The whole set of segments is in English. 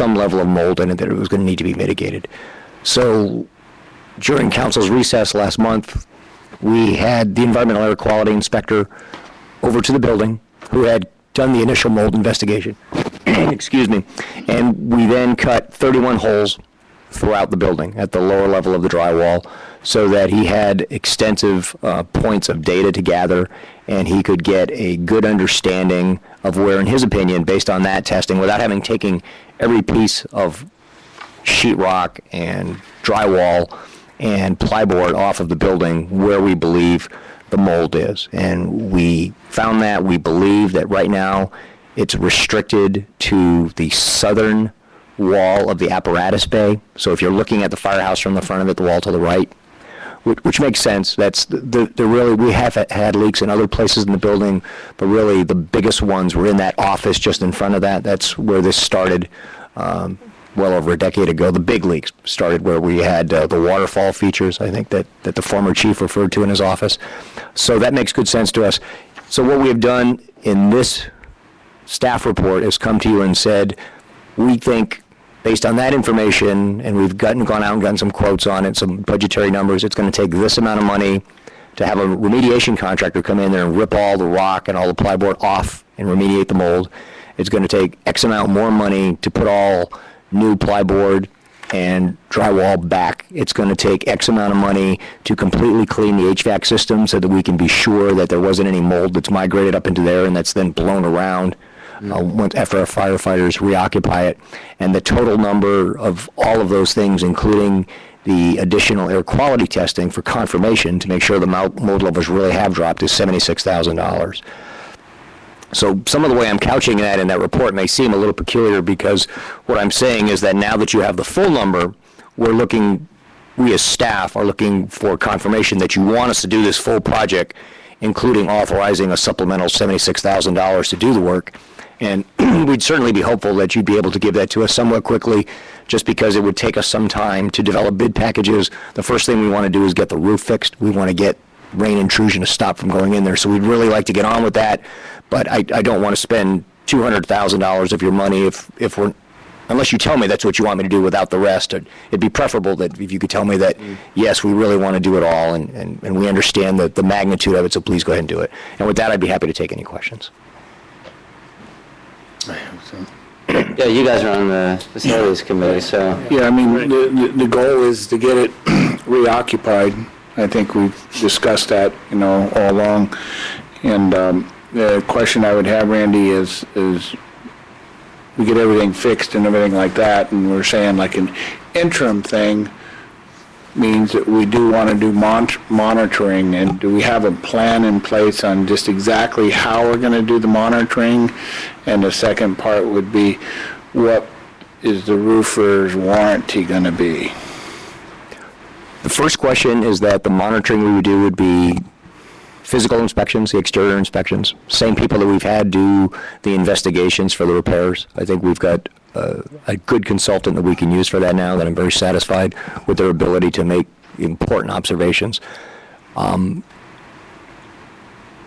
some level of mold in it that it was going to need to be mitigated. So during council's recess last month, we had the environmental air quality inspector over to the building who had done the initial mold investigation. Excuse me. And we then cut 31 holes throughout the building at the lower level of the drywall so that he had extensive points of data to gather, and he could get a good understanding of where, in his opinion, based on that testing, without having taken every piece of sheetrock and drywall and plyboard off of the building, where we believe the mold is. And we found that. We believe that right now it's restricted to the southern wall of the apparatus bay. So if you're looking at the firehouse from the front of it, the wall to the right, which makes sense. That's the really, we have had leaks in other places in the building, but really the biggest ones were in that office just in front of that. That's where this started well over a decade ago. The big leaks started where we had the waterfall features, I think, that the former chief referred to in his office. So that makes good sense to us. So what we have done in this staff report is come to you and said, we think, based on that information, and we've gone out and gotten some quotes on it, some budgetary numbers, it's going to take this amount of money to have a remediation contractor come in there and rip all the rock and all the plyboard off and remediate the mold. It's going to take X amount more money to put all new plyboard and drywall back. It's going to take X amount of money to completely clean the HVAC system so that we can be sure that there wasn't any mold that's migrated up into there and that's then blown around after our firefighters reoccupy it. And the total number of all of those things, including the additional air quality testing for confirmation to make sure the mold levels really have dropped, is $76,000. So some of the way I'm couching that in that report may seem a little peculiar, because what I'm saying is that now that you have the full number, we as staff are looking for confirmation that you want us to do this full project, including authorizing a supplemental $76,000 to do the work. And we'd certainly be hopeful that you'd be able to give that to us somewhat quickly, just because it would take us some time to develop bid packages. The first thing we want to do is get the roof fixed. We want to get rain intrusion to stop from going in there. So we'd really like to get on with that. But I don't want to spend $200,000 of your money if we're, unless you tell me that's what you want me to do without the rest. It'd be preferable that if you could tell me that, yes, we really want to do it all, and we understand the magnitude of it, so please go ahead and do it. And with that, I'd be happy to take any questions. Yeah, you guys are on the facilities committee, so. Yeah, I mean, the goal is to get it reoccupied. I think we've discussed that, all along. And the question I would have, Randy, is we get everything fixed and everything like that, and we're saying like an interim thing means that we do want to do monitoring, and do we have a plan in place on just exactly how we're going to do the monitoring? And the second part would be, what is the roofer's warranty going to be? The first question is that the monitoring we would do would be physical inspections, the exterior inspections. Same people that we've had do the investigations for the repairs. I think we've got a good consultant that we can use for that now, that I'm very satisfied with their ability to make important observations. The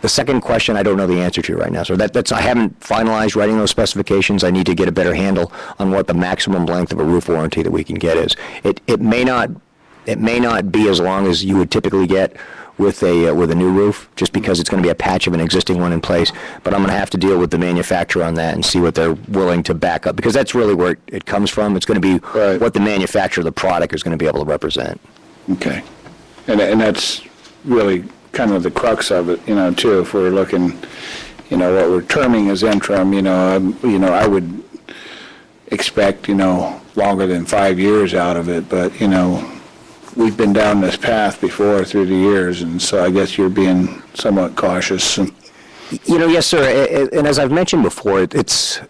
second question I don't know the answer to right now. So I haven't finalized writing those specifications. I need to get a better handle on what the maximum length of a roof warranty that we can get is. It may not be as long as you would typically get with a new roof, just because it's going to be a patch of an existing one in place. But I'm going to have to deal with the manufacturer on that and see what they're willing to back up, because that's really where it comes from. It's going to be what the manufacturer of the product is going to be able to represent. Okay. And that's really kind of the crux of it, too. If we're looking, what we're terming as interim, I would expect, longer than 5 years out of it, but, we've been down this path before through the years, and so I guess you're being somewhat cautious. Yes, sir. And as I've mentioned before, it's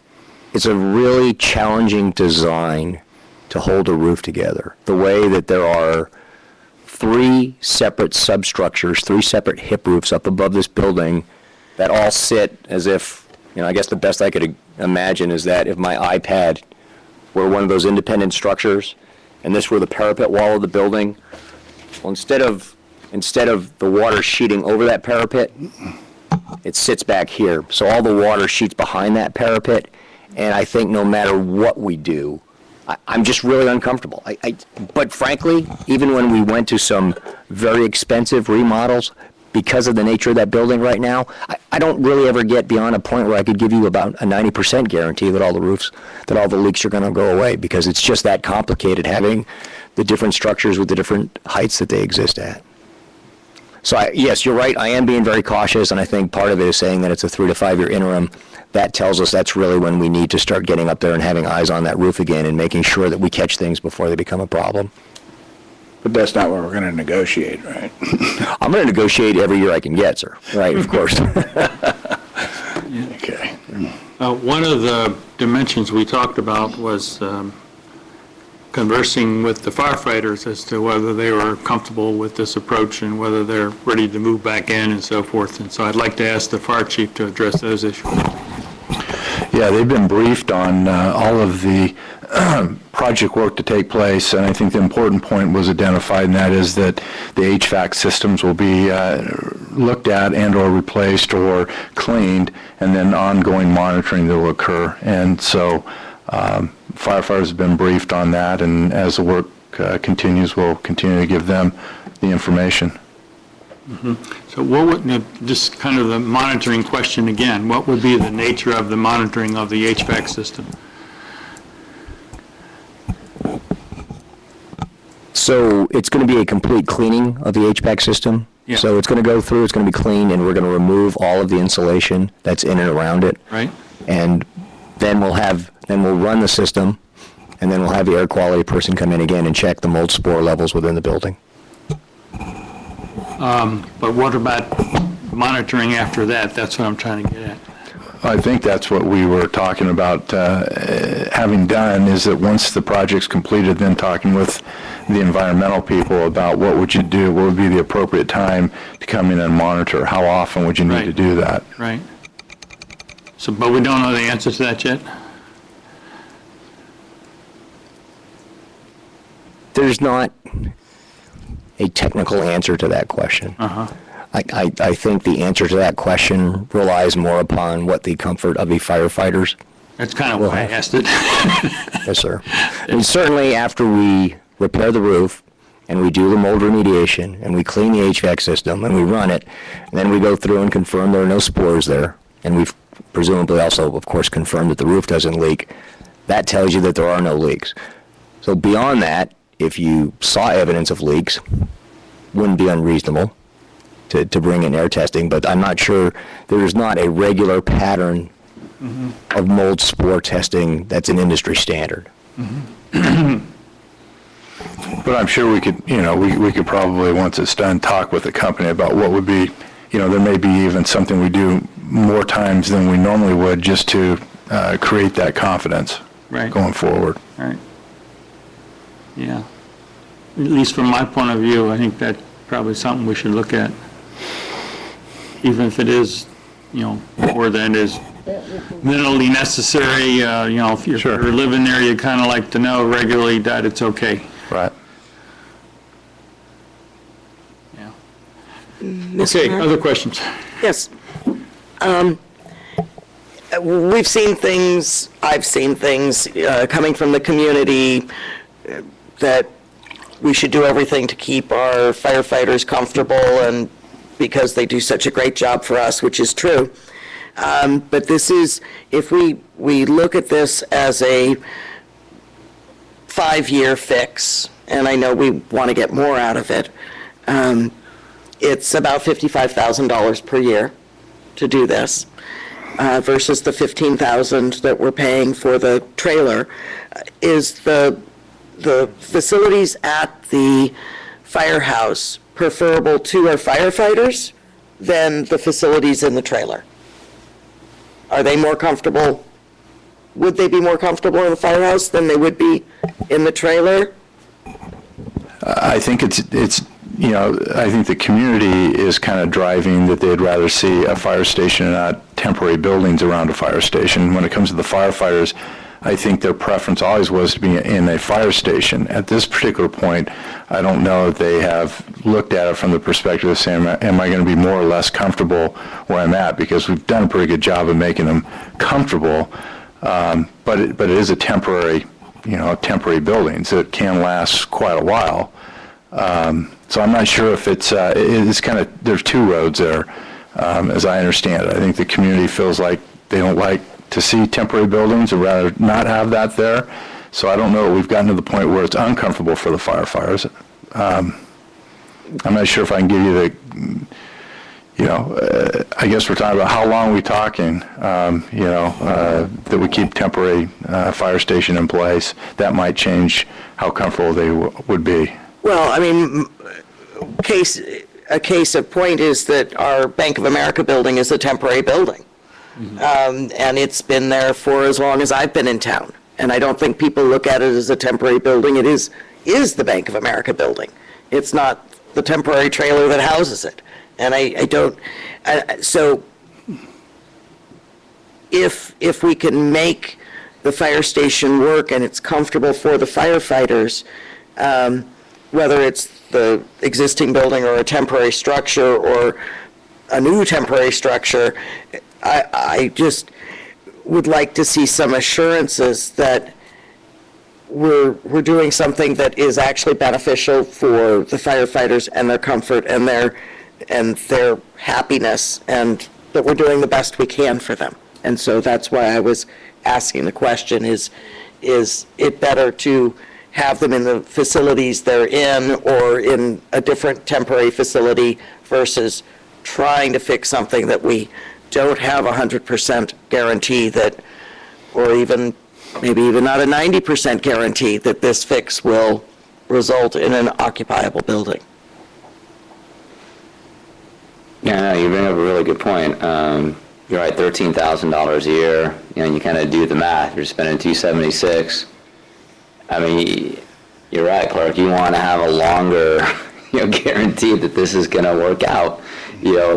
a really challenging design to hold a roof together. The way that there are 3 separate substructures, 3 separate hip roofs up above this building that all sit as if, I guess the best I could imagine is that if my iPad were one of those independent structures, and this were the parapet wall of the building, well, instead of the water sheeting over that parapet, it sits back here. So all the water sheets behind that parapet, and I think no matter what we do, I'm just really uncomfortable. But frankly, even when we went to some very expensive remodels, because of the nature of that building right now, I don't really ever get beyond a point where I could give you about a 90% guarantee that all the leaks are going to go away, because it's just that complicated having the different structures with the different heights that they exist at. So yes, you're right, I am being very cautious, and I think part of it is saying that it's a 3 to 5 year interim. That tells us that's really when we need to start getting up there and having eyes on that roof again and making sure that we catch things before they become a problem. But that's not what we're going to negotiate, right? I'm going to negotiate every year I can get, sir. Right, of course. Okay. One of the dimensions we talked about was conversing with the firefighters as to whether they were comfortable with this approach and whether they're ready to move back in and so forth. And so I'd like to ask the fire chief to address those issues. Yeah, they've been briefed on all of the project work to take place, and I think the important point was identified, and that is that the HVAC systems will be looked at and or replaced or cleaned, and then ongoing monitoring that will occur. And so firefighters have been briefed on that, and as the work continues, we'll continue to give them the information. Mm-hmm. So what would, just kind of the monitoring question again, what would be the nature of the monitoring of the HVAC system? So it's going to be a complete cleaning of the HVAC system. Yeah. So it's going to go through, it's going to be cleaned, and we're going to remove all of the insulation that's in and around it. Right. And then we'll run the system, and then we'll have the air quality person come in again and check the mold spore levels within the building. But what about monitoring after that? That's what I'm trying to get at. I think that's what we were talking about having done, is that once the project's completed, then talking with the environmental people about what would you do, what would be the appropriate time to come in and monitor, how often would you need Right. to do that. Right. So, but we don't know the answer to that yet? There's not a technical answer to that question. Uh-huh. I think the answer to that question relies more upon what the comfort of the firefighters. That's kind of why I asked it. Yes, sir. And certainly after we repair the roof and we do the mold remediation and we clean the HVAC system and we run it, and then we go through and confirm there are no spores there, and we've presumably also, of course, confirmed that the roof doesn't leak, that tells you that there are no leaks. So beyond that, if you saw evidence of leaks, wouldn't be unreasonable to bring in air testing, but I'm not sure, there's not a regular pattern of mold spore testing that's an industry standard. But I'm sure we could, we could probably, once it's done, talk with the company about what would be, there may be even something we do more times than we normally would, just to create that confidence Right. going forward. Right. Yeah. At least from my point of view, I think that's probably something we should look at. Even if it is, more than is minimally necessary, if you're, Sure. you're living there, you kind of like to know regularly that it's okay. Right. Yeah. Mr. Okay, Mayor? other questions? Yes. We've seen things, I've seen things coming from the community that we should do everything to keep our firefighters comfortable, and because they do such a great job for us, which is true. But this is, if we look at this as a 5-year fix, and I know we want to get more out of it, it's about $55,000 per year to do this, versus the $15,000 that we're paying for the trailer. Is the facilities at the firehouse preferable to our firefighters than the facilities in the trailer? Are they more comfortable? Would they be more comfortable in the firehouse than they would be in the trailer? I think I think the community is kind of driving that they'd rather see a fire station and not temporary buildings around a fire station. When it comes to the firefighters, I think their preference always was to be in a fire station. At this particular point, I don't know if they have looked at it from the perspective of saying, am I going to be more or less comfortable where I'm at? Because we've done a pretty good job of making them comfortable, but it is a temporary temporary buildings. It can last quite a while. So I'm not sure if it's kind of, there's two roads there, as I understand it. I think the community feels like they don't like to see temporary buildings or rather not have that there. So I don't know, we've gotten to the point where it's uncomfortable for the firefighters. I'm not sure if I can give you I guess we're talking about how long are we talking, that we keep temporary fire station in place. That might change how comfortable they would be. Well, I mean, a case of point is that our Bank of America building is a temporary building. And it's been there for as long as I've been in town. And I don't think people look at it as a temporary building. It is the Bank of America building. It's not the temporary trailer that houses it. And so if we can make the fire station work and it's comfortable for the firefighters, whether it's the existing building or a temporary structure or a new temporary structure, I just would like to see some assurances that we're doing something that is actually beneficial for the firefighters and their comfort and their happiness, and that we're doing the best we can for them. And so that's why I was asking the question, is it better to have them in the facilities they're in or in a different temporary facility versus trying to fix something that we don't have 100% guarantee that, or maybe even not a 90% guarantee that this fix will result in an occupiable building. Yeah, no, you bring up a really good point. You're right, $13,000 a year. You kind of do the math. You're spending $276. I mean, you're right, Clark. You want to have a longer, guarantee that this is going to work out,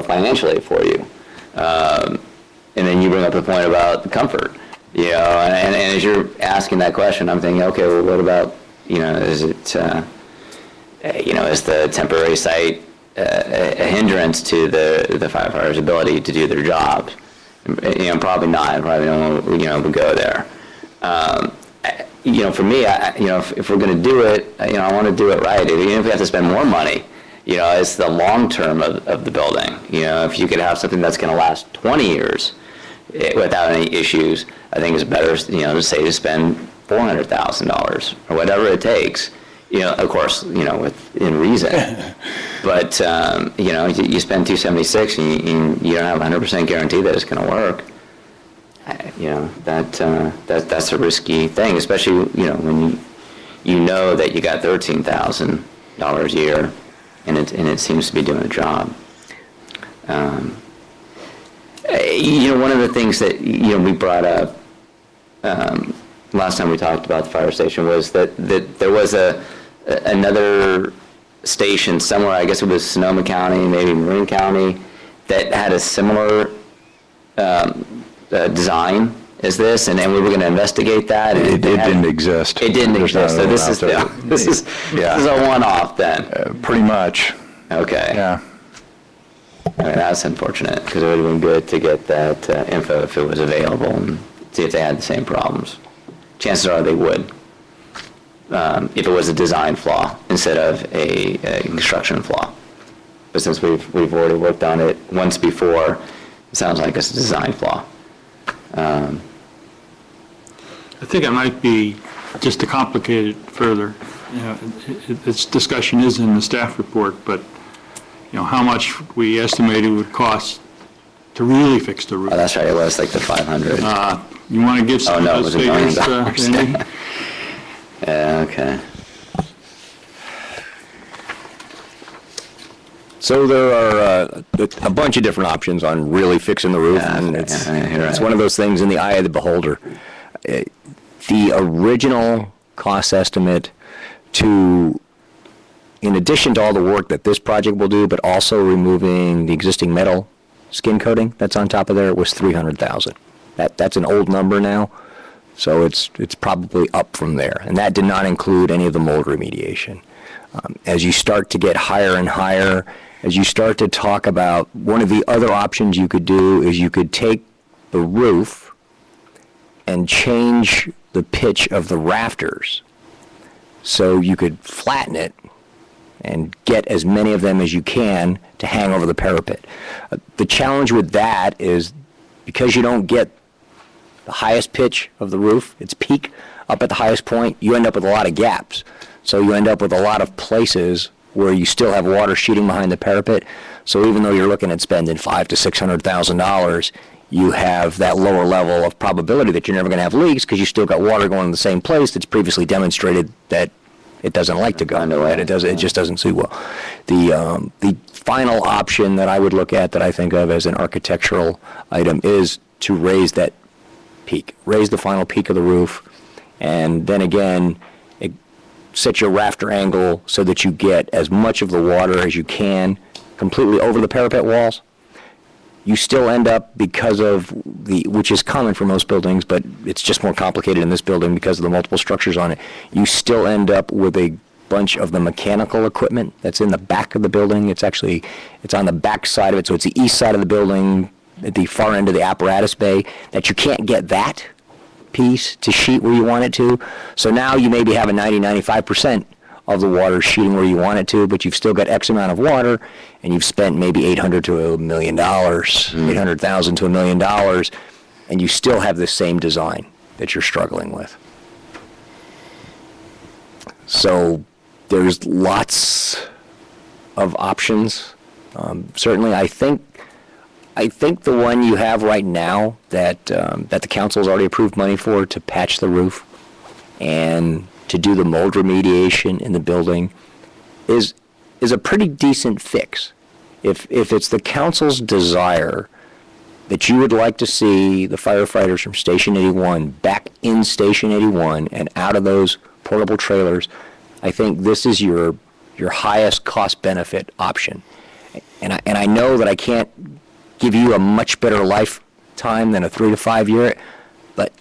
financially for you. And then you bring up the point about the comfort, and as you're asking that question, I'm thinking, okay, well, what about, is it, is the temporary site a hindrance to the firefighters' ability to do their jobs? Probably not. Probably don't, go there. For me, if we're going to do it, I want to do it right. Even if we have to spend more money, it's the long term of the building. If you could have something that's going to last 20 years without any issues, I think it's better, to say to spend $400,000 or whatever it takes. Of course, within reason. But you spend $276 and you don't have a 100% guarantee that it's going to work. That's a risky thing, especially when you know that you got $13,000 a year, and it seems to be doing the job. One of the things that we brought up last time we talked about the fire station was that there was another station somewhere, I guess it was Sonoma County, maybe Marin County, that had a similar design as this, and then we were going to investigate that. It didn't exist. It didn't exist. So this is a one-off then. Pretty much. Okay. Yeah. I mean, that's unfortunate, because it would have been good to get that info if it was available and see if they had the same problems. Chances are they would, if it was a design flaw instead of a construction flaw. But since we've already worked on it once before, it sounds like it's a design flaw. I think it might be, just to complicate it further, this discussion is in the staff report, but, how much we estimated it would cost to really fix the roof. Oh, that's right, it was like the 500. You want to give some no, of those it was $1 figures, million. Andy? Yeah, okay. So there are a bunch of different options on really fixing the roof, and it's one of those things in the eye of the beholder. The original cost estimate in addition to all the work that this project will do, but also removing the existing metal skin coating that's on top of there, was $300,000. That's an old number now, so it's probably up from there, and that did not include any of the mold remediation. As you start to get higher and higher, as you start to talk about, one of the other options you could do is you could take the roof and change the pitch of the rafters so you could flatten it and get as many of them as you can to hang over the parapet. The challenge with that is because you don't get the highest pitch of the roof, its peak up at the highest point, you end up with a lot of gaps. So you end up with a lot of places where you still have water sheeting behind the parapet. So even though you're looking at spending $500,000 to $600,000, you have that lower level of probability that you're never going to have leaks because you still got water going in the same place that's previously demonstrated that it doesn't like to go. That it just doesn't suit well. The final option that I would look at, that I think of as an architectural item, is to raise that peak, raise the final peak of the roof, and then again, set your rafter angle so that you get as much of the water as you can completely over the parapet walls. You still end up, because of which is common for most buildings, but it's just more complicated in this building because of the multiple structures on it, you still end up with a bunch of the mechanical equipment that's in the back of the building. It's on the back side of it, so it's the east side of the building, at the far end of the apparatus bay, that you can't get that piece to sheet where you want it to. So now you maybe have a 90-95% of the water sheeting where you want it to, but you've still got X amount of water, and you've spent maybe $800,000 to $1 million, $800,000 to $1 million, and you still have the same design that you're struggling with. So there's lots of options. Certainly, I think the one you have right now that the council's already approved money for to patch the roof and to do the mold remediation in the building is a pretty decent fix. If it's the council's desire that you would like to see the firefighters from Station 81 back in Station 81 and out of those portable trailers, I think this is your highest cost benefit option. And I know that I can't give you a much better lifetime than a 3 to 5 year, but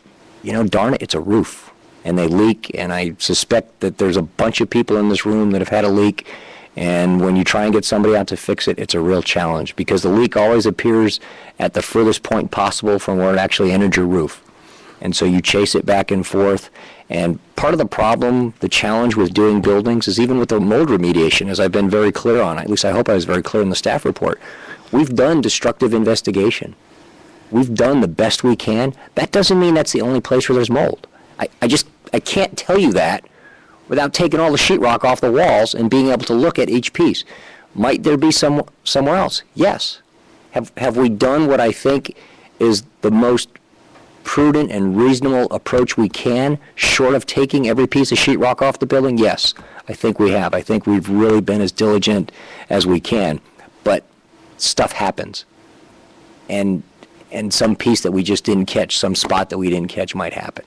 darn it, it's a roof. And they leak, and I suspect that there's a bunch of people in this room that have had a leak, and when you try and get somebody out to fix it, it's a real challenge, because the leak always appears at the furthest point possible from where it actually entered your roof. And so you chase it back and forth, and part of the problem, the challenge with doing buildings, is even with the mold remediation, as I've been very clear on, at least I hope I was very clear in the staff report, we've done destructive investigation. We've done the best we can. That doesn't mean that's the only place where there's mold. I can't tell you that without taking all the sheetrock off the walls and being able to look at each piece. Might there be somewhere else? Yes. Have we done what I think is the most prudent and reasonable approach we can, short of taking every piece of sheetrock off the building? Yes, I think we have. I think we've really been as diligent as we can. But stuff happens. And some piece that we just didn't catch, some spot that we didn't catch might happen.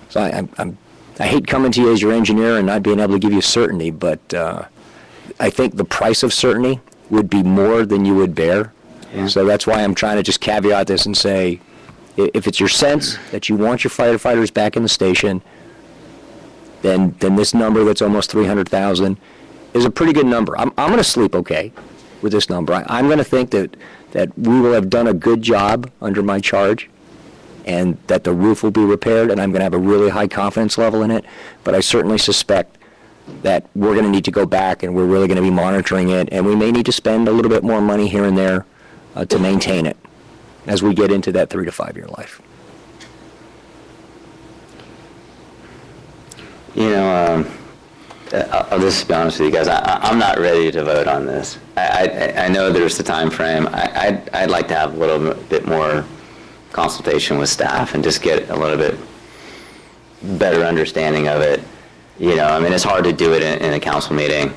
So I hate coming to you as your engineer and not being able to give you certainty, but I think the price of certainty would be more than you would bear. Yeah. So that's why I'm trying to just caveat this and say, if it's your sense that you want your firefighters back in the station, then this number that's almost $300,000 is a pretty good number. I'm going to sleep okay with this number. I'm going to think that we will have done a good job under my charge, and that the roof will be repaired, and I'm going to have a really high confidence level in it. But I certainly suspect that we're going to need to go back, and we're really going to be monitoring it, and we may need to spend a little bit more money here and there to maintain it as we get into that 3 to 5 year life. I'll just be honest with you guys. I'm not ready to vote on this. I know there's the time frame. I'd like to have a little bit more consultation with staff and just get a little bit better understanding of it. It's hard to do it in a council meeting.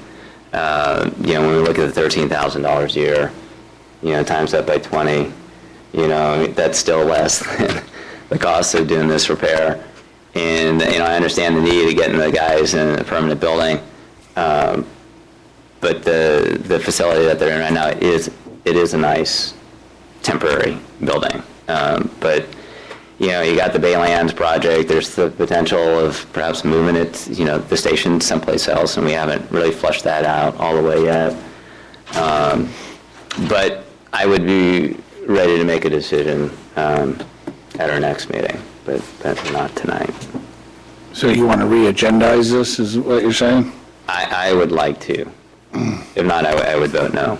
When we look at the $13,000 a year, times that by 20, that's still less than the cost of doing this repair. And, I understand the need of getting the guys in a permanent building. But the facility that they're in right now is a nice temporary building. But you got the Baylands project. There's the potential of perhaps moving it, the station someplace else, and we haven't really flushed that out all the way yet. But I would be ready to make a decision at our next meeting. but not tonight. So you want to re-agendize this, is what you're saying? I would like to. If not, I would vote no.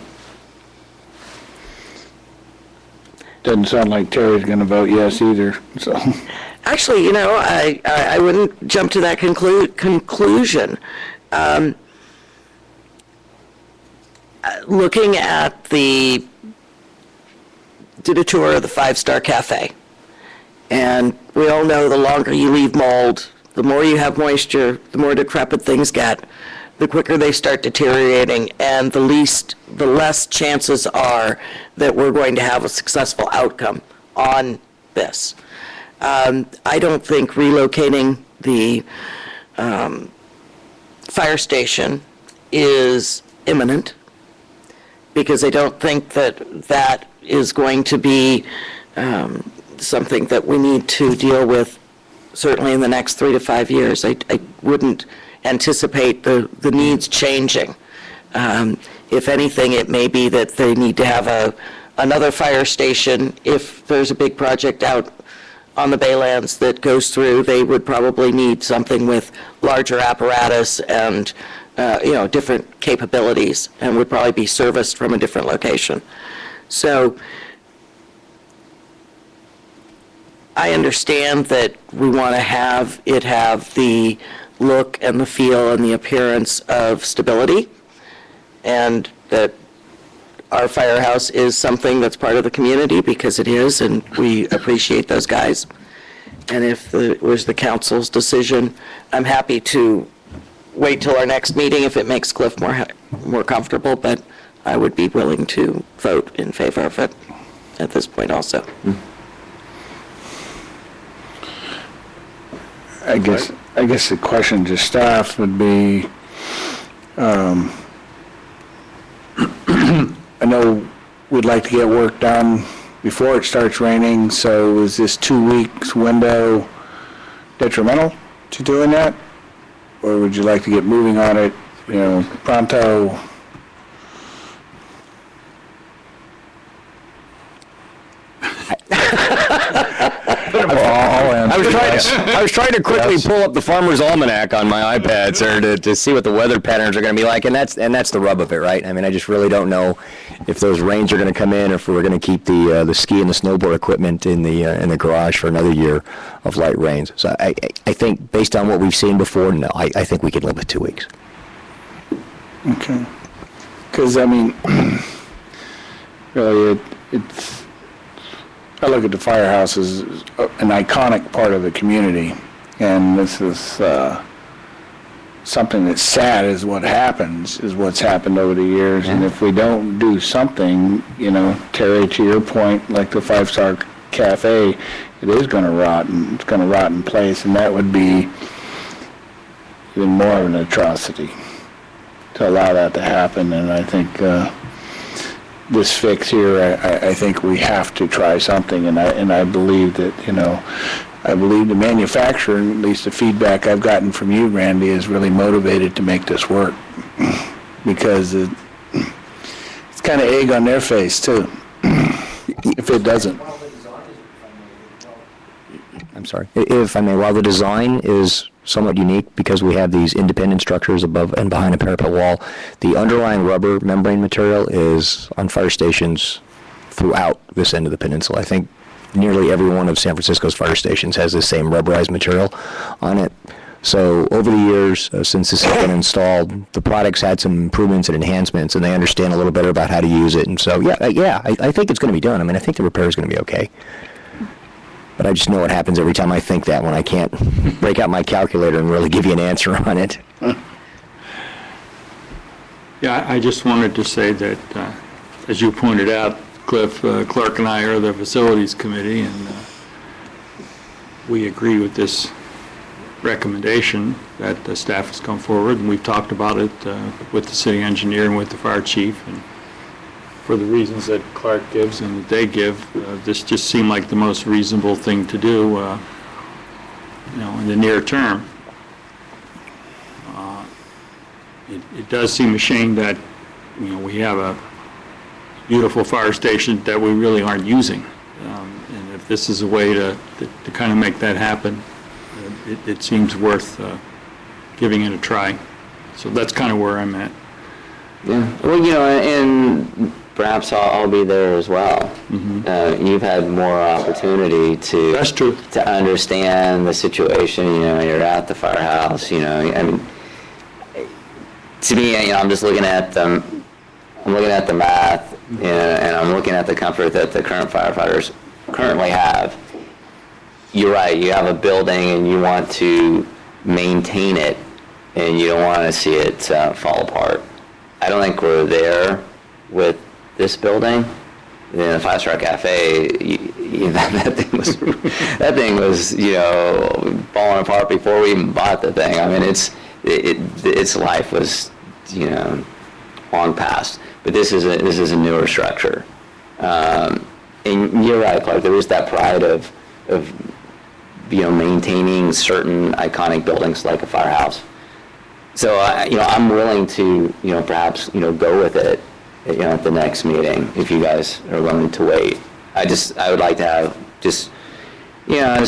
Doesn't sound like Terry's going to vote yes either, so. Actually, I wouldn't jump to that conclusion. Looking at did a tour of the Five Star Cafe, and we all know the longer you leave mold, the more you have moisture, the more decrepit things get, the quicker they start deteriorating, and the less chances are that we're going to have a successful outcome on this. I don't think relocating the fire station is imminent, because I don't think that is going to be something that we need to deal with certainly in the next 3 to 5 years. I wouldn't anticipate the needs changing. If anything, it may be that they need to have another fire station. If there's a big project out on the Baylands that goes through, they would probably need something with larger apparatus and different capabilities, and would probably be serviced from a different location. So I understand that we want to have the look and the feel and the appearance of stability, and that our firehouse is something that's part of the community, because it is, and we appreciate those guys. And if it was the council's decision, I'm happy to wait till our next meeting if it makes Cliff more comfortable, but I would be willing to vote in favor of it at this point also. I guess the question to staff would be, I know we'd like to get work done before it starts raining, so is this 2 weeks window detrimental to doing that? Or would you like to get moving on it, pronto? I was trying to quickly pull up the Farmer's Almanac on my iPad, sir, to see what the weather patterns are going to be like, and that's the rub of it, right? I mean, I just really don't know if those rains are going to come in, or if we're going to keep the ski and the snowboard equipment in the garage for another year of light rains. So I think, based on what we've seen before, no, I think we can live with 2 weeks. Okay. Because, I mean, really, it's, I look at the firehouse as an iconic part of the community, and this is something that's sad is what's happened over the years. And if we don't do something, Terry, to your point, like the Five Star Cafe, it is going to rot, and it's going to rot in place, and that would be even more of an atrocity to allow that to happen. And I think this fix here, I think we have to try something, and I believe that, I believe the manufacturer, at least the feedback I've gotten from you, Randy, is really motivated to make this work, because it's kind of egg on their face, too, if it doesn't. I'm sorry. If I may, while the design is somewhat unique because we have these independent structures above and behind a parapet wall, the underlying rubber membrane material is on fire stations throughout this end of the peninsula. I think nearly every one of San Francisco's fire stations has the same rubberized material on it. So over the years, since this has been installed, the product's had some improvements and enhancements, and they understand a little better about how to use it. And so, I think it's going to be done. I mean, I think the repair is going to be okay. But I just know what happens every time I think that, when I can't break out my calculator and really give you an answer on it. Yeah, I just wanted to say that, as you pointed out, Cliff, Clark and I are the Facilities Committee, and we agree with this recommendation that the staff has come forward, and we've talked about it with the city engineer and with the fire chief, and for the reasons that Clark gives and that they give, this just seemed like the most reasonable thing to do, in the near term. It does seem a shame that, we have a beautiful fire station that we really aren't using. And if if this is a way to kind of make that happen, it seems worth giving it a try. So that's kind of where I'm at. Yeah, well, and perhaps I'll be there as well. You've had more opportunity to... That's true. To understand the situation, you're at the firehouse, I mean, to me, I'm just looking at the math, and I'm looking at the comfort that the current firefighters currently have. You're right, you have a building and you want to maintain it, and you don't want to see it fall apart. I don't think we're there with this building. The Five-Star Cafe, that thing was falling apart before we even bought the thing. I mean, its life was long past. But this is a newer structure, and you're right, Clark. There is that pride of maintaining certain iconic buildings like a firehouse. So I'm willing to perhaps go with it at the next meeting if you guys are willing to wait. I would like to have I just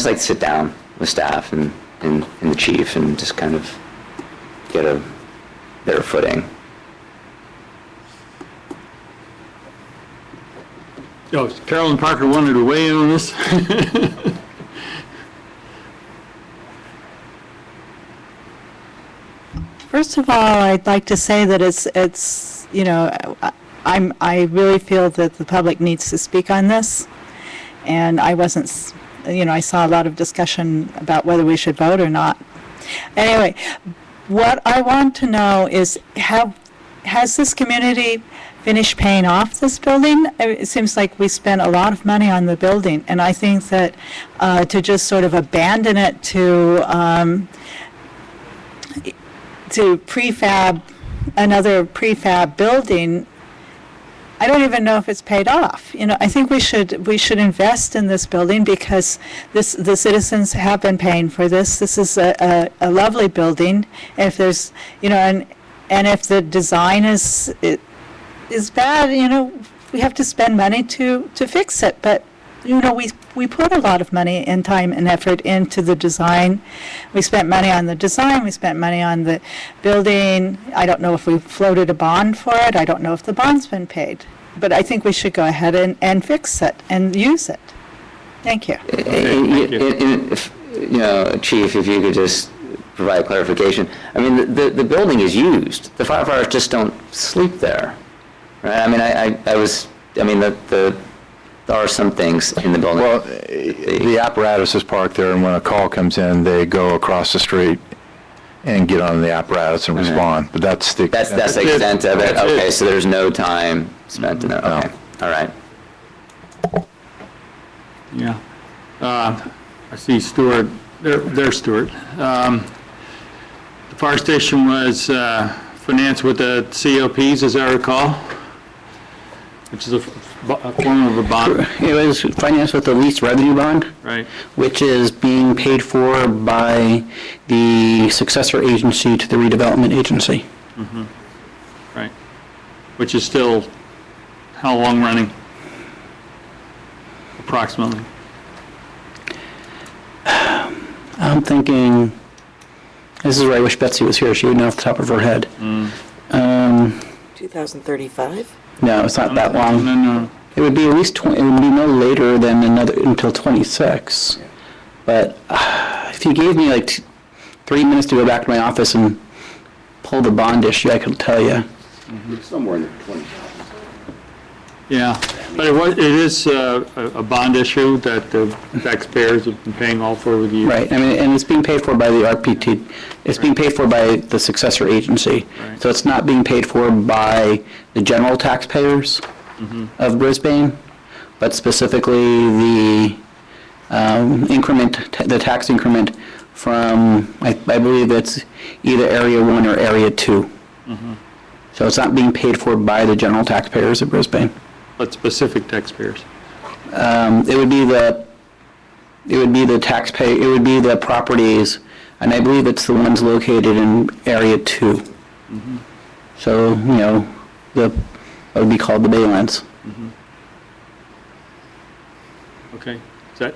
like to sit down with staff and the chief and just kind of get a better footing. Oh, Carolyn Parker wanted to weigh in on this. First of all, I'd like to say that I really feel that the public needs to speak on this, and I wasn't, I saw a lot of discussion about whether we should vote or not. Anyway, what I want to know is, has this community finished paying off this building? It seems like we spent a lot of money on the building, and I think that to just sort of abandon it to another prefab building, I don't even know if it's paid off. I think we should invest in this building because the citizens have been paying for this. This is a lovely building. And if there's, and if the design is bad, we have to spend money to fix it. But we put a lot of money and time and effort into the design. We spent money on the design. We spent money on the building. I don't know if we floated a bond for it. I don't know if the bond's been paid. But I think we should go ahead and fix it and use it. Thank you. Chief, if you could just provide clarification. I mean, the building is used. The firefighters just don't sleep there, right? I mean, there are some things in the building. Well, the apparatus is parked there, and when a call comes in, they go across the street and get on the apparatus and respond. But that's the extent of it. Okay, so there's no time spent in there. Okay, all right. Yeah. I see Stuart. There's Stuart. The fire station was financed with the COPs, as I recall, which is a form of a bond. It was financed with the lease revenue bond, Right. which is being paid for by the successor agency to the redevelopment agency. Right. Which is still how long running? Approximately. I'm thinking, this is where I wish Betsy was here. She would know off the top of her head. 2035? No, it's not that long. No. It would be at least it would be no later than until 26. But if you gave me like 3 minutes to go back to my office and pull the bond issue, I could tell you. Somewhere in the 20s. Yeah, but it is a bond issue that the taxpayers have been paying all for over the years. Right. I mean, and it's being paid for by the RPT. It's being paid for by the successor agency. Right. So it's not being paid for by the general taxpayers of Brisbane, but specifically the the tax increment from, I believe it's either Area 1 or Area 2. So it's not being paid for by the general taxpayers of Brisbane. But specific taxpayers. It would be the properties, and I believe it's the ones located in Area 2. So, that would be called the Baylands. Okay. Is that,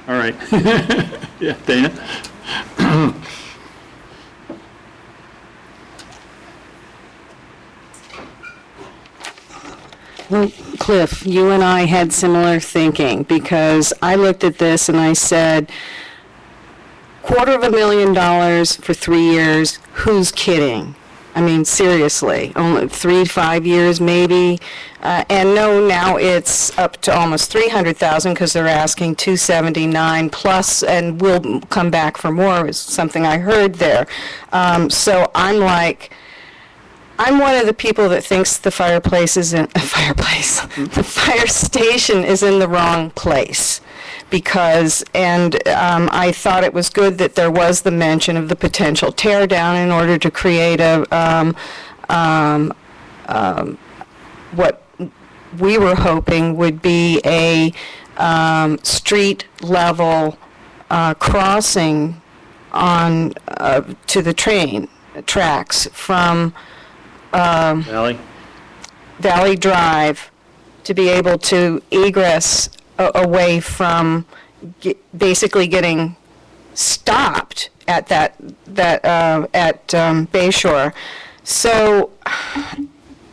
all right. Yeah, Dana? Well, Cliff, you and I had similar thinking, because I looked at this and I said, $250,000 for 3 years, who's kidding? I mean, seriously, only 3 to 5 years maybe. And no, now it's up to almost 300,000 because they're asking 279 plus, and we'll come back for more, is something I heard there. So I'm like, I'm one of the people that thinks the fireplace is in, the fire station is in the wrong place. Because, and I thought it was good that there was the mention of the potential tear down in order to create a, what we were hoping would be a street level crossing on, to the train tracks from Valley? Valley Drive, to be able to egress away from basically getting stopped at at Bayshore. So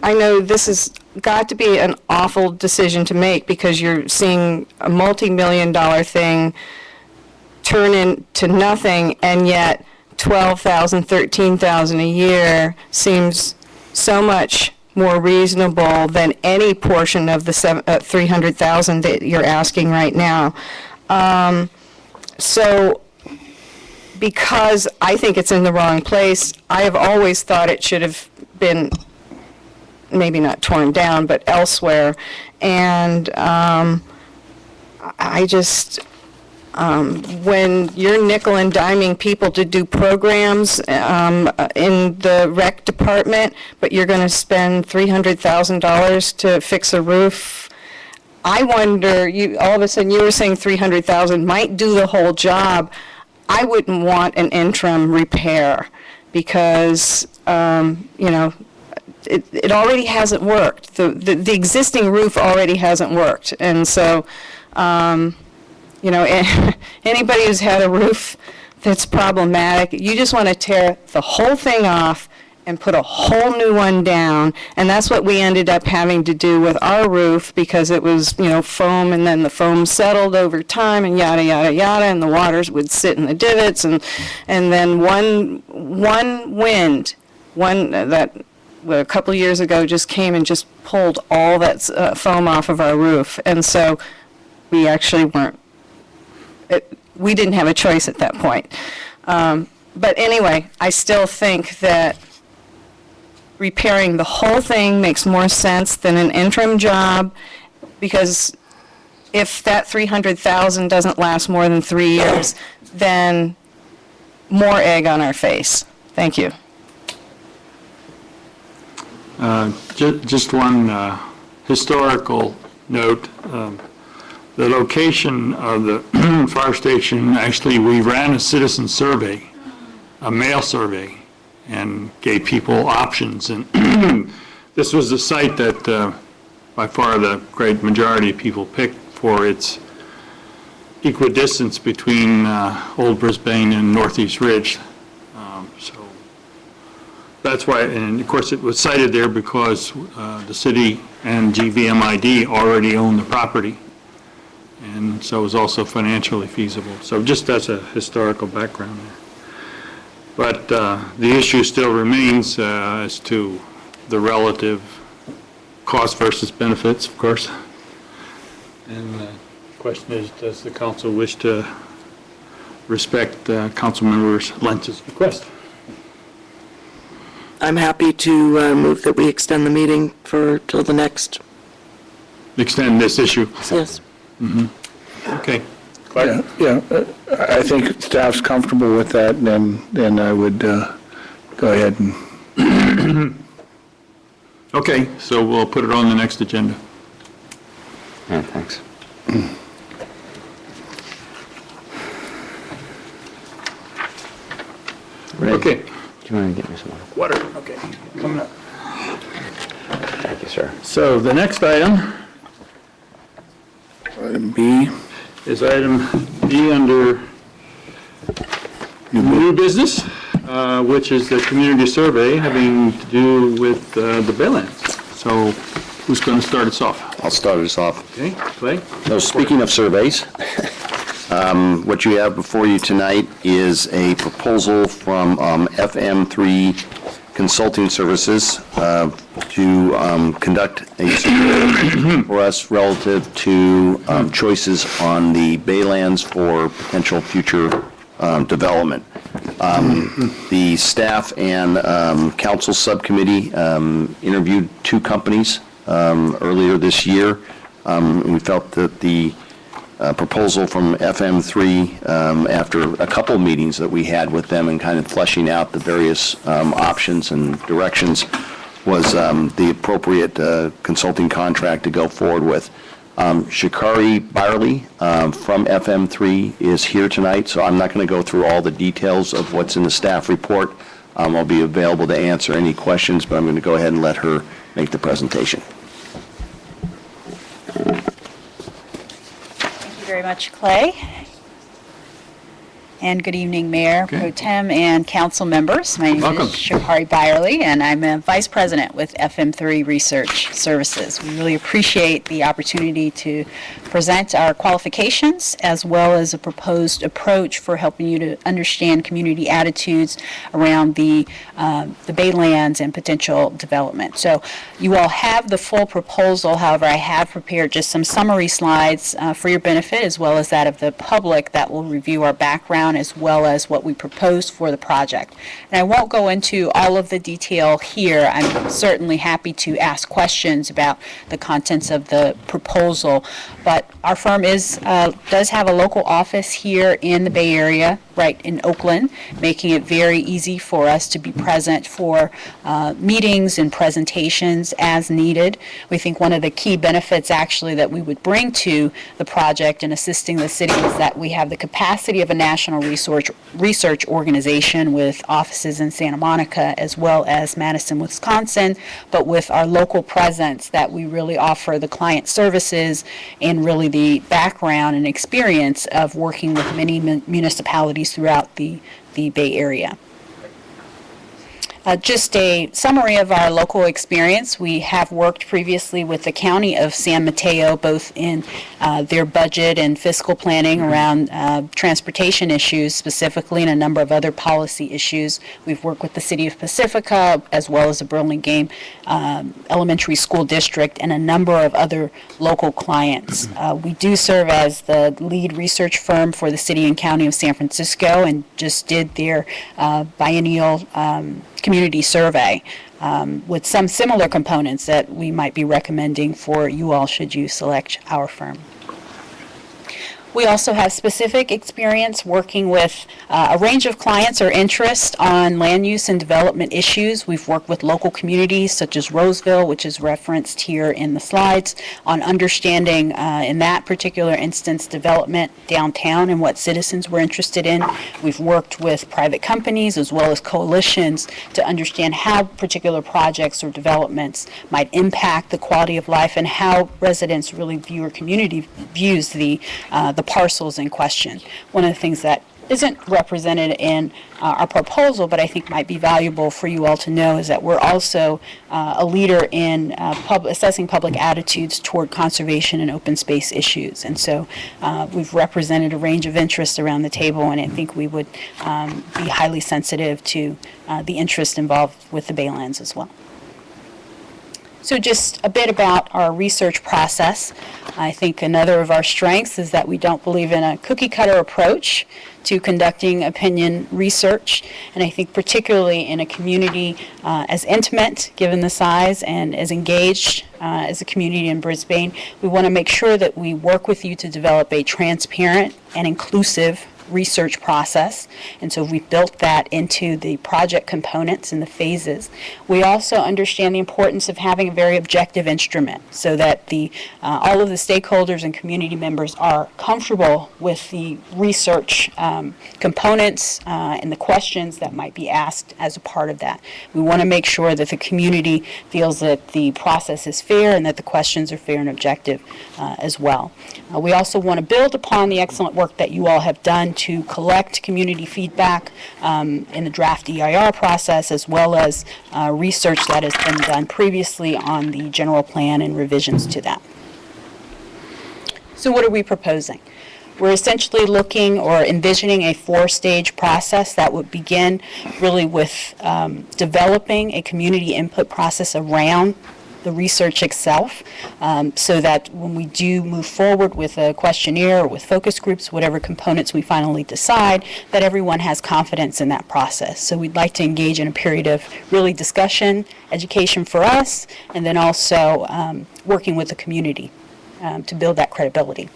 I know this has got to be an awful decision to make, because you're seeing a multi-million-dollar thing turn into nothing, and yet 12,000, 13,000 a year seems so much more reasonable than any portion of the 300,000 that you're asking right now. So, because I think it's in the wrong place, I have always thought it should have been maybe not torn down, but elsewhere. And I just, when you're nickel and diming people to do programs in the rec department, but you're going to spend $300,000 to fix a roof, I wonder, all of a sudden you were saying 300,000 might do the whole job. I wouldn't want an interim repair, because, you know, it already hasn't worked. The existing roof already hasn't worked. And so, you know, anybody who's had a roof that's problematic, you just want to tear the whole thing off and put a whole new one down. And that's what we ended up having to do with our roof, because it was, you know, foam, and then the foam settled over time, and yada, yada, yada, and the waters would sit in the divots, and then one wind, that a couple of years ago just came and just pulled all that foam off of our roof. And so we actually we didn't have a choice at that point. But anyway, I still think that repairing the whole thing makes more sense than an interim job, because if that 300,000 doesn't last more than 3 years, then more egg on our face. Thank you. Just one historical note. The location of the fire station, actually, we ran a citizen survey, a mail survey, and gave people options. And this was the site that by far the great majority of people picked for its equidistance between Old Brisbane and Northeast Ridge. So that's why, and of course it was cited there because the city and GVMID already own the property. And so it was also financially feasible. So just as a historical background there. But the issue still remains as to the relative cost versus benefits, of course. And the question is, does the council wish to respect Councilmember Lentz's request? I'm happy to move that we extend the meeting till the next. Extend this issue? Yes. Mm-hmm. Okay. Clark? Yeah, I think staff's comfortable with that, and then I would go ahead and... Okay, so we'll put it on the next agenda. Yeah, thanks. Okay. Do you want to get me some water? Water, okay. Coming up. Thank you, sir. So the next item Item B. is item B under new business, which is the community survey having to do with the Baylands. So who's going to start us off? I'll start us off. Okay, Clay? So speaking of surveys, what you have before you tonight is a proposal from FM3 Consulting Services to conduct a survey for us relative to choices on the Baylands for potential future development. The staff and council subcommittee interviewed 2 companies earlier this year. We felt that the proposal from FM3, after a couple of meetings that we had with them and kind of fleshing out the various options and directions, was the appropriate consulting contract to go forward with. Shikari Byerly from FM3 is here tonight, so I'm not going to go through all the details of what's in the staff report. I'll be available to answer any questions, but I'm going to go ahead and let her make the presentation. Thank you very much, Clay. And good evening, Mayor Pro Tem and council members. My name is Shikari Byerly, and I'm a Vice President with FM3 Research Services. We really appreciate the opportunity to present our qualifications as well as a proposed approach for helping you to understand community attitudes around the Baylands and potential development. So you all have the full proposal. However, I have prepared just some summary slides for your benefit as well as that of the public that will review our background as well as what we proposed for the project. And I won't go into all of the detail here. I'm certainly happy to ask questions about the contents of the proposal, but our firm does have a local office here in the Bay Area, right in Oakland, making it very easy for us to be present for meetings and presentations as needed. We think one of the key benefits actually that we would bring to the project in assisting the city is that we have the capacity of a national research organization with offices in Santa Monica as well as Madison, Wisconsin, but with our local presence that we really offer the client services and really the background and experience of working with many municipalities throughout the Bay Area. Just a summary of our local experience. We have worked previously with the County of San Mateo, both in their budget and fiscal planning around transportation issues specifically and a number of other policy issues. We've worked with the City of Pacifica as well as the Burlingame Elementary School District and a number of other local clients. We do serve as the lead research firm for the City and County of San Francisco and just did their biennial community survey with some similar components that we might be recommending for you all should you select our firm. We also have specific experience working with a range of clients or interests on land use and development issues. We've worked with local communities such as Roseville, which is referenced here in the slides, on understanding in that particular instance development downtown and what citizens were interested in. We've worked with private companies as well as coalitions to understand how particular projects or developments might impact the quality of life and how residents really view or community views the parcels in question. One of the things that isn't represented in our proposal, but I think might be valuable for you all to know, is that we're also a leader in assessing public attitudes toward conservation and open space issues. And so we've represented a range of interests around the table, and I think we would be highly sensitive to the interest involved with the Baylands as well. So just a bit about our research process. I think another of our strengths is that we don't believe in a cookie-cutter approach to conducting opinion research, and I think particularly in a community as intimate, given the size, and as engaged as a community in Brisbane, we want to make sure that we work with you to develop a transparent and inclusive research process, and so we built that into the project components and the phases. We also understand the importance of having a very objective instrument so that all of the stakeholders and community members are comfortable with the research components and the questions that might be asked as a part of that. We want to make sure that the community feels that the process is fair and that the questions are fair and objective as well. We also want to build upon the excellent work that you all have done to collect community feedback in the draft EIR process, as well as research that has been done previously on the general plan and revisions to that. So what are we proposing? We're essentially looking or envisioning a 4-stage process that would begin really with developing a community input process around the research itself, so that when we do move forward with a questionnaire or with focus groups, whatever components we finally decide, that everyone has confidence in that process. So we'd like to engage in a period of really discussion, education for us, and then also working with the community to build that credibility.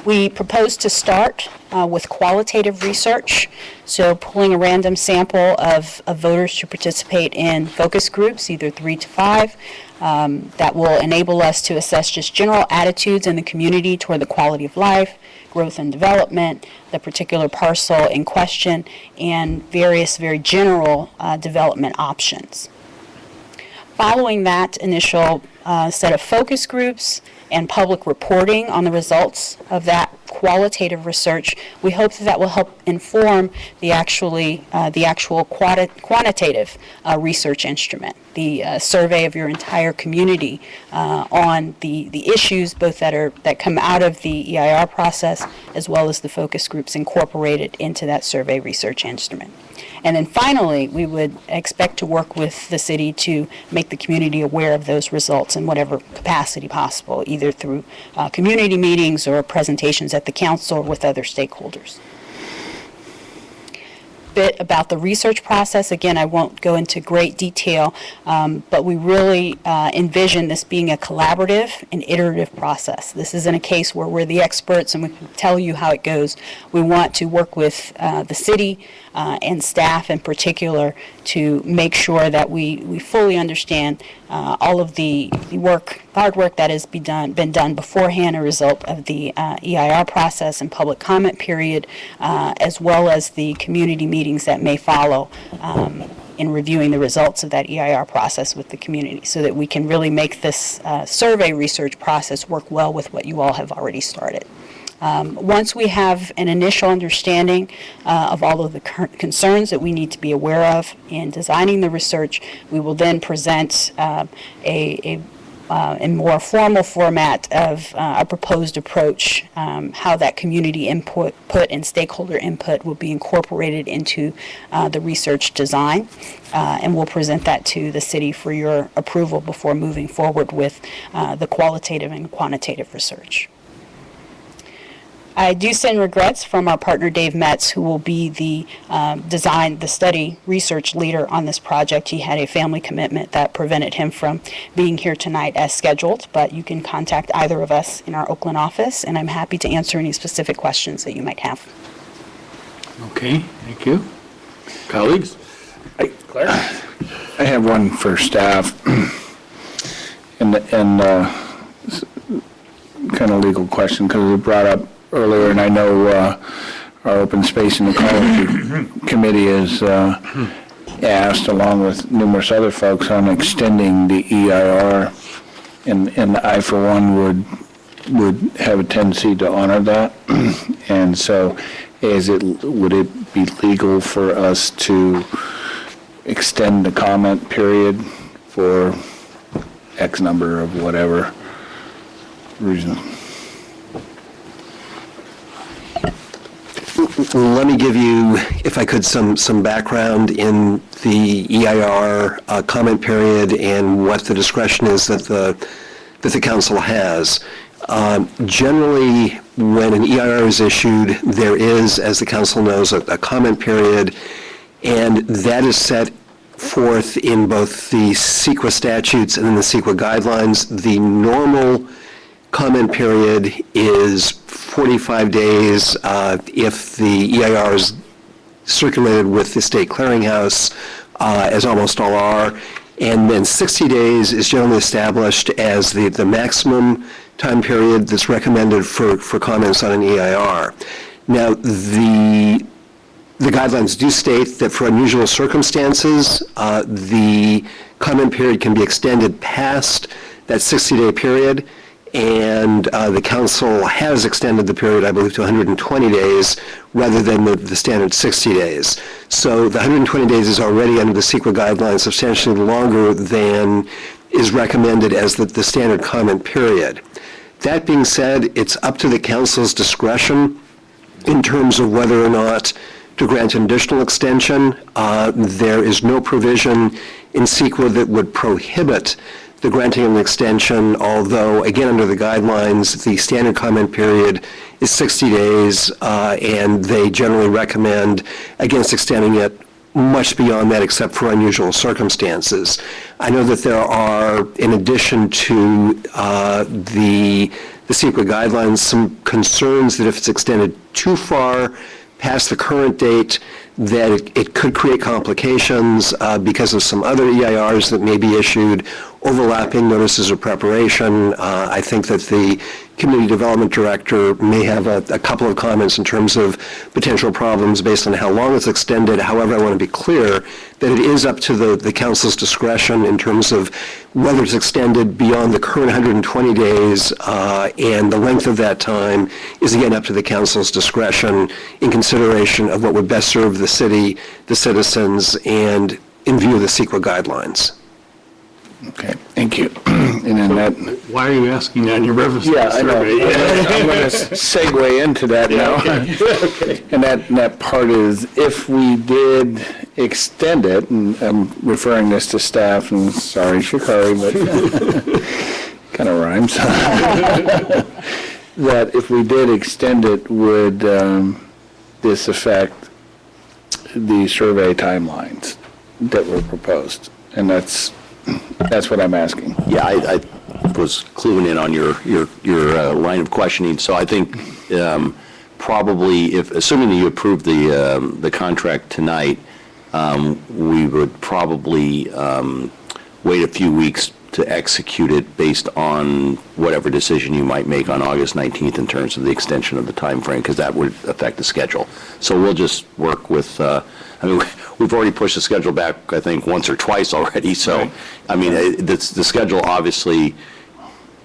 We propose to start with qualitative research, so pulling a random sample of voters to participate in focus groups, either 3 to 5, that will enable us to assess just general attitudes in the community toward the quality of life, growth and development, the particular parcel in question, and various very general development options. Following that initial set of focus groups and public reporting on the results of that qualitative research, we hope that will help inform the actual quantitative research instrument, the survey of your entire community on the issues both that come out of the EIR process, as well as the focus groups incorporated into that survey research instrument. And then finally, we would expect to work with the city to make the community aware of those results in whatever capacity possible, either through community meetings or presentations at the council or with other stakeholders. Bit about the research process. Again, I won't go into great detail, but we really envision this being a collaborative and iterative process. This isn't a case where we're the experts and we can tell you how it goes. We want to work with the city and staff in particular to make sure that we fully understand all of the hard work that has been done beforehand, a result of the EIR process and public comment period, as well as the community meetings that may follow in reviewing the results of that EIR process with the community, so that we can really make this survey research process work well with what you all have already started. Once we have an initial understanding of all of the current concerns that we need to be aware of in designing the research, we will then present a more formal format of a proposed approach, how that community input and stakeholder input will be incorporated into the research design, and we'll present that to the city for your approval before moving forward with the qualitative and quantitative research. I do send regrets from our partner Dave Metz, who will be the study research leader on this project. He had a family commitment that prevented him from being here tonight as scheduled, but you can contact either of us in our Oakland office, and I'm happy to answer any specific questions that you might have. Okay, thank you. Colleagues? Claire? I have one for staff, and kind of legal question, because it was brought up earlier, and I know our Open Space and Ecology Committee has asked, along with numerous other folks, on extending the EIR, and I, for one, would have a tendency to honor that. And so, would it be legal for us to extend the comment period for X number of whatever reason? Let me give you, if I could, some background in the EIR comment period and what the discretion is that the council has. Generally, when an EIR is issued, there is, as the council knows, a comment period, and that is set forth in both the CEQA statutes and in the CEQA guidelines. The normal comment period is 45 days if the EIR is circulated with the state clearinghouse, as almost all are, and then 60 days is generally established as the maximum time period that's recommended for comments on an EIR. Now, the guidelines do state that for unusual circumstances, the comment period can be extended past that 60-day period, and the council has extended the period, I believe, to 120 days rather than the standard 60 days. So the 120 days is already under the CEQA guidelines substantially longer than is recommended as the standard comment period. That being said, it's up to the council's discretion in terms of whether or not to grant an additional extension. There is no provision in CEQA that would prohibit the granting of an extension, although, again, under the guidelines, the standard comment period is 60 days, and they generally recommend against extending it much beyond that except for unusual circumstances. I know that there are, in addition to the CEQA guidelines, some concerns that if it's extended too far past the current date, that it could create complications because of some other EIRs that may be issued, overlapping notices of preparation. I think that the Community Development Director may have a couple of comments in terms of potential problems based on how long it's extended. However, I want to be clear that it is up to the Council's discretion in terms of whether it's extended beyond the current 120 days, and the length of that time is again up to the Council's discretion in consideration of what would best serve the city, the citizens, and in view of the CEQA guidelines. Okay, thank you. And then that, Why are you asking that in your reference to yeah, the I know. survey? I'm going to segue into that now. Okay. And that part is, if we did extend it, and I'm referring this to staff, and sorry, Shikari, but kind of rhymes. That if we did extend it, would this affect the survey timelines that were proposed? And that's what I'm asking. Yeah, I was cluing in on your line of questioning. So I think probably, assuming that you approve the contract tonight, we would probably wait a few weeks to execute it based on whatever decision you might make on August 19th in terms of the extension of the time frame, because that would affect the schedule. So we'll just work with, we've already pushed the schedule back, I think, once or twice already. So, right. I mean, the schedule obviously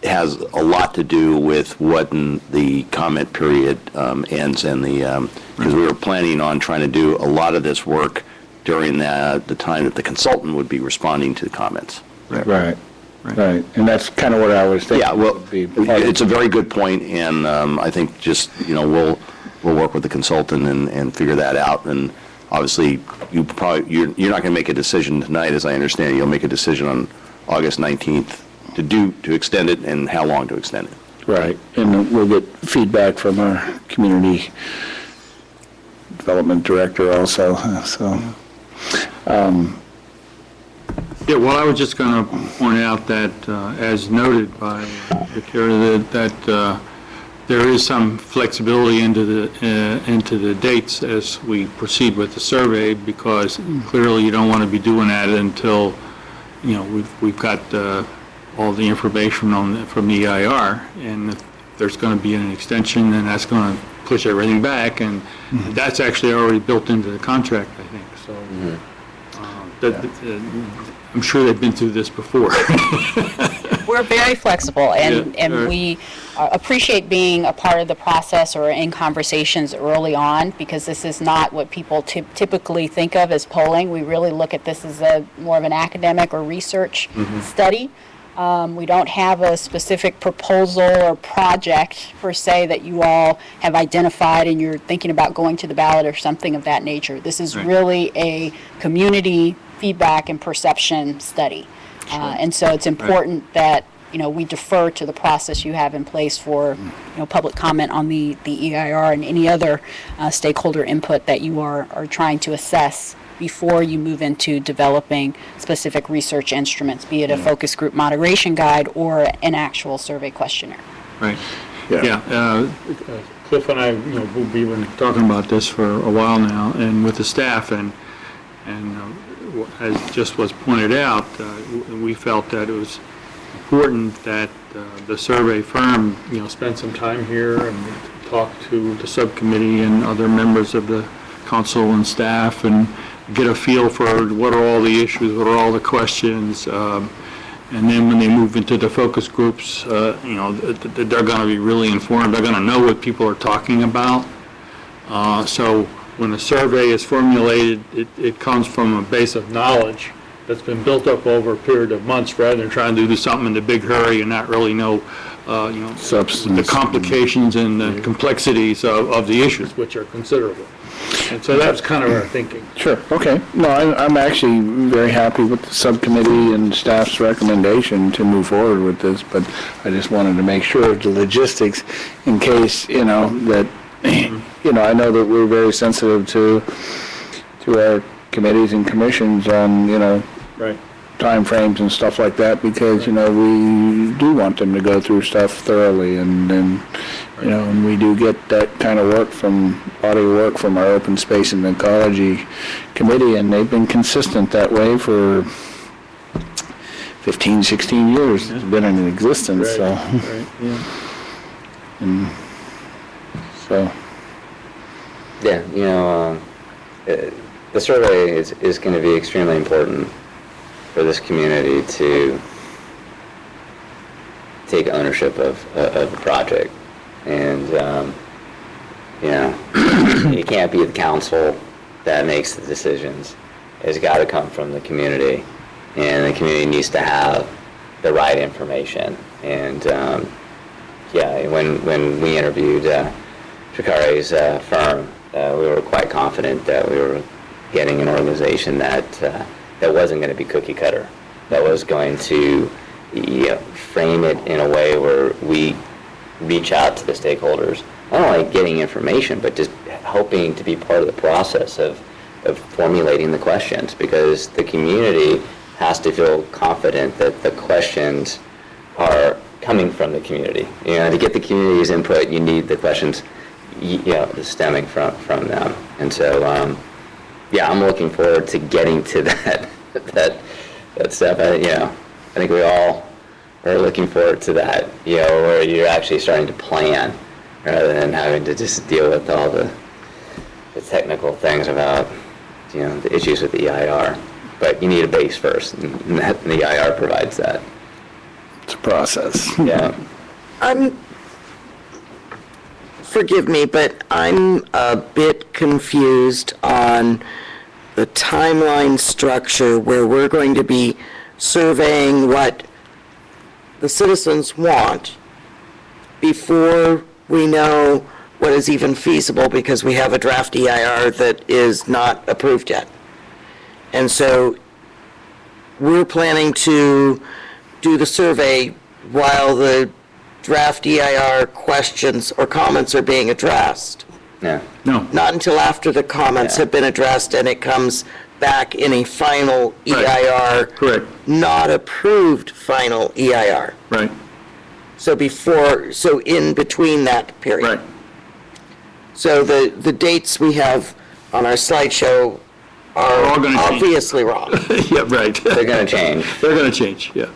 has a lot to do with what the comment period ends, and because we were planning on trying to do a lot of this work during the time that the consultant would be responding to the comments. Right. Right, and that's kind of what I was thinking. Yeah, well, it's a very good point, and I think just, we'll work with the consultant and figure that out. And obviously, you're not going to make a decision tonight, as I understand it. You'll make a decision on August 19th to extend it and how long to extend it. Right, and we'll get feedback from our Community Development Director also, so. Yeah, well, I was just going to point out that, as noted by the chair, that there is some flexibility into the dates as we proceed with the survey, because clearly you don't want to be doing that until, we've got all the information from the EIR, and if there's going to be an extension, then that's going to push everything back, and that's actually already built into the contract, I think. So. I'm sure they've been through this before. We're very flexible, and we appreciate being a part of the process or in conversations early on, because this is not what people typically think of as polling. We really look at this as more of an academic or research study. We don't have a specific proposal or project, per se, that you all have identified and you're thinking about going to the ballot or something of that nature. This is really a community feedback and perception study. And so it's important that, we defer to the process you have in place for, public comment on the EIR and any other stakeholder input that you are trying to assess before you move into developing specific research instruments, be it a focus group moderation guide or an actual survey questionnaire. Right. Yeah. Cliff and I, we've been talking about this for a while now, and with the staff, and as just was pointed out, we felt that it was important that the survey firm, spend some time here and talk to the subcommittee and other members of the council and staff and get a feel for what are all the issues, what are all the questions, and then when they move into the focus groups, they're going to be really informed. They're going to know what people are talking about. So when a survey is formulated, it comes from a base of knowledge that's been built up over a period of months rather than trying to do something in a big hurry and not really know, Substance. the complications and the complexities of the issues, which are considerable. And so that's kind of our thinking. Sure, okay. No, I'm actually very happy with the subcommittee and staff's recommendation to move forward with this, but I just wanted to make sure of the logistics in case, that, I know that we're very sensitive to our committees and commissions on, Right. timeframes and stuff like that, because, we do want them to go through stuff thoroughly, and and we do get that kind of body of work from our Open Space and Ecology Committee, and they've been consistent that way for 15, 16 years. It's been in existence, so. Right, yeah. And so. Yeah, the survey is going to be extremely important for this community to take ownership of the project. And, it can't be the council that makes the decisions. It's got to come from the community. And the community needs to have the right information. And, when we interviewed Shikari's firm, we were quite confident that we were getting an organization that wasn't going to be cookie cutter, that was going to frame it in a way where we reach out to the stakeholders, not only getting information, but just hoping to be part of the process of formulating the questions, because the community has to feel confident that the questions are coming from the community. To get the community's input, you need the questions stemming from them. And so, I'm looking forward to getting to that stuff. I think we all are looking forward to that, where you're actually starting to plan rather than having to just deal with all the technical things about, the issues with the EIR. But you need a base first, and the EIR provides that. It's a process. Yeah. Forgive me, but I'm a bit confused on the timeline structure where we're going to be surveying what the citizens want before we know what is even feasible, because we have a draft EIR that is not approved yet. And so we're planning to do the survey while the draft EIR questions or comments are being addressed. Yeah. No. Not until after the comments have been addressed and it comes back in a final Right. EIR. Correct. Not approved final EIR. Right. So in between that period. Right. So the dates we have on our slideshow all are gonna change. obviously wrong. Yeah, right. They're going to change. They're going to change, yeah.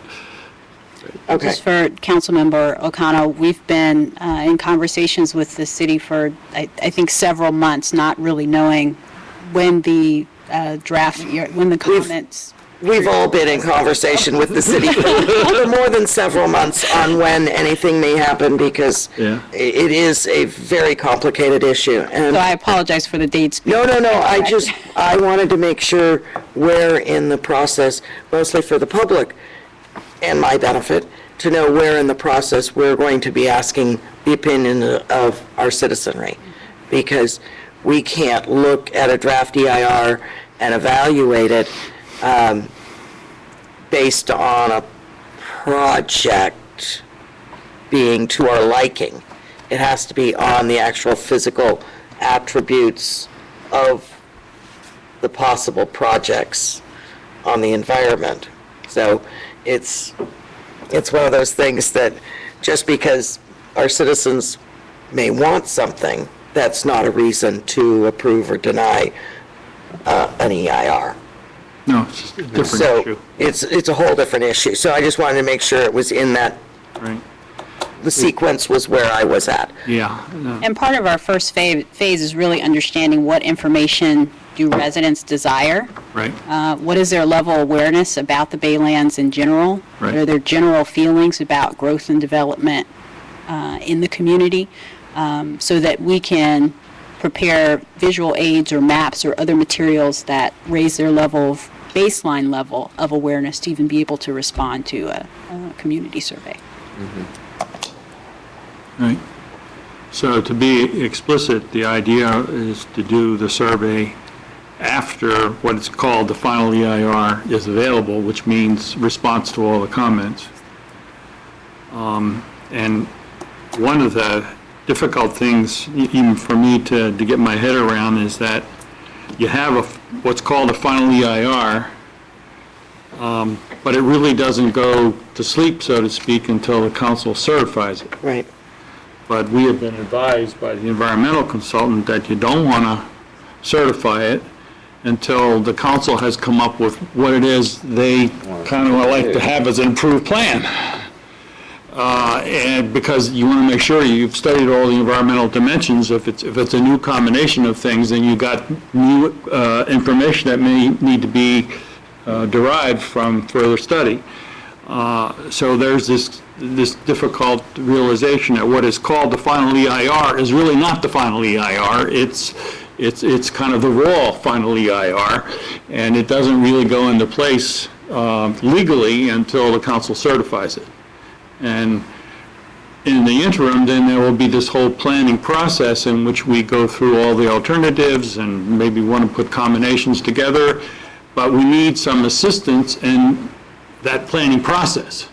Okay. Just for Councilmember O'Connell, we've been in conversations with the city for, I think, several months, not really knowing when the when the comments. We've all been in conversation with the city for more than several months on when anything may happen, because Yeah. it is a very complicated issue. And So I apologize for the dates. no, I wanted to make sure where in the process, mostly for the public and my benefit, to know where in the process we're going to be asking the opinion of our citizenry. Because we can't look at a draft EIR and evaluate it based on a project being to our liking. It has to be on the actual physical attributes of the possible projects on the environment. So it's one of those things that just because our citizens may want something, that's not a reason to approve or deny an EIR. No, it's just a different So issue. it's a whole different issue. So I just wanted to make sure it was in that, Right, the sequence was where I was at. yeah. No. And part of our first phase is really understanding what information do residents desire? Right, What is their level of awareness about the Baylands in general? Right. What are their general feelings about growth and development in the community? So that we can prepare visual aids or maps or other materials that raise their baseline level of awareness to even be able to respond to a community survey. right. So to be explicit, the idea is to do the survey after what is called the final EIR is available, which means response to all the comments. And one of the difficult things, even for me to get my head around, is that you have what's called a final EIR, but it really doesn't go to sleep, so to speak, until the council certifies it. Right. But we have been advised by the environmental consultant that you don't want to certify it until the council has come up with what it is they kind of like to have as an approved plan. And because you want to make sure you've studied all the environmental dimensions. If it's a new combination of things, then you got new information that may need to be derived from further study. So there's this difficult realization that what is called the final EIR is really not the final EIR. It's kind of the raw final EIR, and it doesn't really go into place legally until the council certifies it. And in the interim, then there will be this whole planning process in which we go through all the alternatives and maybe want to put combinations together, but we need some assistance in that planning process.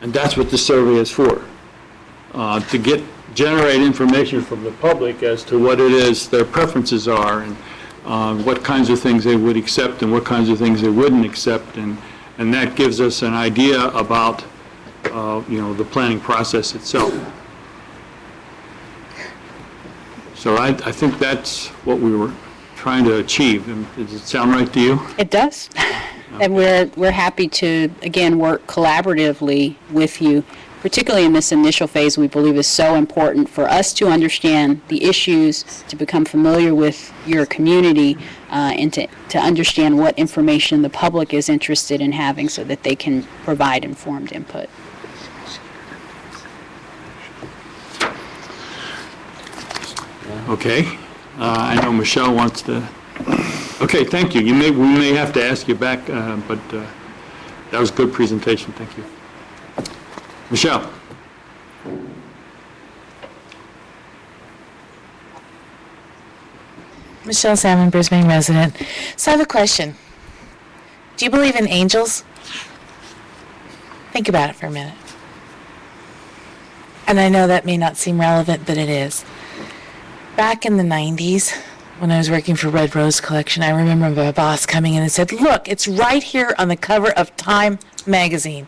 And that's what the survey is for, to generate information from the public as to what it is their preferences are and what kinds of things they would accept and what kinds of things they wouldn't accept. And that gives us an idea about the planning process itself. So I think that's what we were trying to achieve. And does it sound right to you? It does. And we're happy to, again, work collaboratively with you, particularly in this initial phase. We believe is so important for us to understand the issues, to become familiar with your community, and to understand what information the public is interested in having so that they can provide informed input. Okay. I know Michelle wants to. Okay, thank you. We may have to ask you back, but that was a good presentation. Thank you. Michelle. Michelle Salmon, Brisbane resident. So I have a question. Do you believe in angels? Think about it for a minute. And I know that may not seem relevant, but it is. Back in the 90s, when I was working for Red Rose Collection, I remember my boss coming in and said, look, it's right here on the cover of Time magazine.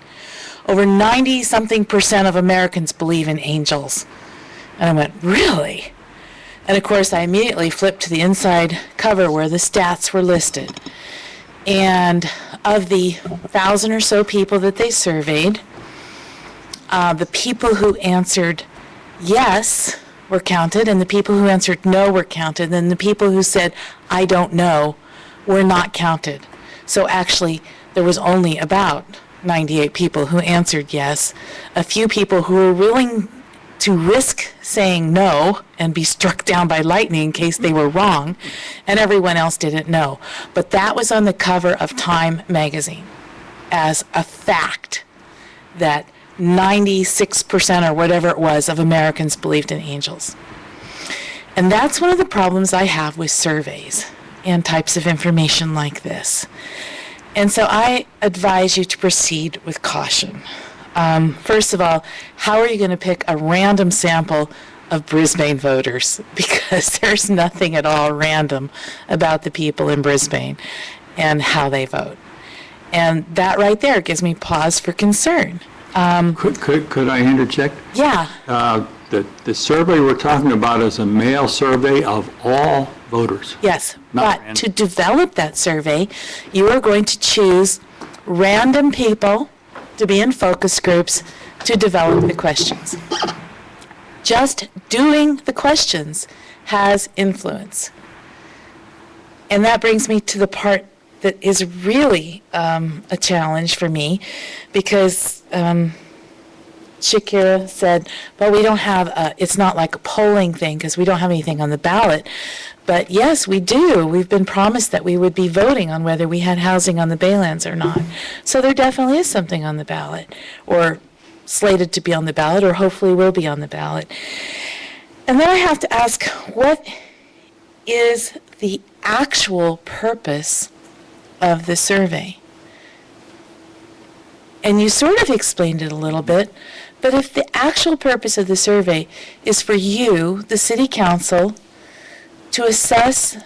Over 90-something% of Americans believe in angels. And I went, really? And of course, I immediately flipped to the inside cover where the stats were listed. And of the 1,000 or so people that they surveyed, the people who answered yes were counted, and the people who answered no were counted, and the people who said, I don't know, were not counted. So actually, there was only about 98 people who answered yes, a few people who were willing to risk saying no and be struck down by lightning in case they were wrong, and everyone else didn't know. But that was on the cover of Time magazine as a fact that 96% or whatever it was of Americans believed in angels. And that's one of the problems I have with surveys and types of information like this. And so I advise you to proceed with caution. First of all, how are you going to pick a random sample of Brisbane voters? Because there's nothing at all random about the people in Brisbane and how they vote. And that right there gives me pause for concern. Could I interject? Yeah. the survey we're talking about is a mail survey of all voters. Yes, Not but random. to develop that survey, you are going to choose random people to be in focus groups to develop the questions. Just doing the questions has influence. And that brings me to the part that is really a challenge for me, because Shakira said, well, we don't have, it's not like a polling thing because we don't have anything on the ballot. But yes, we do. We've been promised that we would be voting on whether we had housing on the Baylands or not. So there definitely is something on the ballot, or slated to be on the ballot, or hopefully will be on the ballot. And then I have to ask, what is the actual purpose of the survey? And you sort of explained it a little bit, but if the actual purpose of the survey is for you, the city council, to assess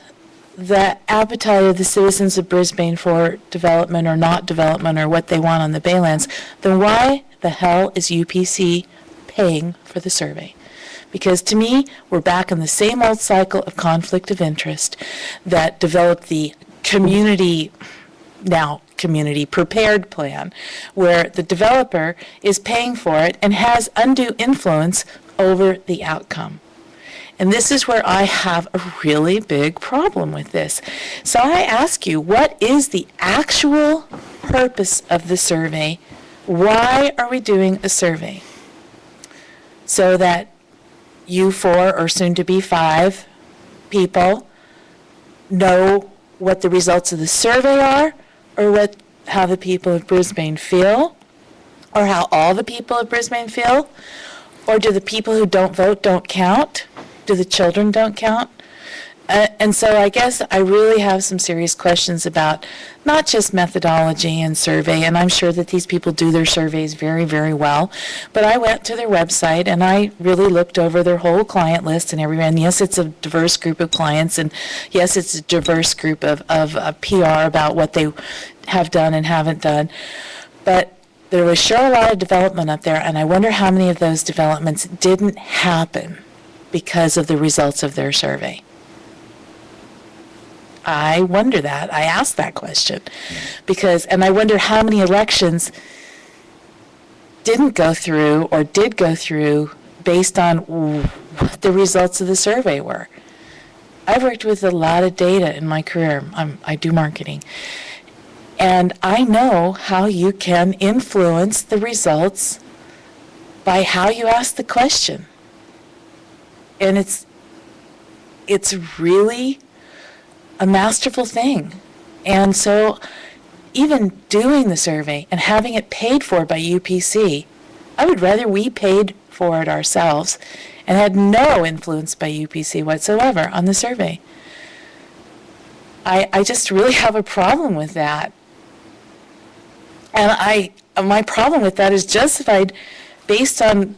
the appetite of the citizens of Brisbane for development or not development or what they want on the Baylands, then why the hell is UPC paying for the survey? Because to me, we're back in the same old cycle of conflict of interest that developed the community prepared plan, where the developer is paying for it and has undue influence over the outcome. And this is where I have a really big problem with this. So I ask you, what is the actual purpose of the survey? Why are we doing a survey? So that you 4 or soon to be 5 people know what the results of the survey are, or how the people of Brisbane feel, or how all the people of Brisbane feel, or do the people who don't vote don't count? Do the children don't count? And so I guess I really have some serious questions about not just methodology and survey, and I'm sure that these people do their surveys very, very well, but I went to their website and I really looked over their whole client list and everything. And yes, it's a diverse group of clients, and yes, it's a diverse group of PR about what they have done and haven't done, but there was sure a lot of development up there, and I wonder how many of those developments didn't happen because of the results of their survey. I wonder that. I asked that question and I wonder how many elections didn't go through or did go through based on what the results of the survey were. I've worked with a lot of data in my career. I do marketing. And I know how you can influence the results by how you ask the question. And it's really a masterful thing. And so even doing the survey and having it paid for by UPC, I would rather we paid for it ourselves and had no influence by UPC whatsoever on the survey. I just really have a problem with that. And my problem with that is justified based on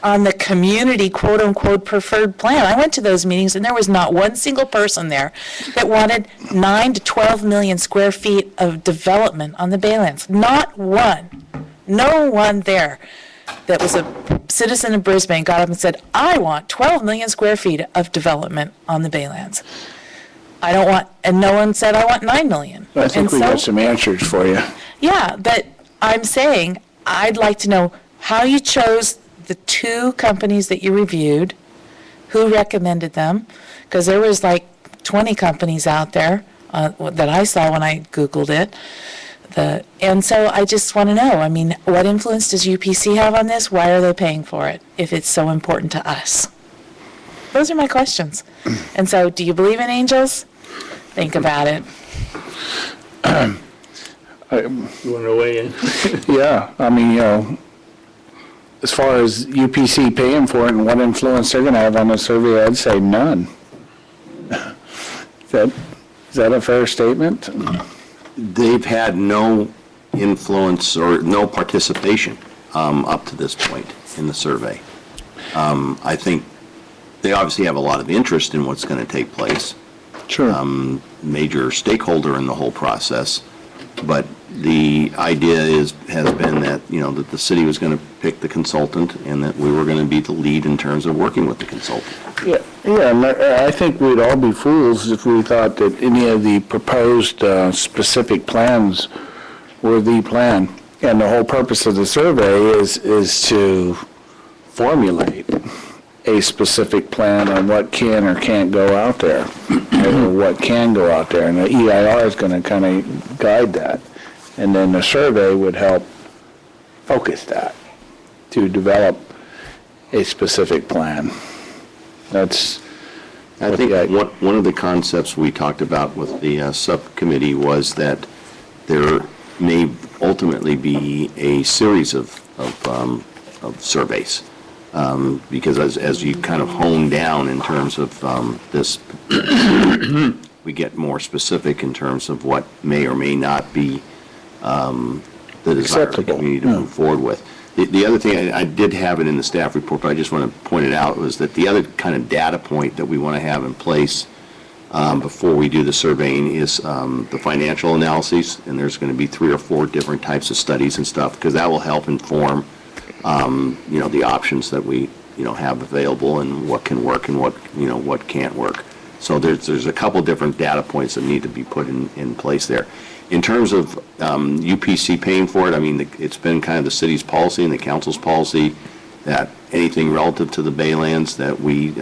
the community quote-unquote preferred plan. I went to those meetings and there was not one single person there that wanted 9 to 12 million square feet of development on the Baylands. Not one. No one there that was a citizen of Brisbane got up and said, I want 12 million square feet of development on the Baylands. And no one said, I want 9 million. I think we got some answers for you. Yeah, but I'm saying, I'd like to know how you chose the 2 companies that you reviewed, who recommended them, because there was like 20 companies out there that I saw when I Googled it. And so I just want to know, what influence does UPC have on this? Why are they paying for it if it's so important to us? Those are my questions. And so, do you believe in angels? Think about it. You want to weigh in? Yeah, as far as UPC paying for it and what influence they're going to have on the survey, I'd say none. Is that a fair statement? They've had no influence or no participation up to this point in the survey. I think they obviously have a lot of interest in what's going to take place. Sure. Major stakeholder in the whole process, but The idea has been that, that the city was going to pick the consultant and that we were going to be the lead in terms of working with the consultant. Yeah, and I think we'd all be fools if we thought that any of the proposed specific plans were the plan. And the whole purpose of the survey is to formulate a specific plan on what can or can't go out there, or what can go out there. And the EIR is going to kind of guide that. And then the survey would help focus that to develop a specific plan. That's, I think one of the concepts we talked about with the subcommittee was that there may ultimately be a series of surveys. Because as you kind of hone down in terms of this, we get more specific in terms of what may or may not be the desired community to move forward with. The other thing, I did have it in the staff report, but I just want to point it out, was that the other kind of data point that we want to have in place before we do the surveying is the financial analyses, and there's going to be 3 or 4 different types of studies and stuff, because that will help inform the options that we, have available and what can work and what can't work. So there's a couple different data points that need to be put in place there. In terms of UPC paying for it, I mean, it's been kind of the city's policy and the council's policy that anything relative to the Baylands that we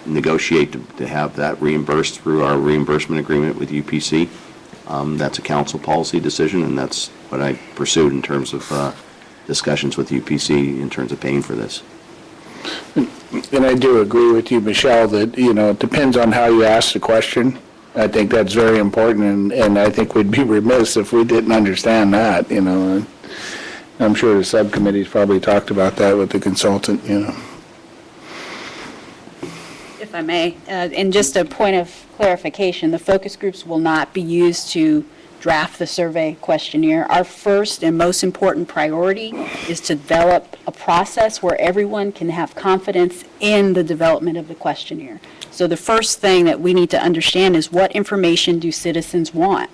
negotiate to have that reimbursed through our reimbursement agreement with UPC. That's a council policy decision, and that's what I pursued in terms of discussions with UPC in terms of paying for this. and I do agree with you, Michelle, that, it depends on how you ask the question. I think that's very important, and I think we'd be remiss if we didn't understand that, I'm sure the subcommittee's probably talked about that with the consultant, If I may, and just a point of clarification, the focus groups will not be used to draft the survey questionnaire. Our first and most important priority is to develop a process where everyone can have confidence in the development of the questionnaire. So the first thing that we need to understand is what information do citizens want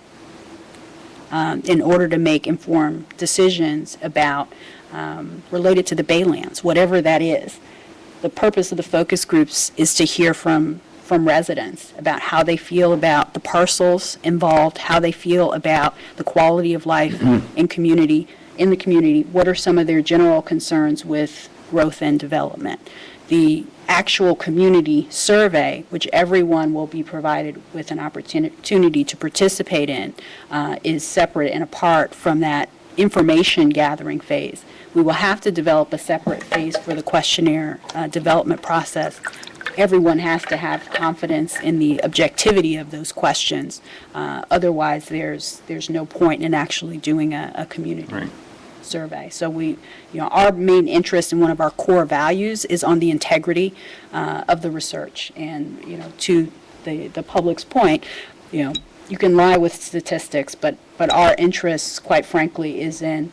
in order to make informed decisions about related to the Baylands, whatever that is. The purpose of the focus groups is to hear from residents about how they feel about the parcels involved, how they feel about the quality of life in the community, what are some of their general concerns with growth and development. The actual community survey, which everyone will be provided with an opportunity to participate in, is separate and apart from that information gathering phase. We will have to develop a separate phase for the questionnaire development process. Everyone has to have confidence in the objectivity of those questions. Otherwise, there's no point in actually doing a community survey. So our main interest and one of our core values is on the integrity of the research. And, to the public's point, you can lie with statistics, but our interest, quite frankly, is in,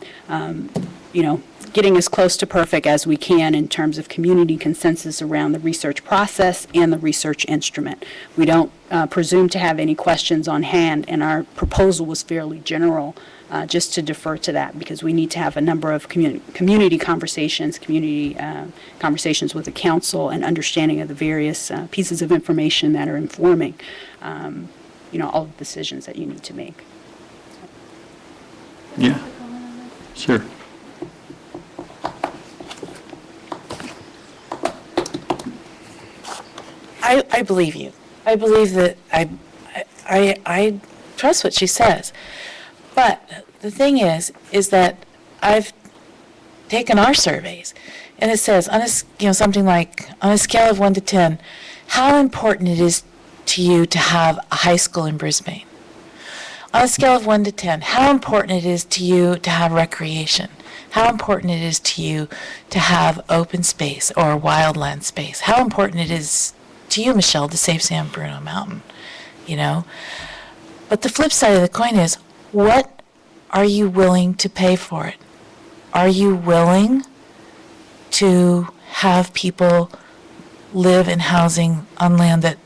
getting as close to perfect as we can in terms of community consensus around the research process and the research instrument. We don't presume to have any questions on hand, and our proposal was fairly general, just to defer to that, because we need to have a number of community conversations with the council, and understanding of the various pieces of information that are informing, all the decisions that you need to make. Yeah, sure. I believe you. I believe that I trust what she says. But the thing is that I've taken our surveys, and it says on something like on a scale of 1 to 10, how important it is to you to have a high school in Brisbane. On a scale of 1 to 10, how important it is to you to have recreation. How important it is to you to have open space or wildland space. How important it is to you, Michelle, to save San Bruno Mountain, But the flip side of the coin is, what are you willing to pay for it? Are you willing to have people live in housing on land that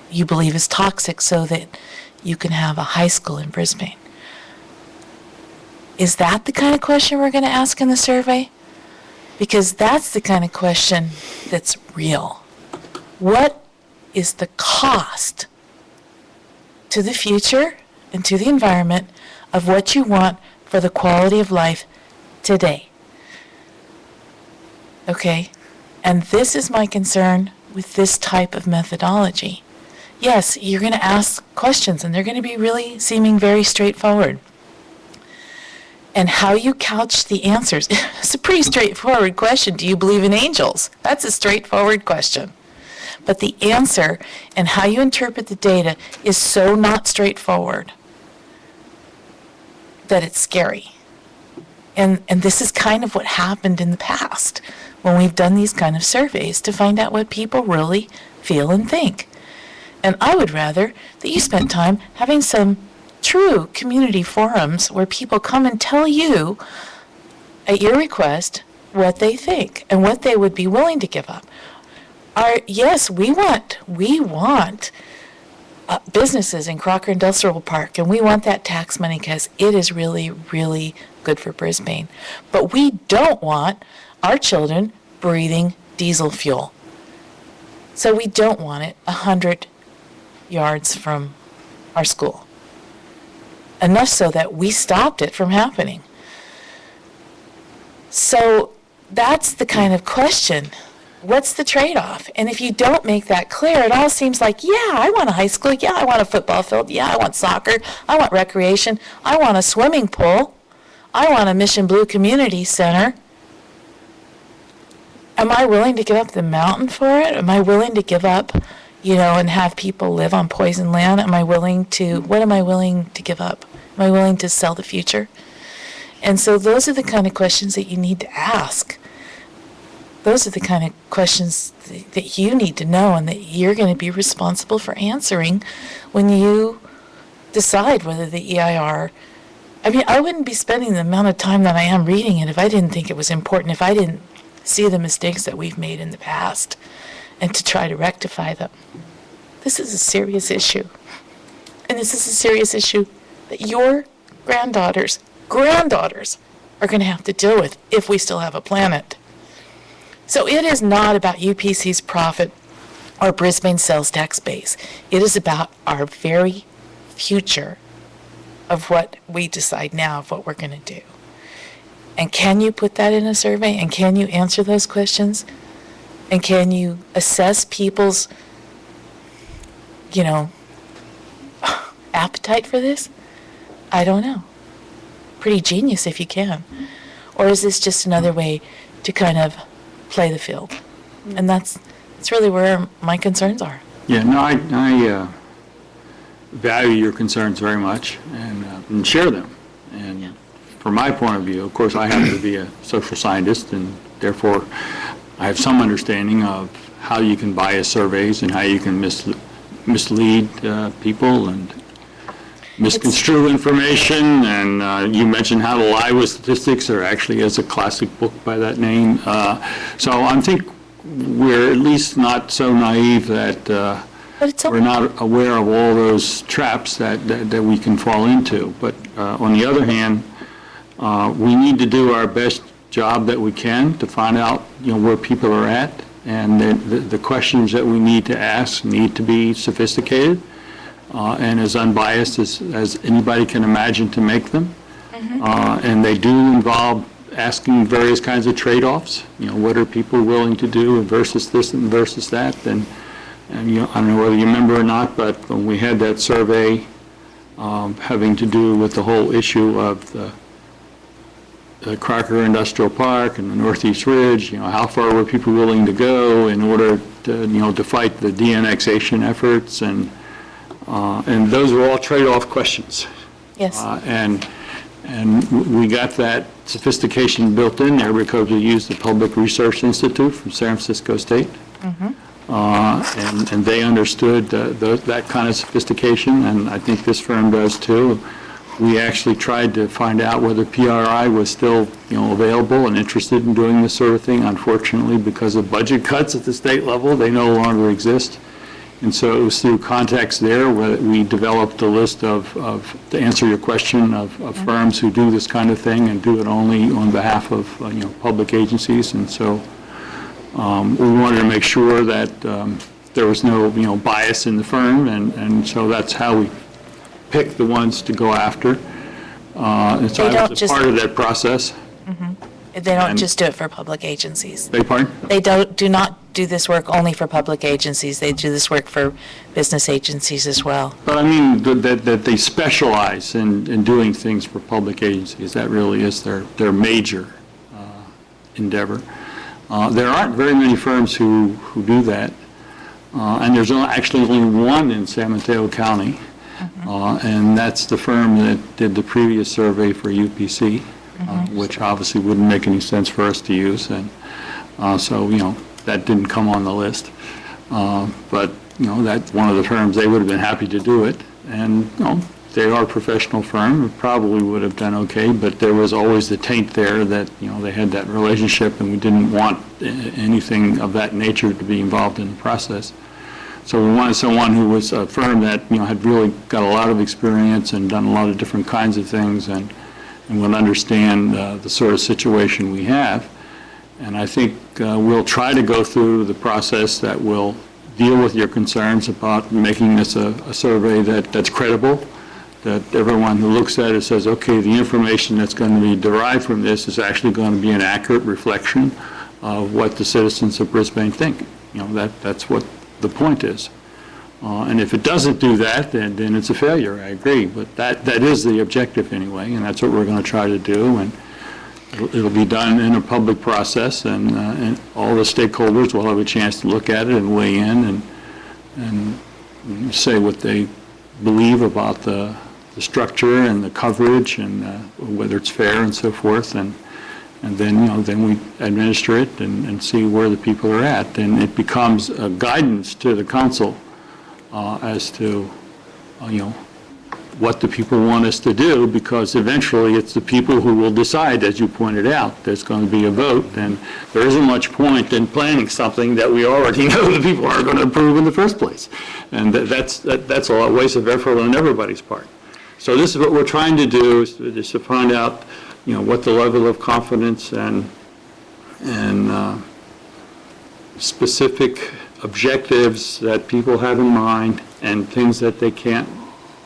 you believe is toxic so that you can have a high school in Brisbane? Is that the kind of question we're going to ask in the survey? Because that's the kind of question that's real. What is the cost to the future and to the environment of what you want for the quality of life today? Okay? And this is my concern with this type of methodology. Yes, you're going to ask questions, and they're going to be really seeming very straightforward. And how you couch the answers, it's a pretty straightforward question. Do you believe in angels? That's a straightforward question. But the answer and how you interpret the data is so not straightforward that it's scary. And this is kind of what happened in the past when we've done these kind of surveys to find out what people really feel and think. And I would rather that you spent time having some true community forums where people come and tell you, at your request, what they think and what they would be willing to give up. Yes, we want businesses in Crocker Industrial Park, and we want that tax money because it is really, really good for Brisbane. But we don't want our children breathing diesel fuel. So we don't want it 100 yards from our school. Enough so that we stopped it from happening. So that's the kind of question. What's the trade-off? And if you don't make that clear, it all seems like, yeah, I want a high school, yeah, I want a football field, yeah, I want soccer, I want recreation, I want a swimming pool, I want a Mission Blue Community Center. Am I willing to give up the mountain for it? Am I willing to give up, and have people live on poison land? What am I willing to give up? Am I willing to sell the future? And so those are the kind of questions that you need to ask. Those are the kind of questions that you need to know and that you're going to be responsible for answering when you decide whether the EIR, I wouldn't be spending the amount of time that I am reading it if I didn't think it was important, if I didn't see the mistakes that we've made in the past and to try to rectify them. This is a serious issue. And this is a serious issue that your granddaughters are going to have to deal with if we still have a planet. So it is not about UPC's profit or Brisbane sales tax base. It is about our very future of what we decide now of what we're going to do. And can you put that in a survey? And can you answer those questions? And can you assess people's, appetite for this? I don't know. Pretty genius if you can. Or is this just another way to kind of play the field? And that's really where my concerns are. Yeah, no, I value your concerns very much and share them. And from my point of view, of course, I happen to be a social scientist, and therefore I have some understanding of how you can bias surveys and how you can mislead people and misconstrue information. And you mentioned How to Lie with Statistics, or actually as a classic book by that name. So I think we're at least not so naive that we're not aware of all those traps that we can fall into. But on the other hand, we need to do our best job that we can to find out, where people are at, and the questions that we need to ask need to be sophisticated and as unbiased as anybody can imagine to make them. And they do involve asking various kinds of trade-offs. What are people willing to do versus this and versus that? And I don't know whether you remember or not, but when we had that survey having to do with the whole issue of the Crocker Industrial Park and the Northeast Ridge, how far were people willing to go in order to, to fight the de-annexation efforts, and those were all trade-off questions. Yes. And we got that sophistication built in there because we used the Public Research Institute from San Francisco State. And they understood that kind of sophistication, and I think this firm does too. We actually tried to find out whether PRI was still, available and interested in doing this sort of thing. Unfortunately, because of budget cuts at the state level, they no longer exist. And so it was through contacts there where we developed a list of to answer your question, of firms who do this kind of thing and do it only on behalf of, public agencies. And so we wanted to make sure that there was no, bias in the firm, and so that's how we picked the ones to go after. And so I was a part of that process. They don't just do it for public agencies. Beg your pardon? They do not do this work only for public agencies. They do this work for business agencies as well. But I mean, that they specialize in doing things for public agencies. That really is their major endeavor. There aren't very many firms who do that. And there's actually only one in San Mateo County. And that's the firm that did the previous survey for UPC. Which obviously wouldn't make any sense for us to use, and so that didn't come on the list. But that's one of the firms, they would have been happy to do it, and they are a professional firm. It probably would have done okay, but there was always the taint there that they had that relationship, and we didn't want anything of that nature to be involved in the process. So we wanted someone who was a firm that had really got a lot of experience and done a lot of different kinds of things, and will understand the sort of situation we have. And I think we'll try to go through the process that will deal with your concerns about making this a survey that's credible, that everyone who looks at it says, okay, the information that's going to be derived from this is actually going to be an accurate reflection of what the citizens of Brisbane think. That's what the point is. And if it doesn't do that, then it's a failure, I agree. But that is the objective anyway, and that's what we're going to try to do. And it'll be done in a public process, and all the stakeholders will have a chance to look at it and weigh in and say what they believe about the structure and the coverage and whether it's fair and so forth. And then, then we administer it and see where the people are at. And it becomes a guidance to the council as to, what the people want us to do, because eventually it's the people who will decide, as you pointed out. There's going to be a vote, and there isn't much point in planning something that we already know the people aren't going to approve in the first place. And that's a waste of effort on everybody's part. So this is what we're trying to do, is to find out, what the level of confidence and specific objectives that people have in mind, and things that they can't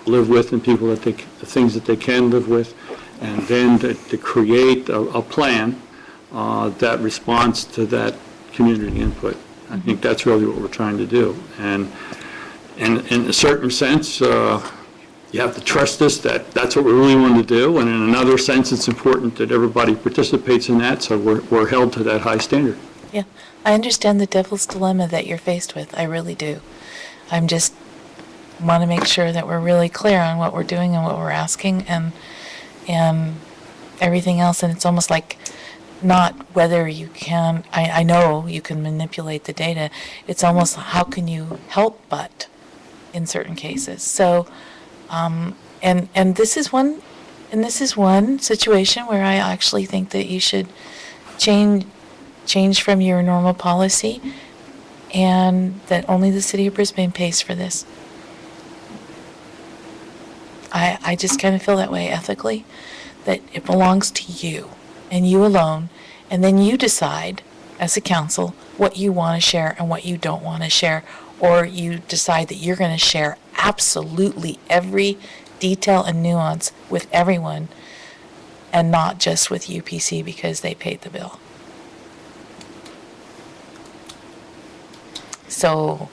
live with, and things that they can live with, and then to create a plan that responds to that community input. I think that's really what we're trying to do. And in a certain sense, you have to trust us that that's what we really want to do, and in another sense, it's important that everybody participates in that, so we're held to that high standard. Yeah, I understand the devil's dilemma that you're faced with. I really do. I'm just want to make sure that we're really clear on what we're doing and what we're asking and everything else. And it's almost like not whether you can, I know you can manipulate the data. It's almost how can you help but in certain cases. So, and this is one situation where I actually think that you should change from your normal policy, and that only the city of Brisbane pays for this. I just kind of feel that way ethically, that it belongs to you and you alone, and then you decide as a council what you want to share and what you don't want to share, or you decide that you're going to share absolutely every detail and nuance with everyone and not just with UPC because they paid the bill. So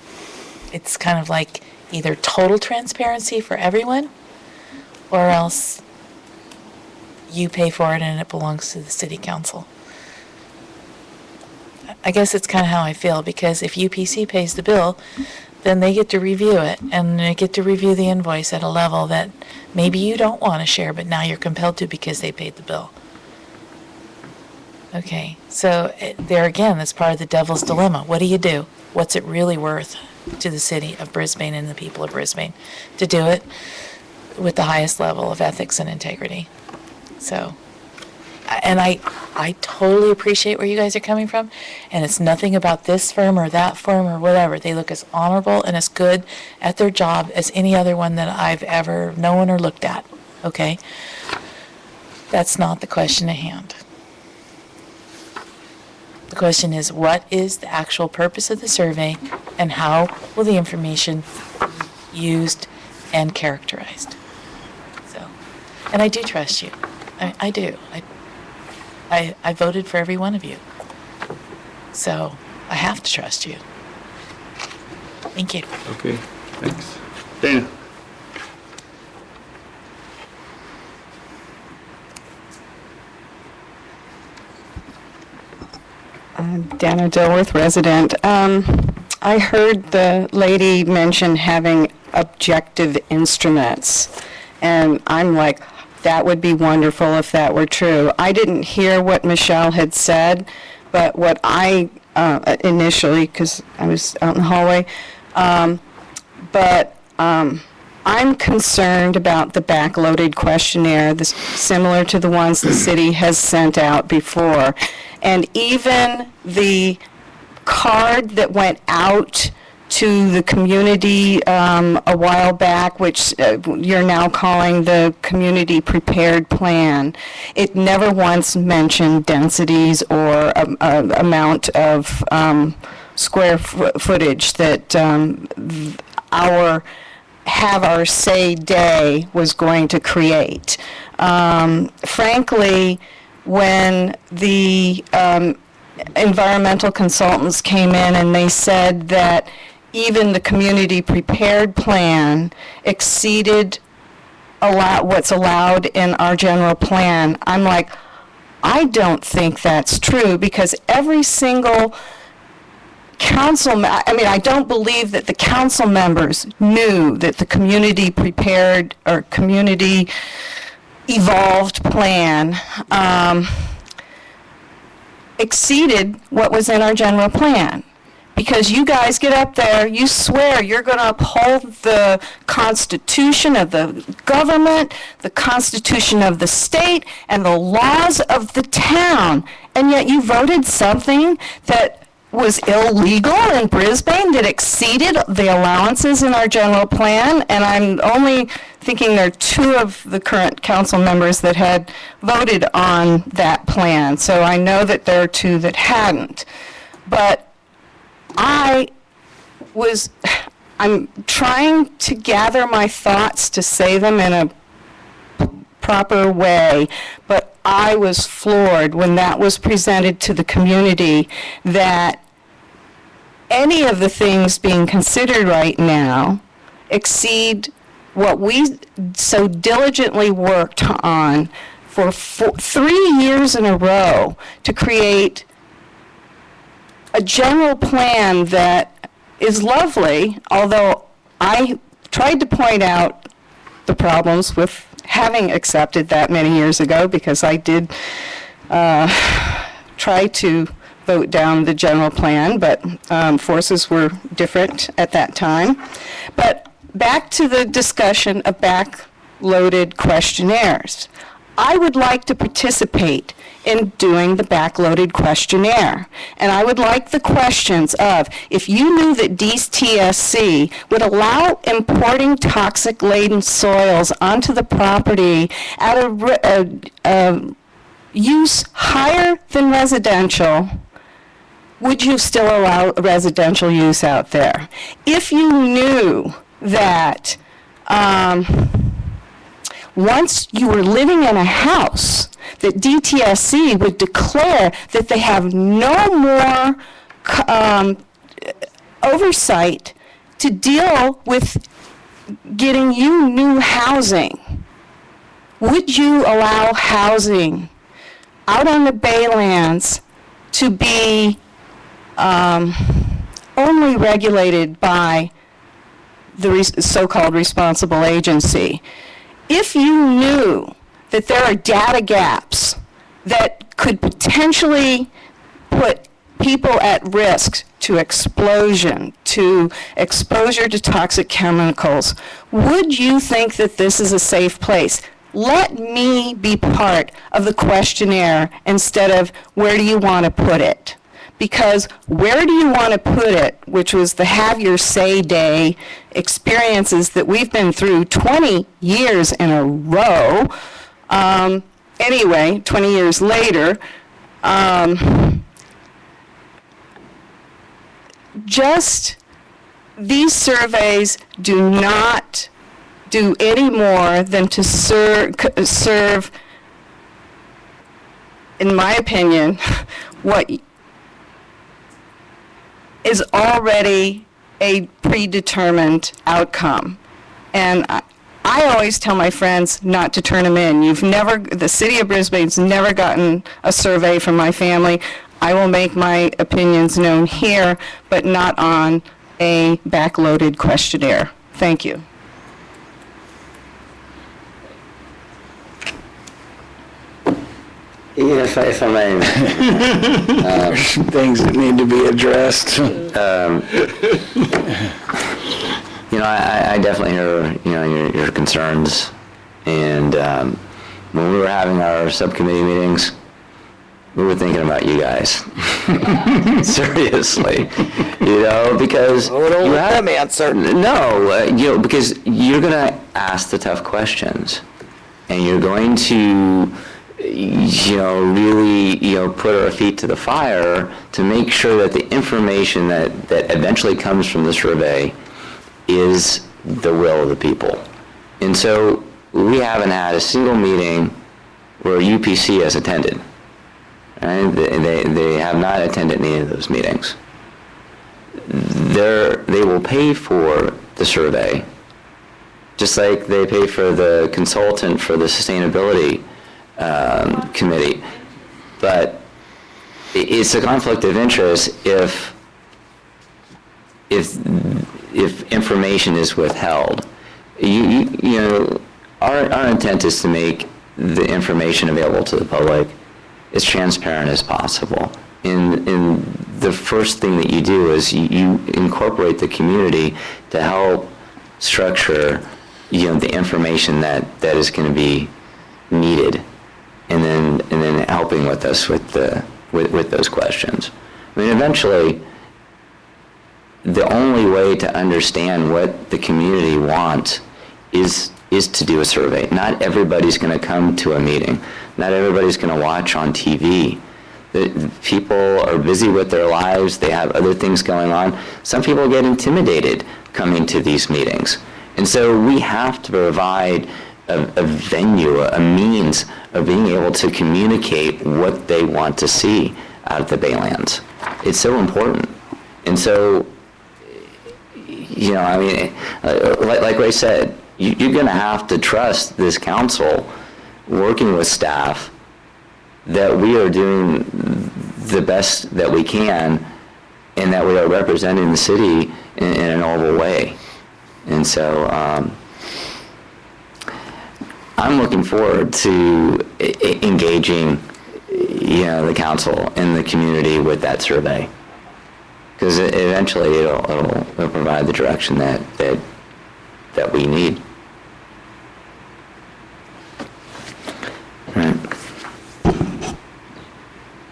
it's kind of like either total transparency for everyone, or else you pay for it and it belongs to the city council. I guess it's kind of how I feel, because if UPC pays the bill, then they get to review it, and they get to review the invoice at a level that maybe you don't want to share, but now you're compelled to because they paid the bill. Okay, so there again, that's part of the devil's dilemma. What do you do? What's it really worth to the city of Brisbane and the people of Brisbane to do it with the highest level of ethics and integrity? So and I totally appreciate where you guys are coming from, and it's nothing about this firm or that firm or whatever. They look as honorable and as good at their job as any other one that I've ever known or looked at, okay? That's not the question at hand. The question is, what is the actual purpose of the survey, and how will the information be used and characterized? So, and I do trust you. I do. I voted for every one of you. So I have to trust you. Thank you. Okay, thanks. Dana? Dana Dilworth, resident. I heard the lady mention having objective instruments, and I'm like, that would be wonderful if that were true. I didn't hear what Michelle had said, but what I initially, because I was out in the hallway, I'm concerned about the backloaded questionnaire, similar to the ones the city has sent out before. And even the card that went out to the community a while back, which you're now calling the Community Prepared Plan, it never once mentioned densities or amount of square footage that our Have Our Say Day was going to create. Frankly, when the environmental consultants came in and they said that even the community prepared plan exceeded what's allowed in our general plan, I'm like, I don't think that's true, because every single I don't believe that the council members knew that the community prepared or community evolved plan exceeded what was in our general plan. Because you guys get up there, you swear you're going to uphold the Constitution of the government, the Constitution of the state, and the laws of the town, and yet you voted something that was illegal in Brisbane, that exceeded the allowances in our general plan, and I'm only thinking there are two of the current council members that had voted on that plan, so I know that there are two that hadn't. But I'm trying to gather my thoughts to say them in a proper way, but I was floored when that was presented to the community, that any of the things being considered right now exceed what we so diligently worked on for 3 years in a row to create a general plan that is lovely, although I tried to point out the problems with having accepted that many years ago, because I did try to vote down the general plan, but forces were different at that time. But back to the discussion of backloaded questionnaires. I would like to participate in doing the backloaded questionnaire. And I would like the questions of, if you knew that DTSC would allow importing toxic-laden soils onto the property at a use higher than residential, would you still allow residential use out there? If you knew that once you were living in a house, that DTSC would declare that they have no more oversight to deal with getting you new housing, would you allow housing out on the Baylands to be only regulated by the so-called responsible agency? If you knew that there are data gaps that could potentially put people at risk to explosion, to exposure to toxic chemicals, would you think that this is a safe place? let me be part of the questionnaire instead of where do you want to put it? Because where do you want to put it, which was the Have Your Say Day experiences that we've been through 20 years in a row, anyway, 20 years later, just these surveys do not do any more than to serve, in my opinion, what is already a predetermined outcome. And I always tell my friends not to turn them in. The city of Brisbane's never gotten a survey from my family. I will make my opinions known here, but not on a backloaded questionnaire. Thank you. Yeah, if I may. There's some things that need to be addressed. I definitely hear, your concerns. And when we were having our subcommittee meetings, we were thinking about you guys. Seriously. Because Oh, don't let them answer. No, because you're going to ask the tough questions. And you're going to really, put our feet to the fire to make sure that the information that eventually comes from the survey is the will of the people. And so we haven't had a single meeting where UPC has attended. Right? They have not attended any of those meetings. They will pay for the survey, just like they pay for the consultant for the sustainability committee. But it's a conflict of interest if information is withheld. Our intent is to make the information available to the public as transparent as possible. And the first thing that you do is you incorporate the community to help structure the information that is going to be needed, and then helping with us with those questions. I mean, eventually, the only way to understand what the community wants is to do a survey. Not everybody's going to come to a meeting. Not everybody's going to watch on TV. People are busy with their lives. They have other things going on. Some people get intimidated coming to these meetings. And so we have to provide a venue, a means of being able to communicate what they want to see out of the Baylands. It's so important. And so, like Ray said, you're going to have to trust this council working with staff that we are doing the best that we can and that we are representing the city in a noble way. And so I'm looking forward to engaging the council and the community with that survey, because eventually it'll provide the direction that we need. Right.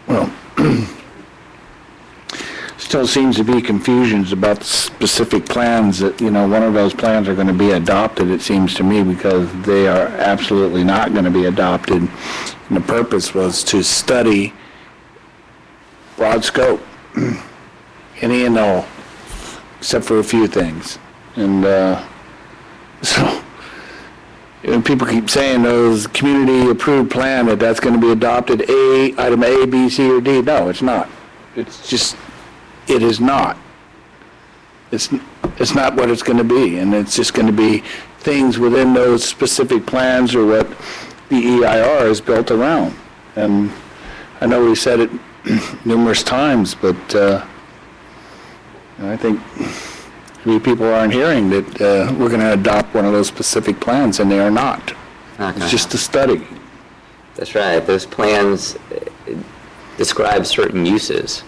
Well, still seems to be confusions about the specific plans that, one of those plans are going to be adopted, it seems to me, because they are absolutely not going to be adopted. And the purpose was to study broad scope, any and all, except for a few things. And so people keep saying those community-approved plan that's going to be adopted, item A, B, C, or D. No, it's not. It's just, it is not. It's not what it's going to be, and it's just going to be things within those specific plans or what the EIR is built around. And I know we said it numerous times, but I think people aren't hearing that we're going to adopt one of those specific plans, and they are not. It's just a study. That's right. Those plans describe certain uses,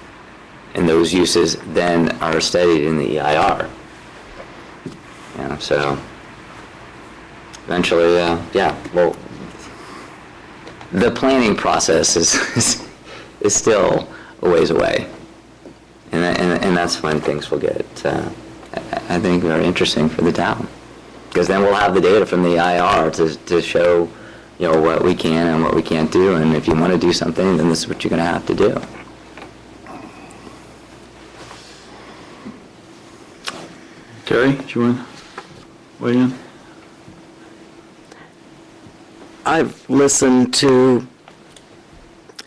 and those uses then are studied in the EIR. So eventually, we'll the planning process is still a ways away. And that's when things will get, I think, very interesting for the town. Because then we'll have the data from the IR to show, what we can and what we can't do. And if you want to do something, then this is what you're going to have to do. Terry, do you want to weigh in? I've listened to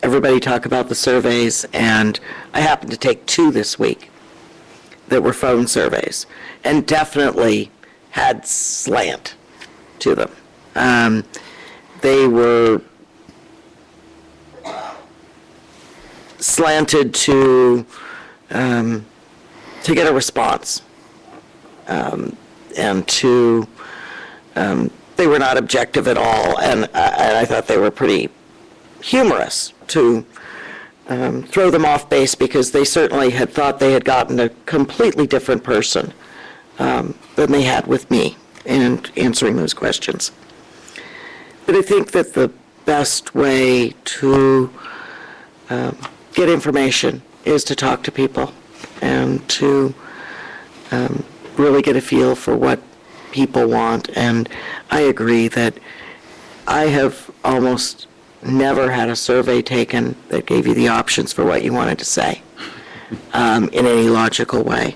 everybody talk about the surveys, and I happened to take 2 this week that were phone surveys, and definitely had slant to them. They were slanted to get a response, and to they were not objective at all, and I thought they were pretty humorous to throw them off base, because they certainly had thought they had gotten a completely different person than they had with me in answering those questions. But I think that the best way to get information is to talk to people and to really get a feel for what people want. And I agree that I have almost never had a survey taken that gave you the options for what you wanted to say in any logical way.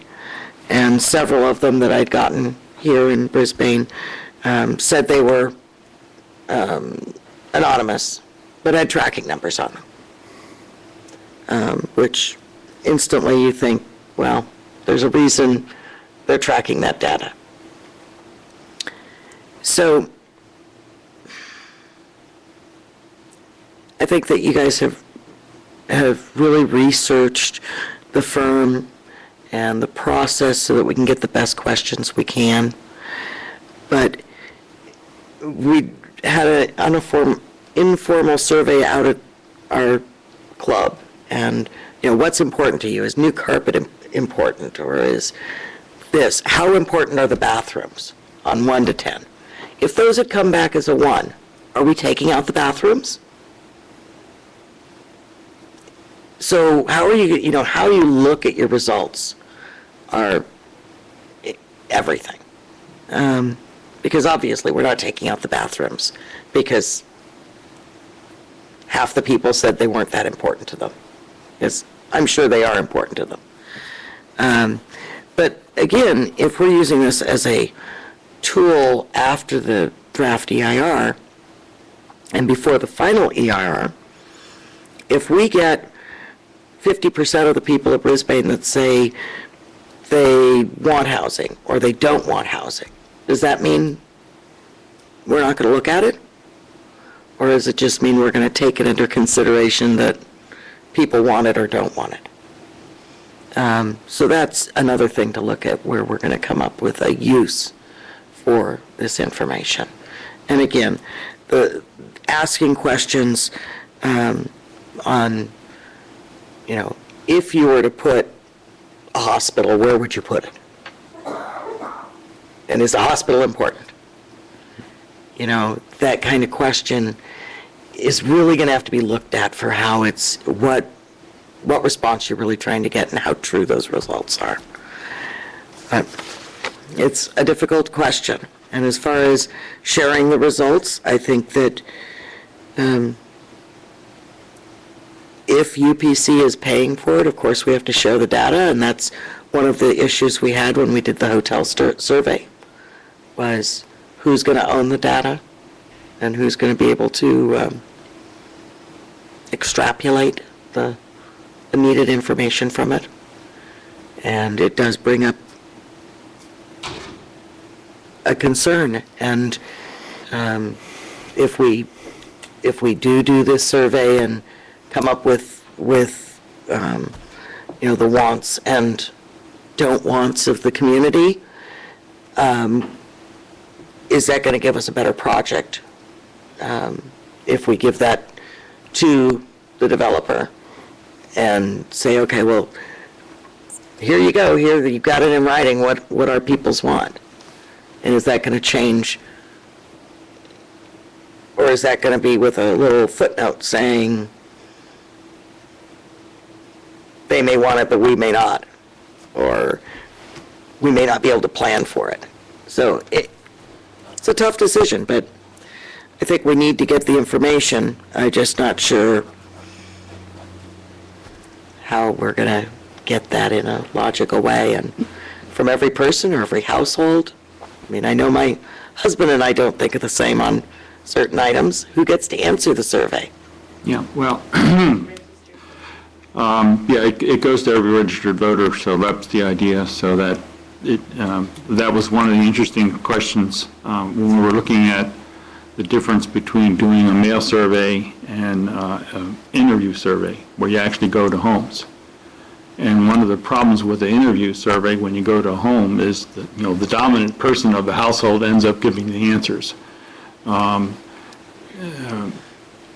And several of them that I'd gotten here in Brisbane said they were anonymous, but had tracking numbers on them, which instantly you think, well, there's a reason they're tracking that data. So I think that you guys have really researched the firm and the process so that we can get the best questions we can. But we had an informal survey out at our club, and what's important to you? Is new carpet important, or is this? How important are the bathrooms on 1 to 10? If those had come back as a 1, are we taking out the bathrooms? So how are you, how you look at your results are everything. Because obviously we're not taking out the bathrooms, because half the people said they weren't that important to them. Yes, I'm sure they are important to them. But again, if we're using this as a tool after the draft EIR and before the final EIR, if we get 50% of the people of Brisbane that say they want housing or they don't want housing, does that mean we're not going to look at it? Or does it just mean we're going to take it into consideration that people want it or don't want it? So that's another thing to look at, where we're going to come up with a use for this information. And again, the asking questions on, if you were to put a hospital, where would you put it? And is the hospital important? That kind of question is really going to have to be looked at for how it's, what response you're really trying to get and how true those results are. But it's a difficult question. And as far as sharing the results, I think that if UPC is paying for it, of course we have to show the data, and that's one of the issues we had when we did the hotel survey, was who's going to own the data and who's going to be able to extrapolate the needed information from it. And it does bring up a concern, and if we do this survey and come up with the wants and don't wants of the community, is that going to give us a better project if we give that to the developer and say, okay, well, here you go, here you've got it in writing what our peoples want? And is that going to change Or is that going to be with a little footnote saying they may want it, but we may not? Or we may not be able to plan for it. So it's a tough decision, but I think we need to get the information. I'm just not sure how we're going to get that in a logical way, and from every person or every household. I mean, I know my husband and I don't think of the same on certain items. Who gets to answer the survey? Yeah, well, it goes to every registered voter, so that's the idea. So that that was one of the interesting questions when we were looking at the difference between doing a mail survey and an interview survey, where you actually go to homes. And one of the problems with the interview survey when you go to a home is that, the dominant person of the household ends up giving the answers.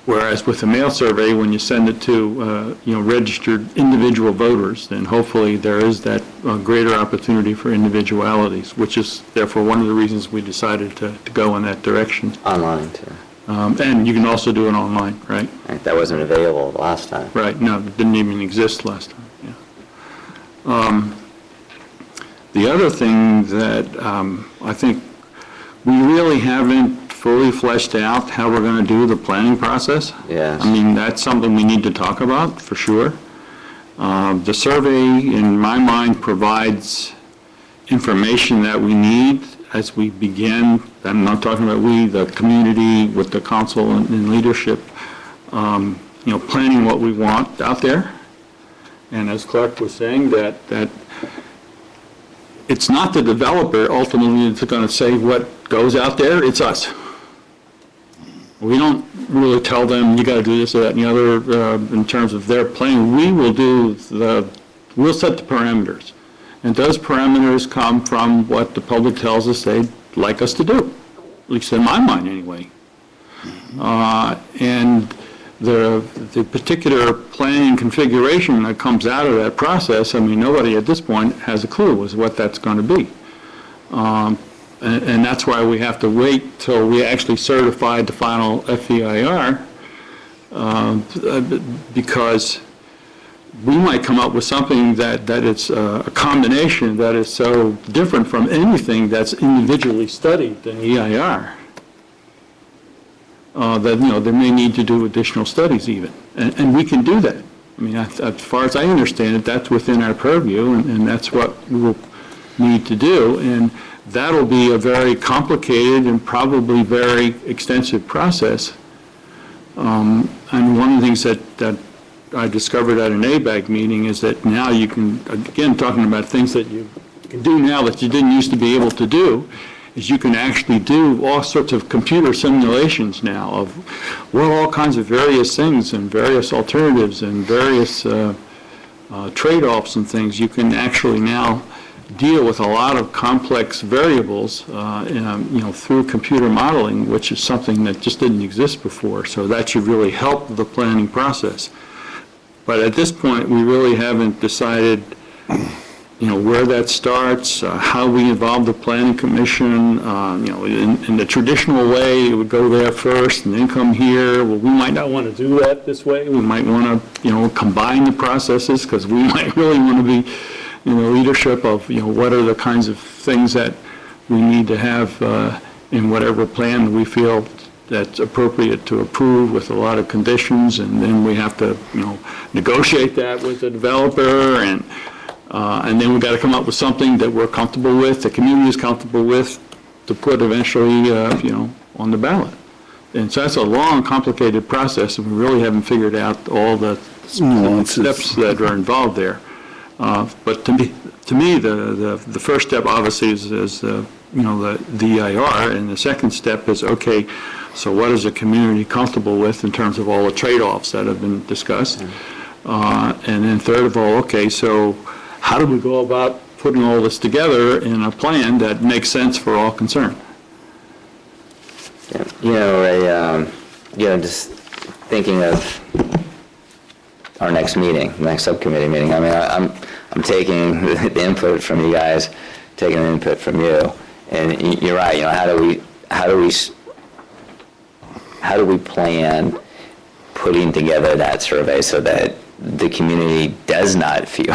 Whereas with the mail survey, when you send it to, registered individual voters, then hopefully there is that greater opportunity for individualities, which is therefore one of the reasons we decided to go in that direction. Online, too. And you can also do it online, right? That wasn't available last time. Right, no, it didn't even exist last time, yeah. The other thing that I think we really haven't fully fleshed out how we're going to do the planning process. Yes. I mean, that's something we need to talk about, for sure. The survey, in my mind, provides information that we need as we begin. I'm not talking about we, the community, with the council and leadership, planning what we want out there. And as Clark was saying, that it's not the developer ultimately that's going to say what goes out there, it's us. We don't really tell them, you got to do this or that and the other in terms of their planning. We'll set the parameters. And those parameters come from what the public tells us they'd like us to do, at least in my mind anyway. And the particular planning configuration that comes out of that process, I mean, nobody at this point has a clue as to what that's going to be. And that's why we have to wait till we actually certify the final FEIR, because we might come up with something that is a combination that is so different from anything that's individually studied in EIR. That, there may need to do additional studies even. And we can do that. I mean, as far as I understand it, that's within our purview, and that's what we'll need to do. And that'll be a very complicated and probably very extensive process. And one of the things that I discovered at an ABAG meeting is that now you can, again, talking about things that you can do now that you didn't used to be able to do, is you can actually do all sorts of computer simulations now of, all kinds of various things and various alternatives and various trade-offs and things. You can actually now deal with a lot of complex variables, through computer modeling, which is something that just didn't exist before. So that should really help the planning process. But at this point, we really haven't decided, where that starts, how we involve the planning commission. In the traditional way, it would go there first and then come here. Well, we might not want to do that this way. We might want to, combine the processes, because we might really want to be, leadership of, what are the kinds of things that we need to have in whatever plan we feel that's appropriate to approve with a lot of conditions, and then we have to, negotiate that with the developer, and then we've got to come up with something that we're comfortable with, the community is comfortable with, to put eventually, on the ballot. And so that's a long, complicated process, and we really haven't figured out all the steps that are involved there. But to me, the first step obviously is the EIR, and the second step is, okay, so what is the community comfortable with in terms of all the trade-offs that have been discussed? And then third of all, okay, so how do we go about putting all this together in a plan that makes sense for all concerned? Just thinking of our next meeting, next subcommittee meeting. I mean, I'm taking the input from you guys, taking the input from you, and you're right. How how do we plan putting together that survey so that the community does not feel,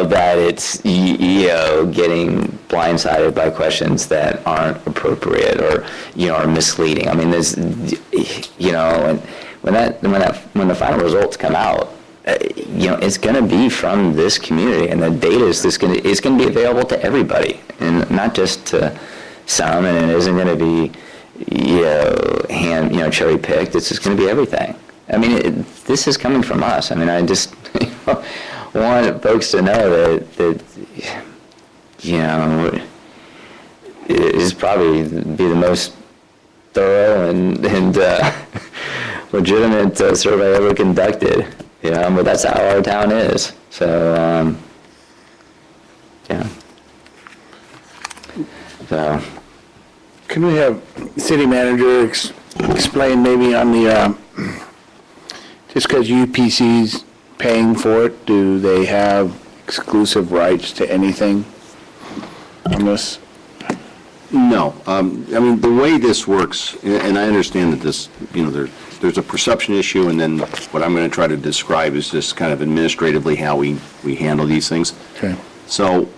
that it's, getting blindsided by questions that aren't appropriate or, are misleading. I mean, there's, and when the final results come out, it's going to be from this community, and the data is going to be available to everybody, and not just to some, and it isn't going to be, cherry picked. It's just going to be everything. I mean, this is coming from us. I mean, I just want folks to know that it is probably be the most thorough and legitimate survey ever conducted. But that's how our town is. So, So. Can we have city manager explain maybe on the, just because UPC's paying for it, do they have exclusive rights to anything on this? No. I mean, the way this works, and I understand that this, there's a perception issue, and then what I'm going to try to describe is just kind of administratively how we handle these things. Okay. So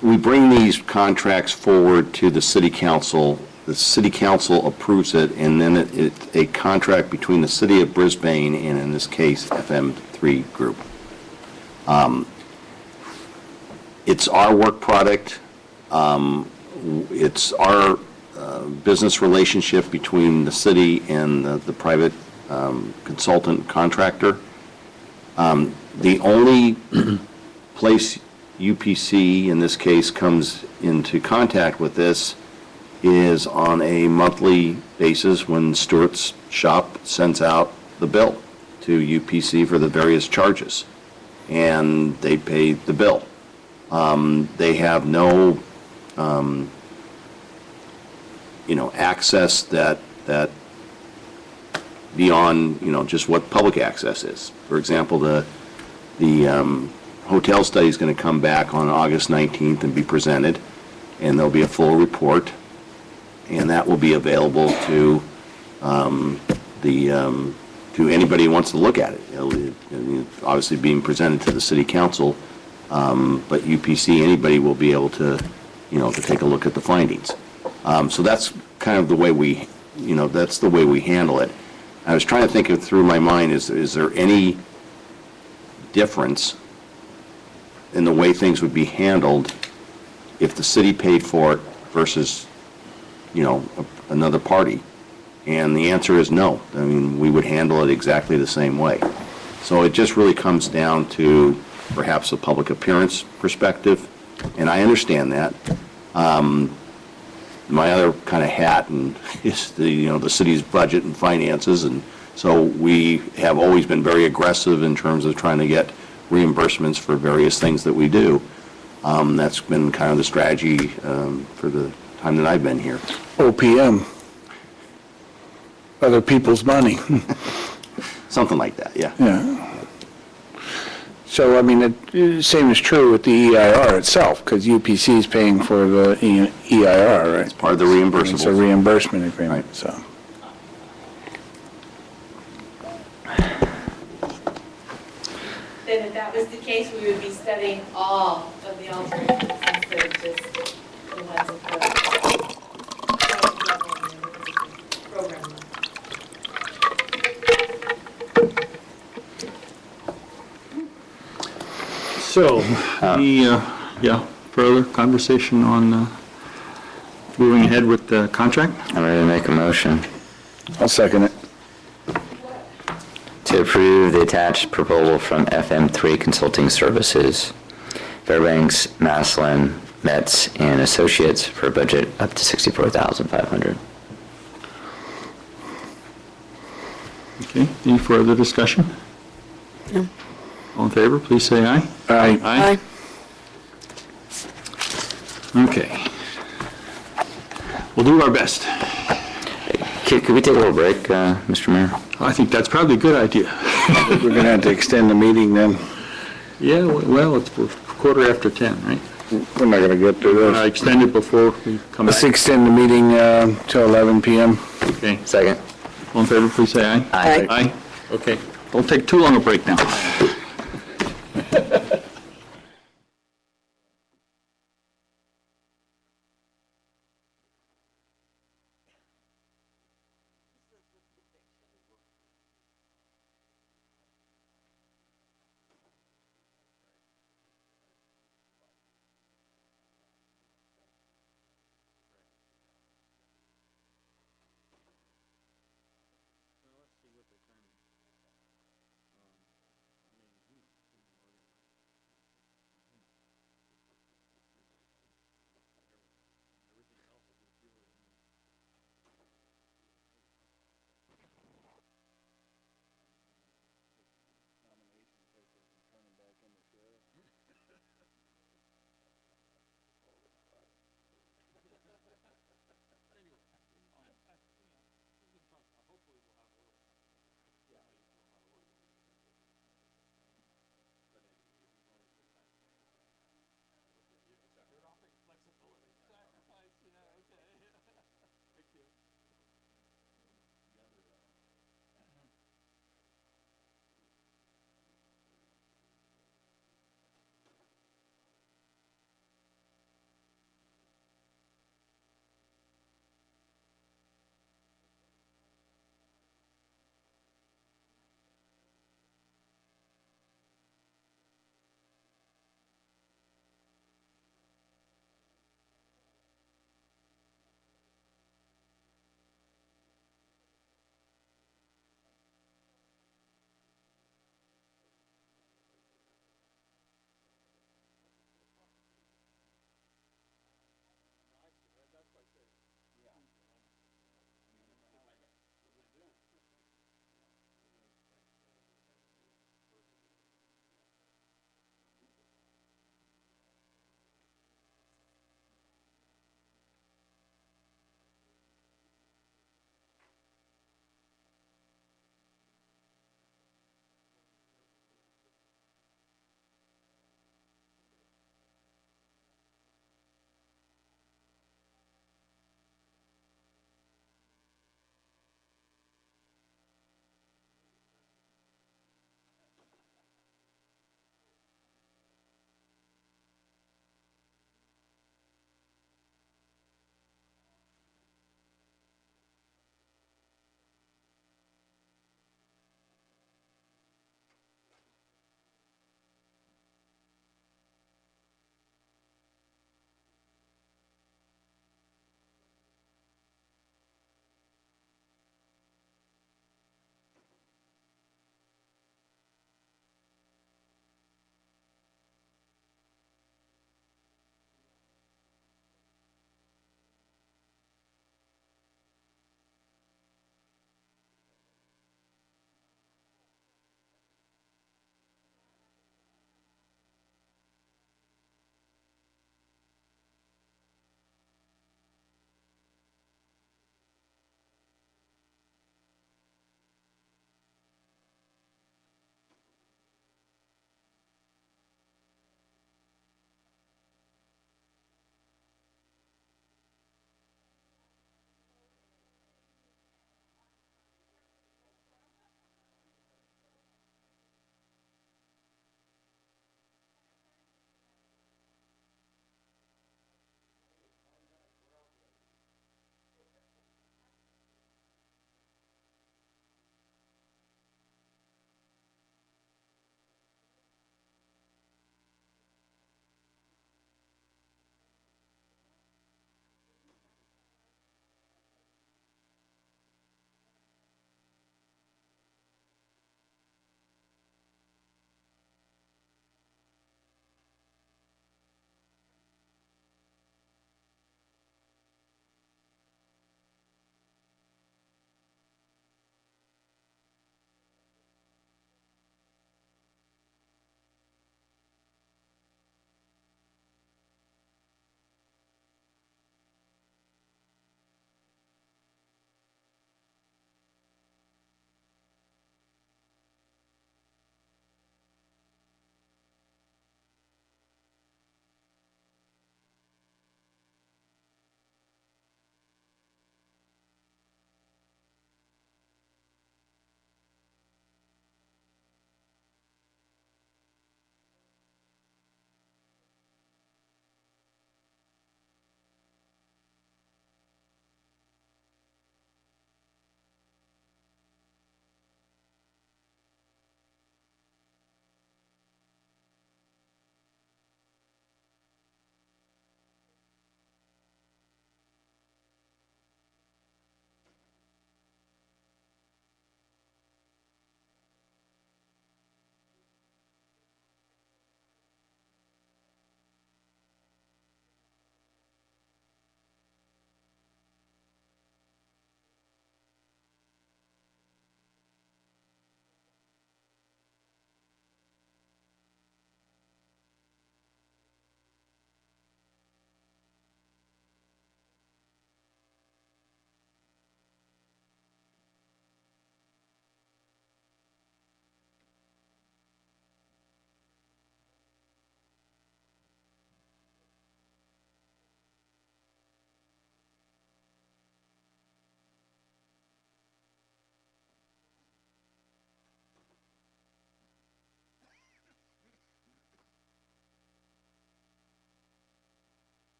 we bring these contracts forward to the city council. The city council approves it, and then it's a contract between the city of Brisbane and, in this case, FM3 Group. It's our work product. It's our business relationship between the city and the private consultant contractor. The only place UPC, in this case, comes into contact with this is on a monthly basis when Stewart's shop sends out the bill to UPC for the various charges, and they pay the bill. They have no access that beyond, just what public access is. For example, the hotel study is going to come back on August 19th and be presented, and there'll be a full report, and that will be available to to anybody who wants to look at it. It'll obviously being presented to the city council, but UPC, anybody will be able to, to take a look at the findings. So that's kind of the way we, that's the way we handle it. I was trying to think it through my mind, is there any difference in the way things would be handled if the city paid for it versus, another party? And the answer is no. I mean, we would handle it exactly the same way. So it just really comes down to perhaps a public appearance perspective, and I understand that. My other kind of hat is the city's budget and finances, and so we have always been very aggressive in terms of trying to get reimbursements for various things that we do. That's been kind of the strategy for the time that I've been here. OPM, other people's money. Something like that, yeah. Yeah. So, I mean, the same is true with the EIR itself, because UPC is paying for the EIR, right? It's part of the reimbursable. It's a reimbursement agreement, right. So. Then if that was the case, we would be studying all of the alternatives instead of just the ones in program. So, further conversation on moving ahead with the contract? I'm ready to make a motion I'll second it. to approve the attached proposal from FM3 Consulting Services, Fairbanks, Maslin, Metz, and Associates for a budget up to $64,500. Okay, any further discussion? No. All in favor, please say aye. Aye. Aye. Okay. We'll do our best. Could we take a little break, Mr. Mayor? I think that's probably a good idea. We're going to have to extend the meeting then. Yeah, well, it's 10:15, right? We're not going to get through I this. extend it before we come back. Let's extend the meeting till 11 p.m. Okay. Second. All in favor, please say aye. Aye. Aye. Okay. Don't take too long a break now.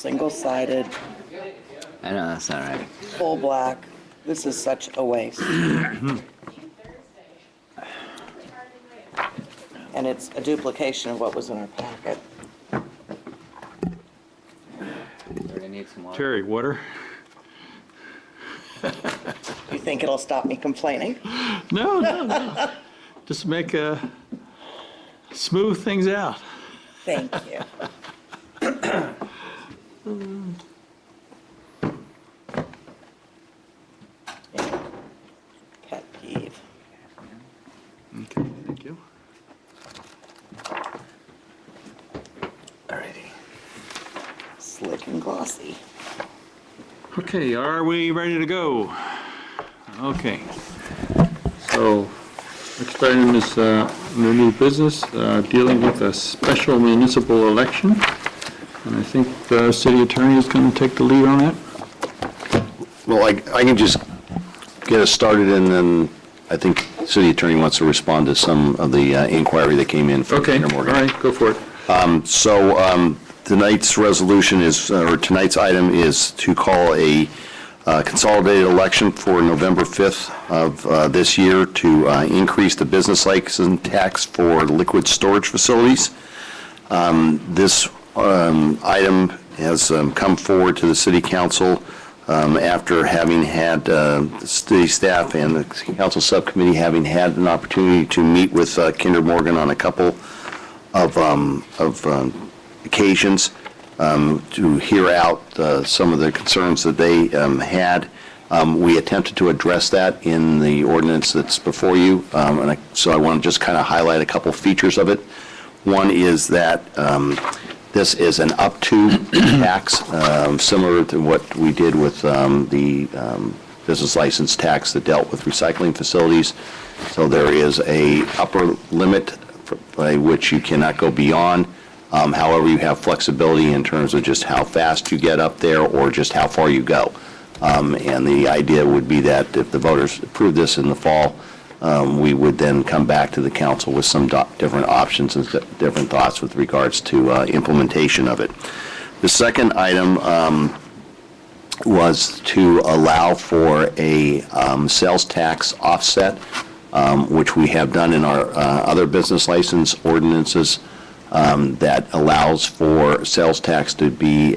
single-sided, I know, that's not right. full black. This is such a waste. And it's a duplication of what was in our packet. Terry, water? You think it'll stop me complaining? No, no, no. Just smooth things out. Thank you. Pet peeve. Okay, thank you. Alrighty. Slick and glossy. Okay, are we ready to go? Okay. So, next item is the new business, dealing with a special municipal election. And I think the city attorney is going to take the lead on that. Well, I can just get us started, and then I think the city attorney wants to respond to some of the inquiry that came in from Okay, Kinder all Morgan. right, go for it. Tonight's resolution is, or tonight's item is to call a consolidated election for November 5th of this year to increase the business license tax for liquid storage facilities. This item has come forward to the city council after having had the city staff and the council subcommittee having had an opportunity to meet with Kinder Morgan on a couple of occasions to hear out some of the concerns that they had. We attempted to address that in the ordinance that's before you, so I want to just kind of highlight a couple features of it. One is that this is an up-to tax, similar to what we did with the business license tax that dealt with recycling facilities. So there is a upper limit by which you cannot go beyond. However, you have flexibility in terms of just how fast you get up there or just how far you go. And the idea would be that if the voters approve this in the fall, we would then come back to the council with some different options and different thoughts with regards to implementation of it. The second item was to allow for a sales tax offset, which we have done in our other business license ordinances, that allows for sales tax to be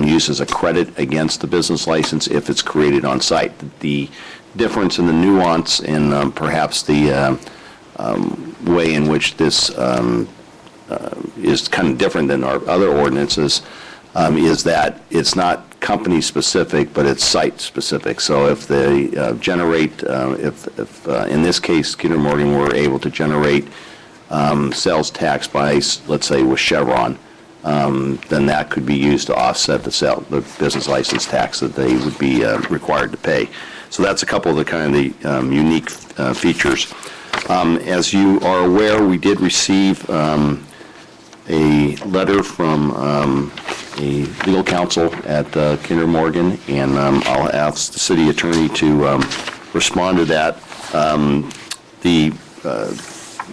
used as a credit against the business license if it's created on site. The difference in the nuance and perhaps the way in which this is kind of different than our other ordinances is that it's not company specific, but it's site specific. So if they generate, if in this case Kinder Morgan were able to generate sales tax by, let's say, with Chevron, then that could be used to offset the business license tax that they would be required to pay. So that's a couple of the kind of the unique features. As you are aware, we did receive a letter from a legal counsel at Kinder Morgan, and I'll ask the city attorney to respond to that.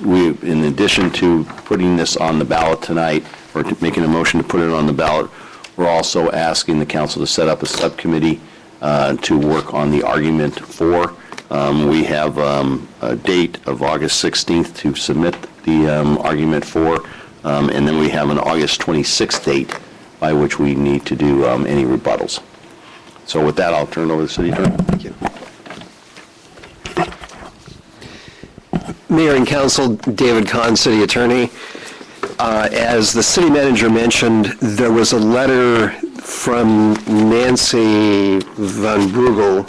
In addition to putting this on the ballot tonight, or making a motion to put it on the ballot, we're also asking the council to set up a subcommittee to work on the argument for. We have a date of August 16th to submit the argument for, and then we have an August 26th date by which we need to do any rebuttals. So with that, I'll turn it over to the city attorney. Thank you. Mayor and Council, David Kahn, City Attorney. As the City Manager mentioned, there was a letter from Nancy Van Brugel,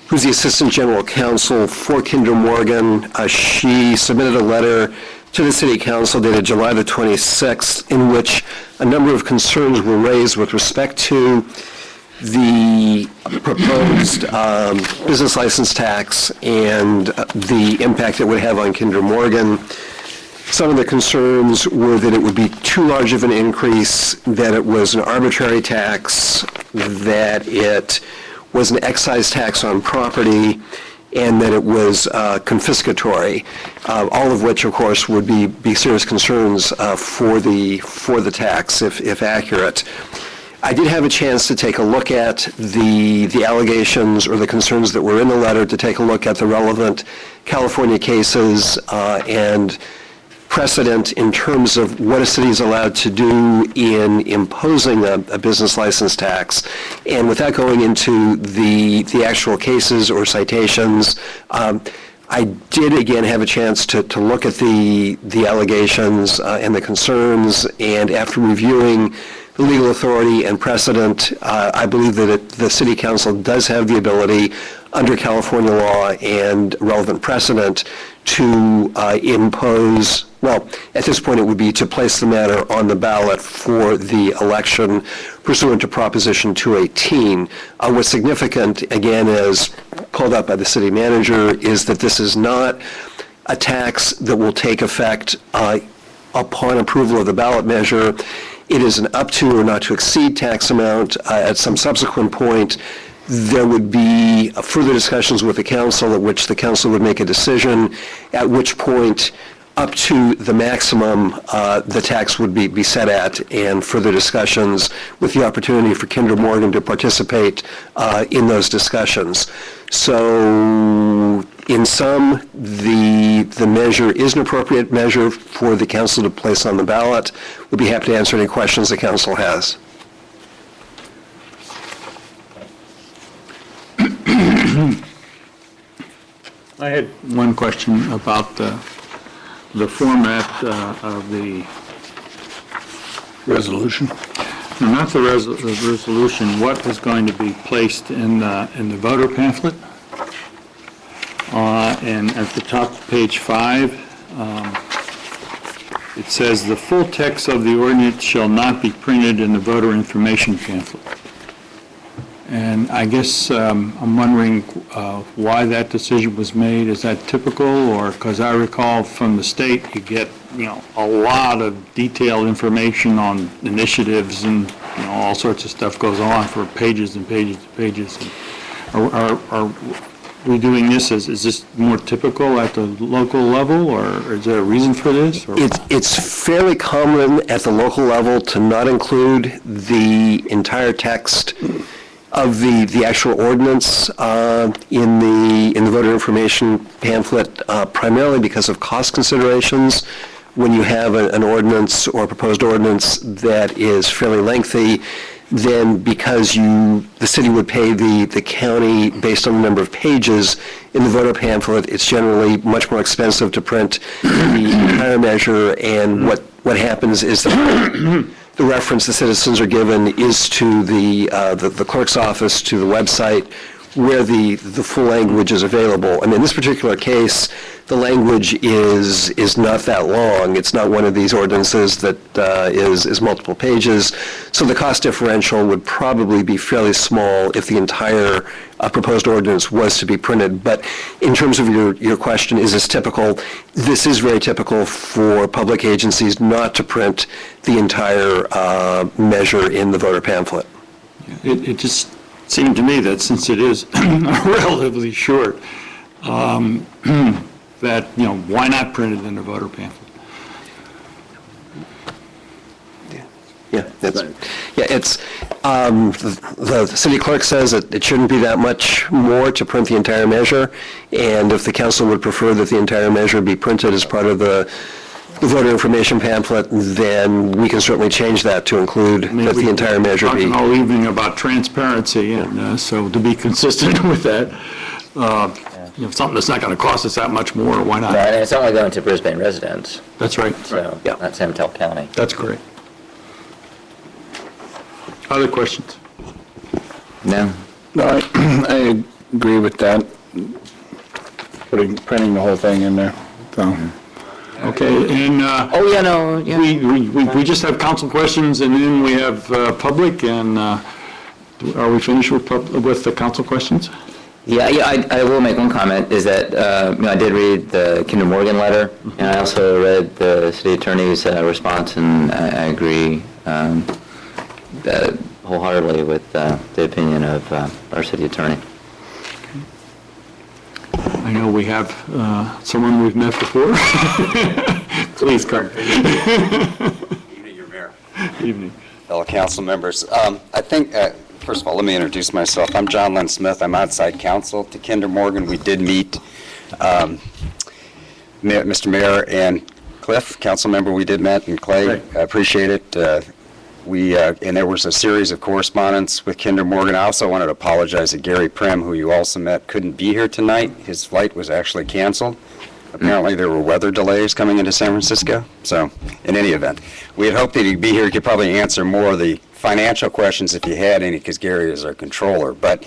who's the Assistant General Counsel for Kinder Morgan. She submitted a letter to the City Council dated July the 26th, in which a number of concerns were raised with respect to the proposed business license tax and the impact it would have on Kinder Morgan. Some of the concerns were that it would be too large of an increase, that it was an arbitrary tax, that it was an excise tax on property, and that it was confiscatory, all of which, of course, would be serious concerns for the tax, if accurate. I did have a chance to take a look at the allegations or the concerns that were in the letter, to take a look at the relevant California cases and precedent in terms of what a city is allowed to do in imposing a business license tax. And without going into the actual cases or citations, I did again have a chance to look at the allegations and the concerns, and after reviewing the legal authority and precedent, I believe that the City Council does have the ability, under California law and relevant precedent, to impose, well, at this point it would be to place the matter on the ballot for the election pursuant to Proposition 218. What's significant, again, as pulled up by the city manager, is that this is not a tax that will take effect upon approval of the ballot measure. It is an up to or not to exceed tax amount. At some subsequent point, there would be further discussions with the council, at which the council would make a decision, at which point up to the maximum the tax would be set at, and further discussions with the opportunity for Kinder Morgan to participate in those discussions. So in sum, the measure is an appropriate measure for the council to place on the ballot. We'll be happy to answer any questions the council has. I had one question about the format of the Resolution. no, not the resolution. What is going to be placed in the voter pamphlet? And at the top of page 5, it says the full text of the ordinance shall not be printed in the voter information pamphlet. And I guess I'm wondering why that decision was made. Is that typical, or, because I recall from the state, you get, a lot of detailed information on initiatives, and, all sorts of stuff goes on for pages and pages and pages. Are we doing this, is this more typical at the local level, or is there a reason for this? Or? It's fairly common at the local level to not include the entire text of the actual ordinance in the voter information pamphlet, primarily because of cost considerations. When you have an ordinance or a proposed ordinance that is fairly lengthy, then because the city would pay the county based on the number of pages in the voter pamphlet, it's generally much more expensive to print the entire measure, and what happens is that the reference the citizens are given is to the clerk's office, to the website, where the full language is available. And in this particular case, the language is not that long. It's not one of these ordinances that is multiple pages. So the cost differential would probably be fairly small if the entire proposed ordinance was to be printed. But in terms of your question, is this typical? This is very typical for public agencies not to print the entire measure in the voter pamphlet. It just seemed to me that since it is relatively short, that, why not print it in the voter pamphlet? It's, the city clerk says that it shouldn't be that much more to print the entire measure, and if the council would prefer that the entire measure be printed as part of the voter information pamphlet, then we can certainly change that to include that the entire measure be. Talking all evening about transparency, and so to be consistent with that, something that's not going to cost us that much more, why not? No, and it's only going to Brisbane residents, That's right. so not San Mateo County. That's correct. Other questions? No? No, I agree with that, printing the whole thing in there, so. Okay, and we just have council questions, and then we have public, and are we finished with the council questions? Yeah, I will make one comment, is that, I did read the Kinder Morgan letter, and I also read the city attorney's response, and I agree wholeheartedly with the opinion of our city attorney. I know we have someone we've met before. Please come. Evening, your mayor. Evening. Fellow council members. I think, first of all, let me introduce myself. I'm John Lynn Smith. I'm outside counsel to Kinder Morgan. We did meet Mr. Mayor and Cliff, council member, we did meet, and Clay. Right. I appreciate it. And there was a series of correspondence with Kinder Morgan. I also wanted to apologize to Gary Prim, who you also met, couldn't be here tonight. His flight was actually canceled. Apparently, there were weather delays coming into San Francisco. So, in any event, we had hoped that he'd be here. He could probably answer more of the financial questions if you had any, because Gary is our controller. But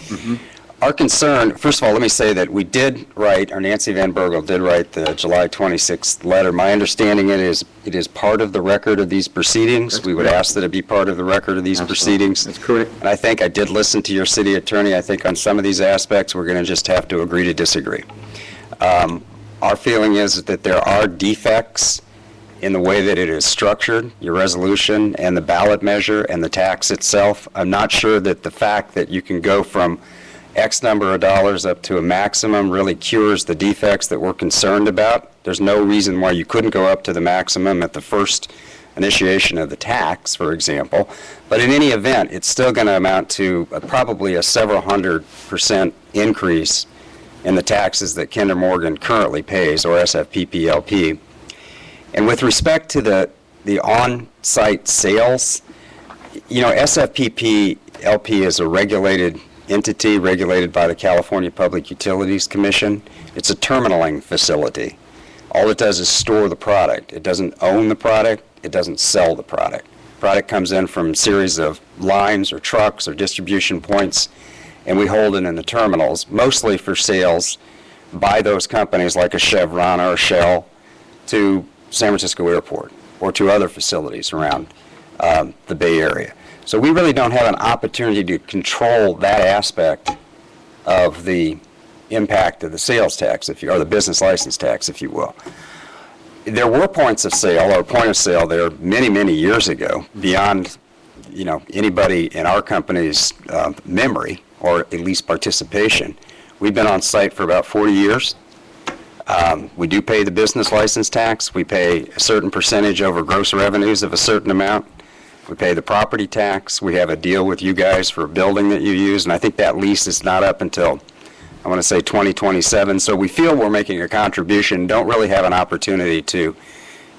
our concern, first of all, let me say that we did write, or Nancy Van Bergel did write the July 26th letter. My understanding it is part of the record of these proceedings. We would ask that it be part of the record of these proceedings. That's correct. And I think I did listen to your city attorney. I think on some of these aspects, we're going to just have to agree to disagree. Our feeling is that there are defects in the way that it is structured, your resolution and the ballot measure and the tax itself. I'm not sure that the fact that you can go from X number of dollars up to a maximum really cures the defects that we're concerned about. There's no reason why you couldn't go up to the maximum at the first initiation of the tax, for example. But in any event, it's still going to amount to probably a several % increase in the taxes that Kinder Morgan currently pays, or SFPPLP. And with respect to the on-site sales, you know, SFPPLP is a regulated entity regulated by the California Public Utilities Commission. It's a terminaling facility. All it does is store the product. It doesn't own the product. It doesn't sell the product. Product comes in from a series of lines or trucks or distribution points, and we hold it in the terminals, mostly for sales by those companies like a Chevron or a Shell to San Francisco Airport or to other facilities around the Bay Area. So we really don't have an opportunity to control that aspect of the impact of the sales tax, or the business license tax, if you will. There were points of sale, or point of sale there many, many years ago, beyond, you know, anybody in our company's memory, or at least participation. We've been on site for about 40 years. We do pay the business license tax. We pay a certain percentage over gross revenues of a certain amount. We pay the property tax. We have a deal with you guys for a building that you use, and I think that lease is not up until, I want to say, 2027. So we feel we're making a contribution, don't really have an opportunity to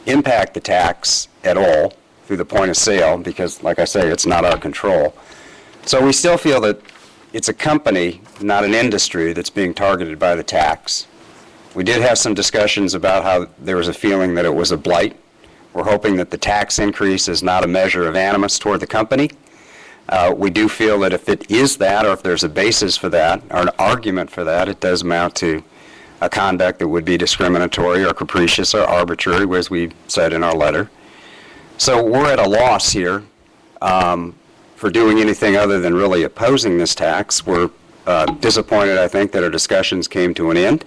impact the tax at all through the point of sale, because, like I say, it's not our control. So we still feel that it's a company, not an industry, that's being targeted by the tax. We did have some discussions about how there was a feeling that it was a blight. We're hoping that the tax increase is not a measure of animus toward the company. We do feel that if it is that, or if there's a basis for that, or an argument for that, it does amount to a conduct that would be discriminatory or capricious or arbitrary, as we said in our letter. So we're at a loss here for doing anything other than really opposing this tax. We're disappointed, I think, that our discussions came to an end.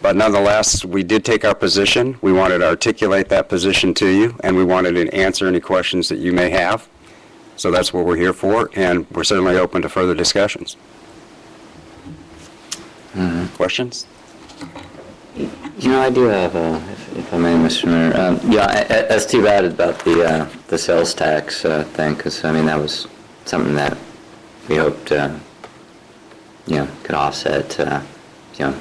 But nonetheless, we did take our position. We wanted to articulate that position to you, and we wanted to answer any questions that you may have. So that's what we're here for, and we're certainly open to further discussions. Questions? You know, I do have, if I may, Mr. Mayor. Yeah, that's too bad about the sales tax thing, because, I mean, that was something that we hoped, you know, could offset, you know.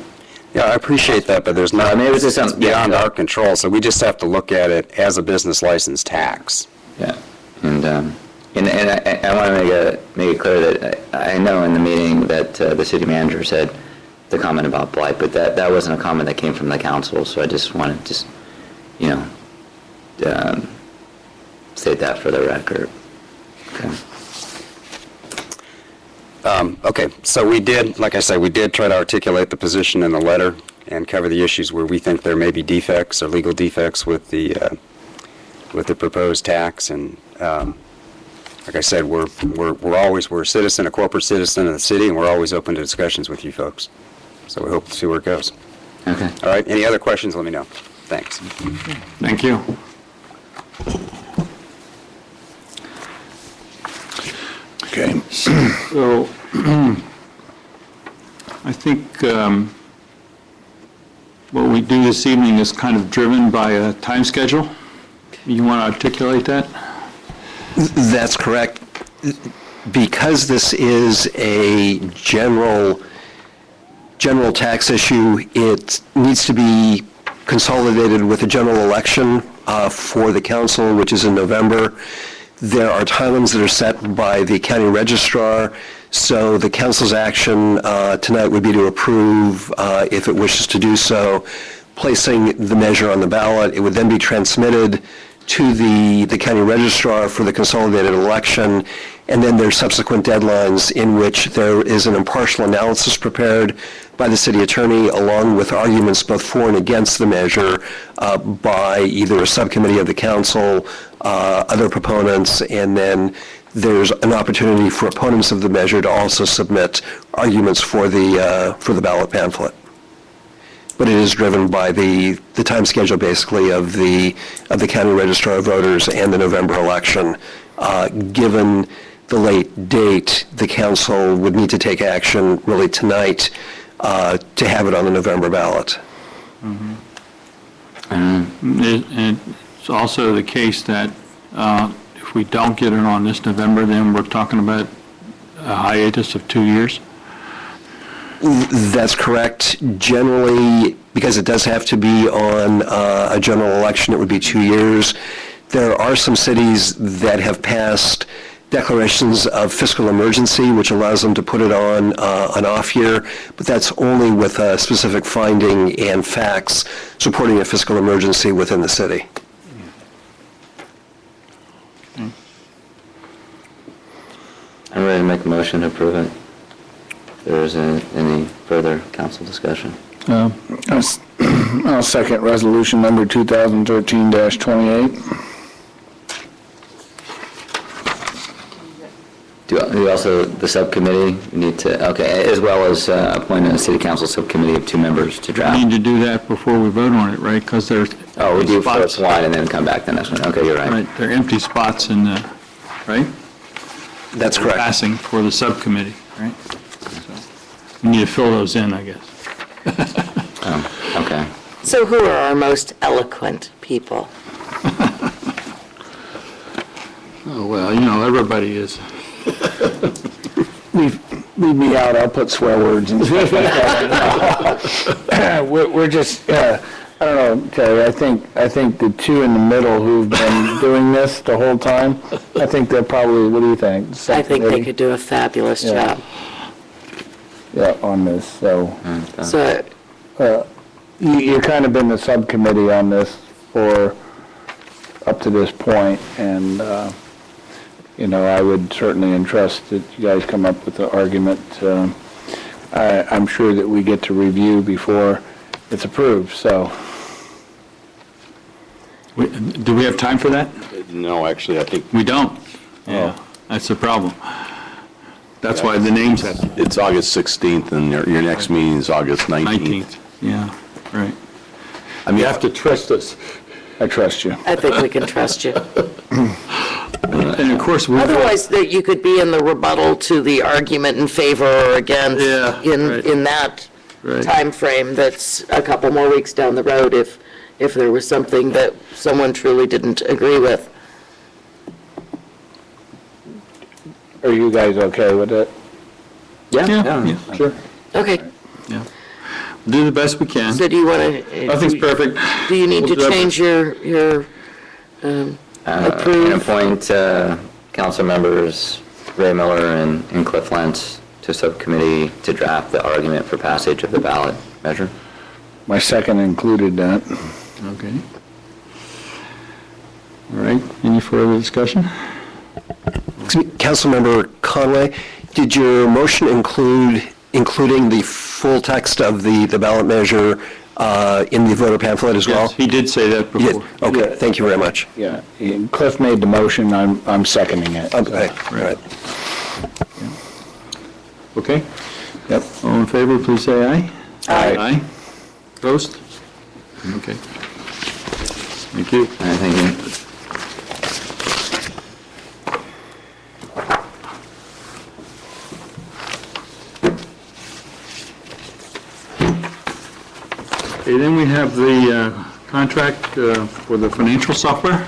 Yeah, I appreciate that, but there's not, I mean, it was just it's beyond our control, so we just have to look at it as a business license tax. Yeah, and I want to make it clear that I know in the meeting that the city manager said the comment about blight, but that wasn't a comment that came from the council, so I just wanted to, you know, state that for the record. Okay. Okay, so we did, like I said, we did try to articulate the position in the letter and cover the issues where we think there may be defects or legal defects with the proposed tax. And like I said, we're a citizen, a corporate citizen of the city, and we're always open to discussions with you folks. So we hope to see where it goes. Okay. All right. Any other questions? Let me know. Thanks. Thank you. Okay. So, I think what we do this evening is kind of driven by a time schedule? You want to articulate that? That's correct. Because this is a general tax issue, it needs to be consolidated with a general election for the council, which is in November. There are timelines that are set by the county registrar, so the council's action tonight would be to approve, if it wishes to do so, placing the measure on the ballot. It would then be transmitted to the county registrar for the consolidated election, and then there's subsequent deadlines in which there is an impartial analysis prepared by the city attorney, along with arguments both for and against the measure by either a subcommittee of the council, other proponents, and then there's an opportunity for opponents of the measure to also submit arguments for the ballot pamphlet. But it is driven by the time schedule, basically, of the county registrar of voters and the November election. Given the late date, the council would need to take action really tonight to have it on the November ballot. And it's also the case that if we don't get it on this November, then we're talking about a hiatus of 2 years? That's correct. Generally, because it does have to be on a general election, it would be 2 years. There are some cities that have passed declarations of fiscal emergency, which allows them to put it on an off year, but that's only with a specific finding and facts supporting a fiscal emergency within the city. I'm ready to make a motion to approve it. If there isn't any further council discussion. I'll second resolution number 2013-28. Do also, the subcommittee, we need to, okay, as well as appoint a city council subcommittee of 2 members to We draft. need to do that before we vote on it, right? Because there's Oh, we do spots. first one and then come back the next one. Okay, you're right. Right, there are empty spots in the, right? That's correct. Passing for the subcommittee, right? So we need to fill those in, I guess. Oh, okay. So who are our most eloquent people? Oh, well, you know, everybody is. Leave me out, I'll put swear words and stuff like that. We're just, I don't know, Terry, I think the 2 in the middle who've been doing this the whole time, I think they're probably, what do you think? I think they could do a fabulous Yeah. job. Yeah, on this, so. So, You've kind of been the subcommittee on this for up to this point, and, I would certainly entrust that you guys come up with the argument. I'm sure that we get to review before it's approved, so. Do we have time for that? No, actually, I think We don't. Yeah, that's the problem. That's why the names have it's August 16th, and your next meeting is August 19th. 19th. Yeah, right. I mean, You have to trust us. I trust you. I think we can trust you. And of course, we. Otherwise, that you could be in the rebuttal to the argument in favor or against Yeah, right. in that Right. time frame. That's a couple more weeks down the road if there was something that someone truly didn't agree with. Are you guys okay with it? Yeah, sure. Okay, Yeah. Do the best we can. so do you want to? Nothing's perfect. Do you need to We'll do change your And approve? appoint council members Ray Miller and Cliff Lentz to subcommittee to draft the argument for passage of the ballot measure. My second included that. Okay. All right, any further discussion? Councilmember Conway, did your motion including the full text of the ballot measure in the voter pamphlet as well? Yes, he did say that You did? before. Okay, thank you very much. Yeah, Cliff made the motion, I'm seconding it. Okay, all right. Okay? Yep. All in favor, please say aye. Aye. Aye? Opposed? Okay. Thank you. I think Okay, then we have the contract for the financial software.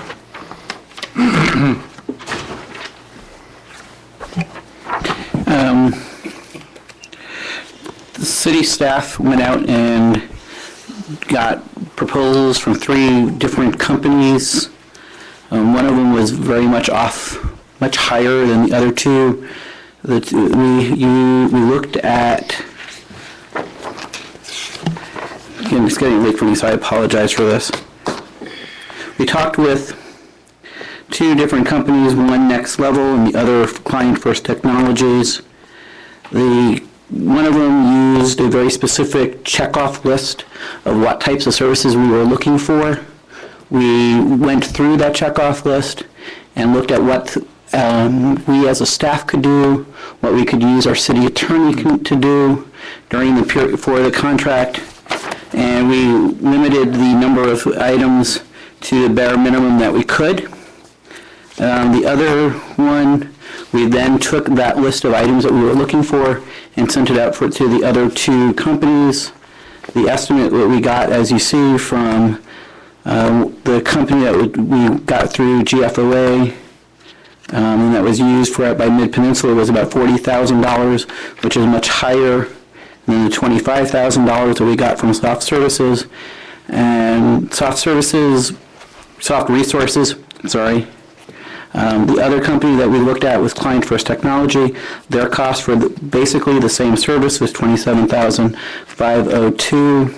The city staff went out and got proposals from 3 different companies. One of them was very much off, much higher than the other 2. We looked at, again, it's getting late for me, so I apologize for this. We talked with 2 different companies, one Next Level and the other Client First Technologies. One of them used a very specific checkoff list of what types of services we were looking for. We went through that checkoff list and looked at what we as a staff could do, what we could use our city attorney to do during the period for the contract, and we limited the number of items to the bare minimum that we could. The other one, we then took that list of items that we were looking for and sent it out to the other 2 companies. The estimate that we got, as you see, from the company that we got through GFOA, and that was used by Mid-Peninsula, was about $40,000, which is much higher than the $25,000 that we got from Soft Services. And Soft Resources, sorry. The other company that we looked at was Client First Technology. Their cost for basically the same service was $27,502.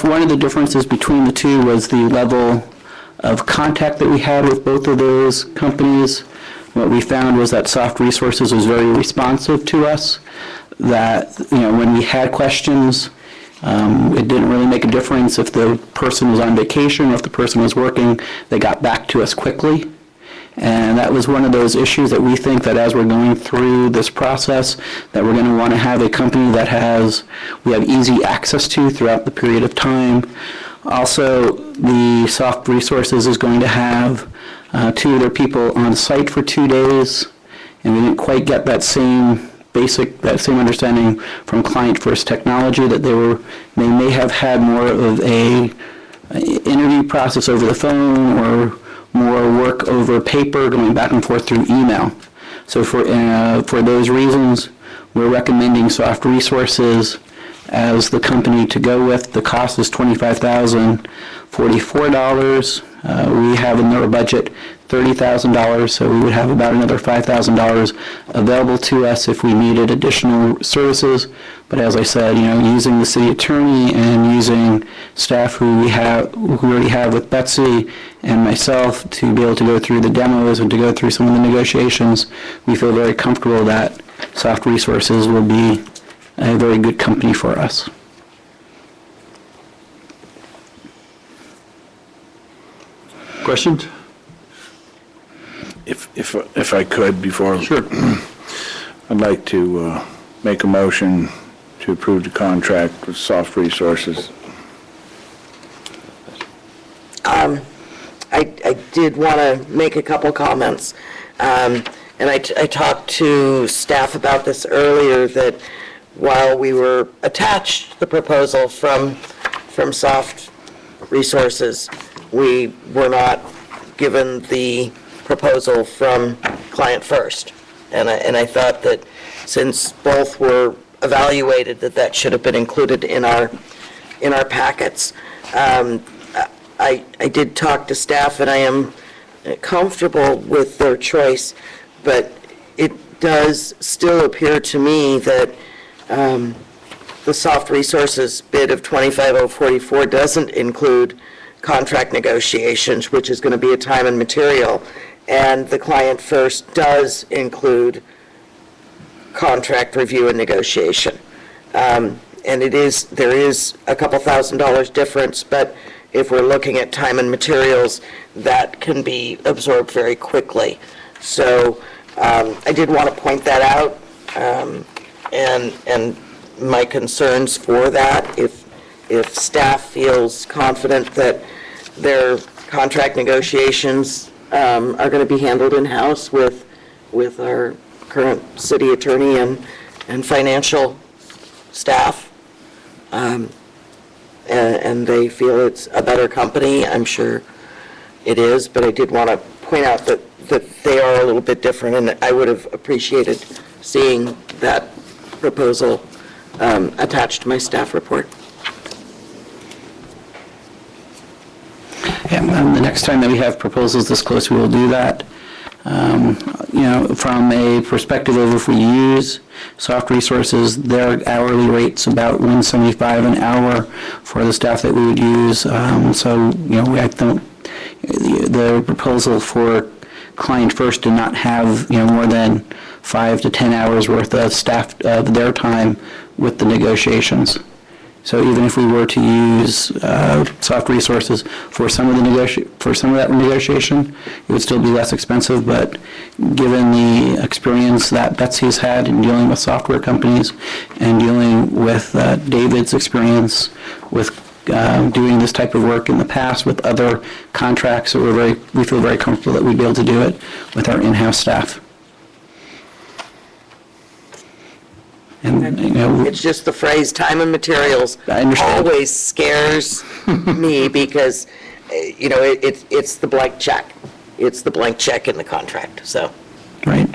One of the differences between the 2 was the level of contact that we had with both of those companies. What we found was that Soft Resources was very responsive to us, that when we had questions, it didn't really make a difference if the person was on vacation or if the person was working. They got back to us quickly. And that was one of those issues that we think that as we're going through this process, that we're going to want to have a company that we have easy access to throughout the period of time. Also, the Soft Resources is going to have 2 of their people on site for 2 days, and we didn't quite get that same understanding from Client First Technology, that they may have had more of a interview process over the phone or more work over paper, going back and forth through email. So for those reasons, we're recommending Soft Resources as the company to go with. The cost is $25,044. We have in our budget $30,000, so we would have about another $5,000 available to us if we needed additional services. But as I said, using the city attorney and using staff who we already have with Betsy and myself to be able to go through the demos and to go through some of the negotiations, we feel very comfortable that Soft Resources will be a very good company for us. Questions? If I could, before... Sure. I'd like to make a motion to approve the contract with Soft Resources. I did want to make a couple comments. And I talked to staff about this earlier, that while we were attached the proposal from Soft Resources, we were not given the proposal from Client First. And I thought that since both were evaluated, that should have been included in our packets. I did talk to staff, and I am comfortable with their choice, but it does still appear to me that the Soft Resources bid of $25,044 doesn't include contract negotiations, which is going to be a time and material, and the Client First does include contract review and negotiation. And there is a couple $1,000s difference, but if we're looking at time and materials, that can be absorbed very quickly. So I did want to point that out, and my concerns for that. If staff feels confident that their contract negotiations are going to be handled in-house with our current city attorney and financial staff, and they feel it's a better company. I'm sure it is, but I did want to point out that they are a little bit different, and I would have appreciated seeing that proposal attached to my staff report. The next time that we have proposals this close, we will do that. From a perspective of if we use soft resources, their hourly rate's about $175 an hour for the staff that we would use. I don't, the proposal for Client First did not have, more than 5 to 10 hours worth of staff, their time with the negotiations. So even if we were to use soft resources for some of that negotiation, it would still be less expensive. But given the experience that Betsy's had in dealing with software companies and dealing with David's experience with doing this type of work in the past with other contracts, so we feel very comfortable that we'd be able to do it with our in-house staff. And, it's just the phrase time and materials always scares me because, it's the blank check. It's the blank check in the contract, so. Right.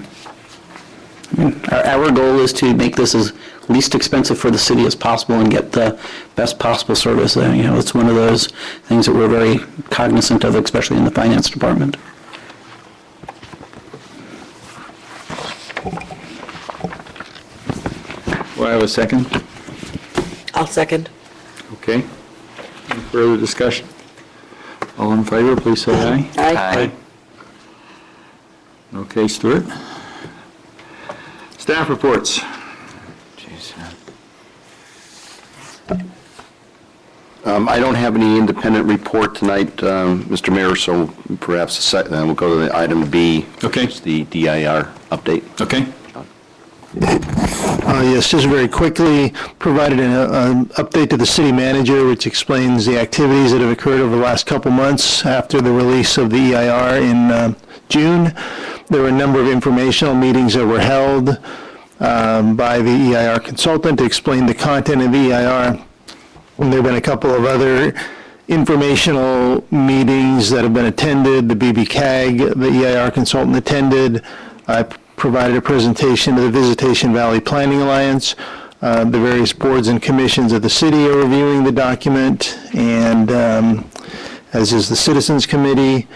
Our goal is to make this as least expensive for the city as possible and get the best possible service. It's one of those things that we're very cognizant of, especially in the finance department. Do I have a second? I'll second. Okay. Any further discussion? All in favor, please say aye. Aye. Okay, Stuart. Staff reports. I don't have any independent report tonight, Mr. Mayor, so perhaps we'll go to the item B. Okay. It's the DIR update. Okay. Yes, just very quickly, provided an update to the city manager, which explains the activities that have occurred over the last couple months after the release of the EIR in June. There were a number of informational meetings that were held by the EIR consultant to explain the content of the EIR. And there have been a couple of other informational meetings that have been attended. The BBCAG, the EIR consultant attended. I provided a presentation to the Visitation Valley Planning Alliance. The various boards and commissions of the city are reviewing the document, and as is the Citizens Committee.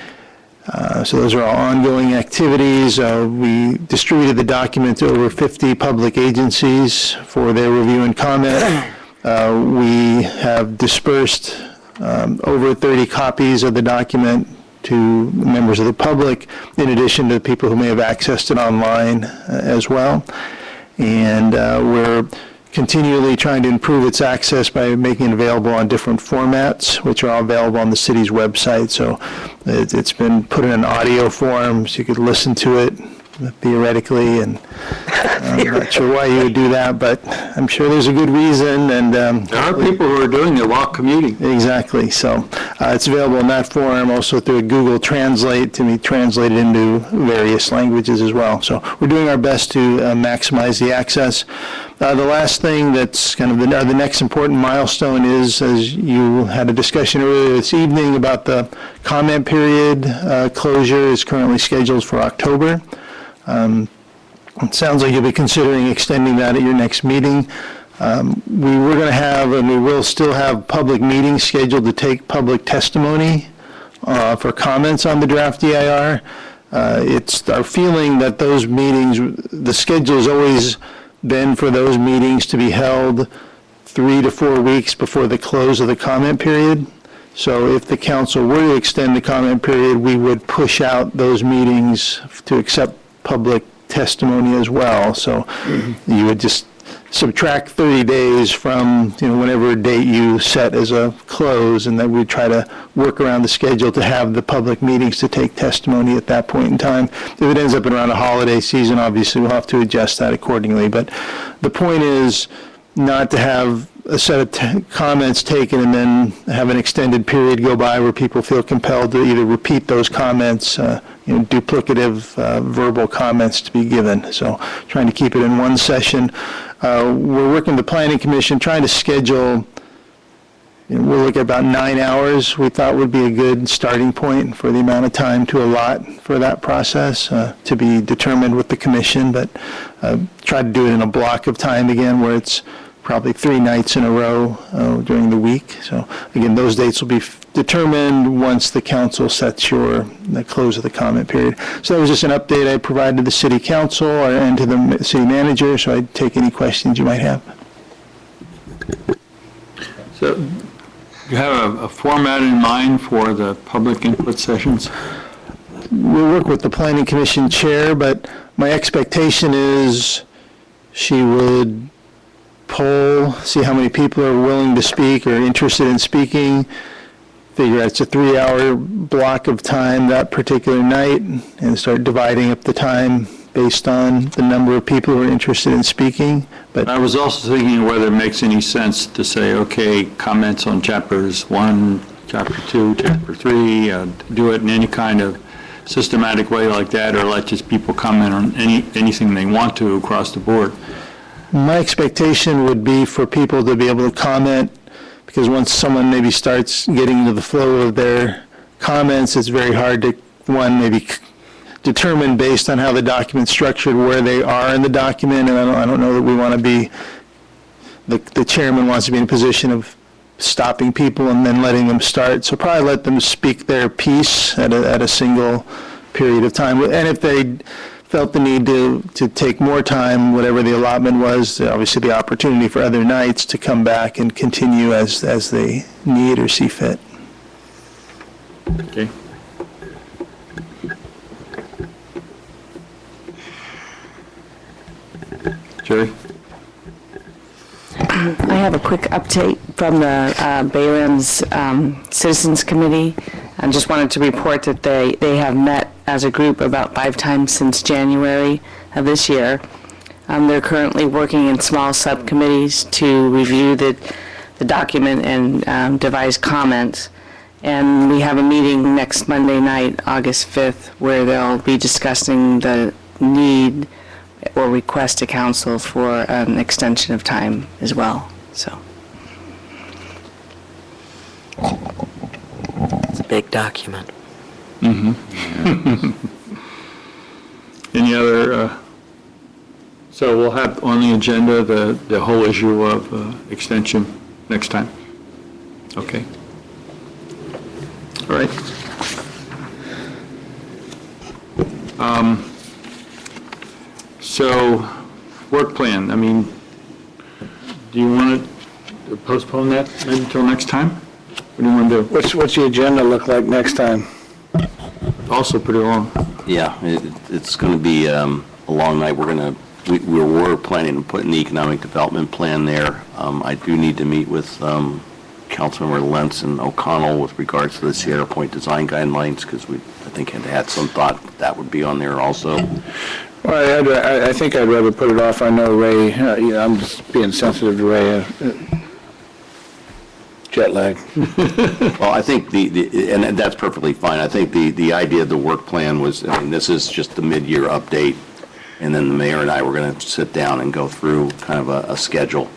So those are all ongoing activities. We distributed the document to over 50 public agencies for their review and comment. We have dispersed over 30 copies of the document to members of the public, in addition to people who may have accessed it online as well. And we're continually trying to improve its access by making it available on different formats, which are all available on the city's website. So it's been put in an audio form, so you could listen to it theoretically, and I'm not sure why you would do that, but I'm sure there's a good reason. And there are people who are doing it while commuting. Exactly. So it's available in that form, also through Google Translate to be translated into various languages as well. So we're doing our best to maximize the access. The last thing that's kind of the next important milestone is, as you had a discussion earlier this evening about the comment period closure is currently scheduled for October. It sounds like you'll be considering extending that at your next meeting. We were going to have, and we will still have, public meetings scheduled to take public testimony for comments on the draft EIR. It's our feeling that those meetings, the schedule has always been for those meetings to be held 3 to 4 weeks before the close of the comment period. So if the council were to extend the comment period, we would push out those meetings to accept public testimony as well. So you would just subtract 30 days from whatever date you set as a close, and then we'd try to work around the schedule to have the public meetings to take testimony at that point in time. If it ends up around a holiday season, obviously we'll have to adjust that accordingly. But the point is not to have a set of comments taken and then have an extended period go by where people feel compelled to either repeat those comments, duplicative verbal comments to be given. So trying to keep it in one session. We're working with the Planning Commission, trying to schedule we'll look at about 9 hours, we thought would be a good starting point for the amount of time to allot for that process, to be determined with the commission, but try to do it in a block of time again where it's probably 3 nights in a row during the week. So again, those dates will be determined once the council sets the close of the comment period. So that was just an update I provided to the city council and to the city manager, so I'd take any questions you might have. So you have a format in mind for the public input sessions? We'll work with the planning commission chair, but my expectation is she would poll, see how many people are willing to speak or interested in speaking, figure out it's a 3-hour block of time that particular night, and start dividing up the time based on the number of people who are interested in speaking. But I was also thinking whether it makes any sense to say, okay, comments on chapters 1, chapter 2, chapter 3, do it in any kind of systematic way like that, or let just people comment on anything they want to across the board. My expectation would be for people to be able to comment, because once someone maybe starts getting into the flow of their comments, it's very hard to, maybe determine based on how the document's structured where they are in the document, and I don't know that we want to be, the chairman wants to be in a position of stopping people and then letting them start. So probably let them speak their piece at a single period of time. And if they felt the need to take more time, whatever the allotment was, obviously the opportunity for other nights to come back and continue as they need or see fit. Okay. Jerry? I have a quick update from the Baylands Citizens Committee. I just wanted to report that they have met as a group about 5 times since January of this year. They're currently working in small subcommittees to review the document and devise comments. And we have a meeting next Monday night, August 5th, where they'll be discussing the need or request to council for an extension of time as well. So It's a big document. Mm-hmm. Any other, so we'll have on the agenda the whole issue of extension next time? Okay. All right. So, work plan, I mean, do you want to postpone that maybe until next time? What do you want to do? What's the agenda look like next time? Also pretty long. Yeah, it's going to be a long night. We're planning to put an economic development plan there. I do need to meet with Councilmember Lentz and O'Connell with regards to the Sierra Point design guidelines, because I think had some thought that would be on there also. Well, I think I'd rather put it off. I know Ray, I'm just being sensitive to Ray, jet lag. Well, I think and that's perfectly fine. I think the idea of the work plan was, I mean, this is just the mid-year update, and then the mayor and I were going to sit down and go through kind of a schedule.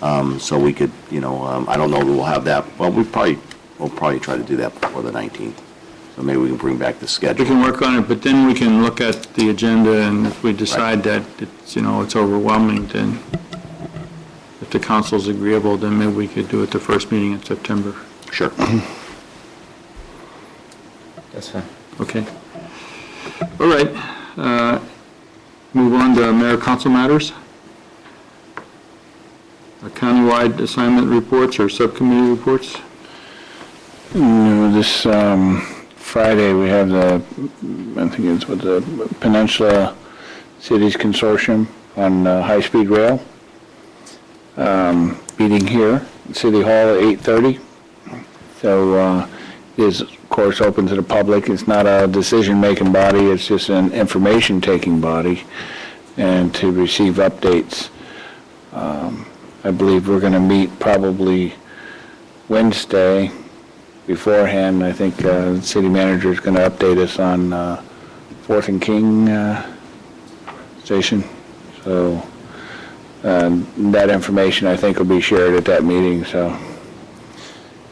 So we could, I don't know that we'll have that. Well, we'll probably try to do that before the 19th. So maybe we can bring back the schedule. We can work on it, but then we can look at the agenda, and if we decide that it's, it's overwhelming, then if the council's agreeable, then maybe we could do it the first meeting in September. Sure. That's fine. Okay. All right. Move on to mayor council matters. Countywide assignment reports or subcommittee reports? This Friday, we have I think it's with the Peninsula Cities Consortium on high-speed rail. Meeting here at City Hall at 8:30. So is, of course, open to the public. It's not a decision-making body. It's just an information-taking body, and to receive updates. I believe we're going to meet probably Wednesday beforehand. I think the city manager is going to update us on 4th and King station. So that information, I think, will be shared at that meeting. So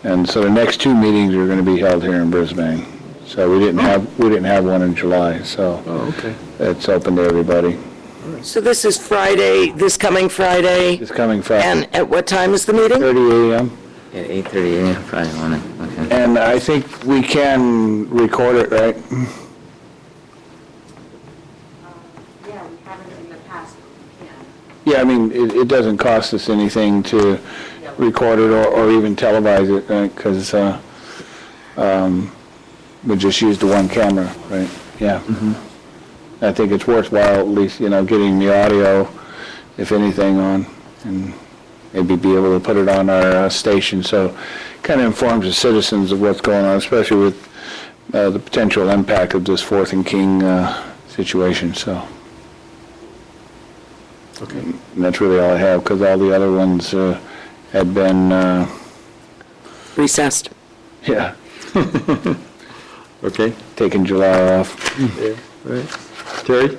And so the next two meetings are going to be held here in Brisbane. So we didn't have one in July, so okay. it's open to everybody. So this is Friday, this coming Friday? This coming Friday. And at what time is the meeting? 8:30 a.m. Yeah, 8:30 a.m. Friday morning, okay. And I think we can record it, right? Yeah, we haven't in the past, yeah. Yeah, I mean, it doesn't cost us anything to record it or even televise it, right? Because we just use the one camera, right? Yeah. I think it's worthwhile, at least, getting the audio, if anything, on, and maybe be able to put it on our station, so kind of informs the citizens of what's going on, especially with the potential impact of this Fourth and King situation, so. Okay. And that's really all I have, because all the other ones had been, Recessed. yeah, Okay. taking July off. Yeah, right. Terry?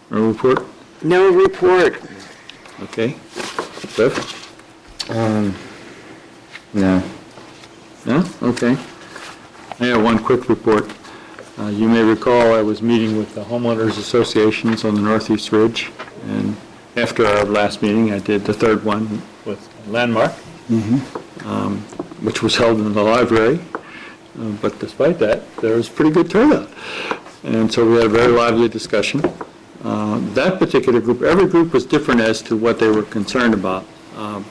No report? No report. Okay. Cliff? No. No? Okay. I have one quick report. You may recall I was meeting with the homeowners associations on the Northeast Ridge, and after our last meeting, I did the third one with Landmark, which was held in the library. But despite that, there was pretty good turnout. And so we had a very lively discussion. That particular group, every group was different as to what they were concerned about.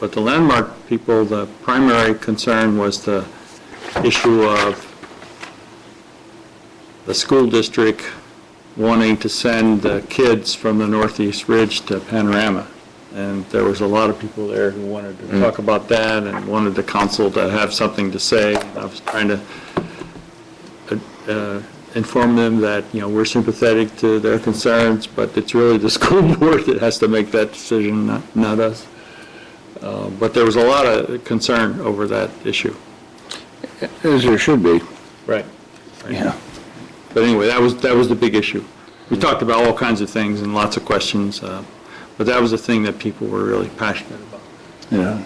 But the Landmark people, the primary concern was the issue of the school district wanting to send the kids from the Northeast Ridge to Panorama. And there was a lot of people there who wanted to talk about that and wanted the council to have something to say. And I was trying to inform them that, we're sympathetic to their concerns, but it's really the school board that has to make that decision, not us. But there was a lot of concern over that issue. As there should be. Right. Yeah. But anyway, that was the big issue. We talked about all kinds of things and lots of questions, but that was the thing that people were really passionate about. Yeah.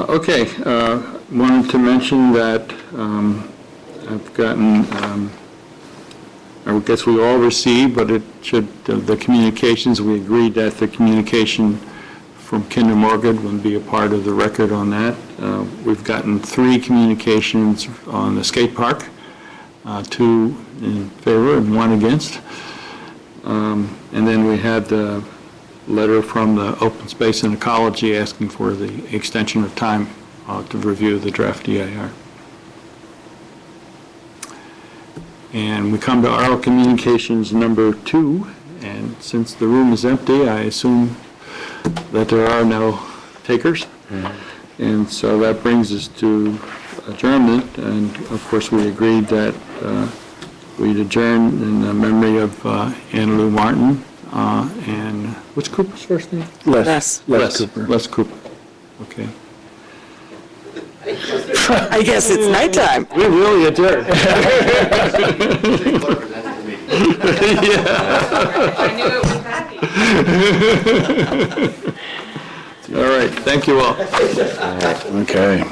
Okay, wanted to mention that I've gotten, I guess we all received, but it should, the communications, we agreed that the communication from Kinder Morgan would be a part of the record on that. We've gotten 3 communications on the skate park, 2 in favor and 1 against. And then we had the letter from the Open Space and Ecology asking for the extension of time to review the draft EIR. And we come to oral communications number 2, and since the room is empty, I assume that there are no takers. And so that brings us to adjournment, and of course we agreed that we'd adjourn in the memory of Anna Lou Martin, and what's Cooper's first name? Les Cooper. Les Cooper, okay. I guess it's nighttime. We really adjourned. I knew it was happy. All right, thank you all. Okay.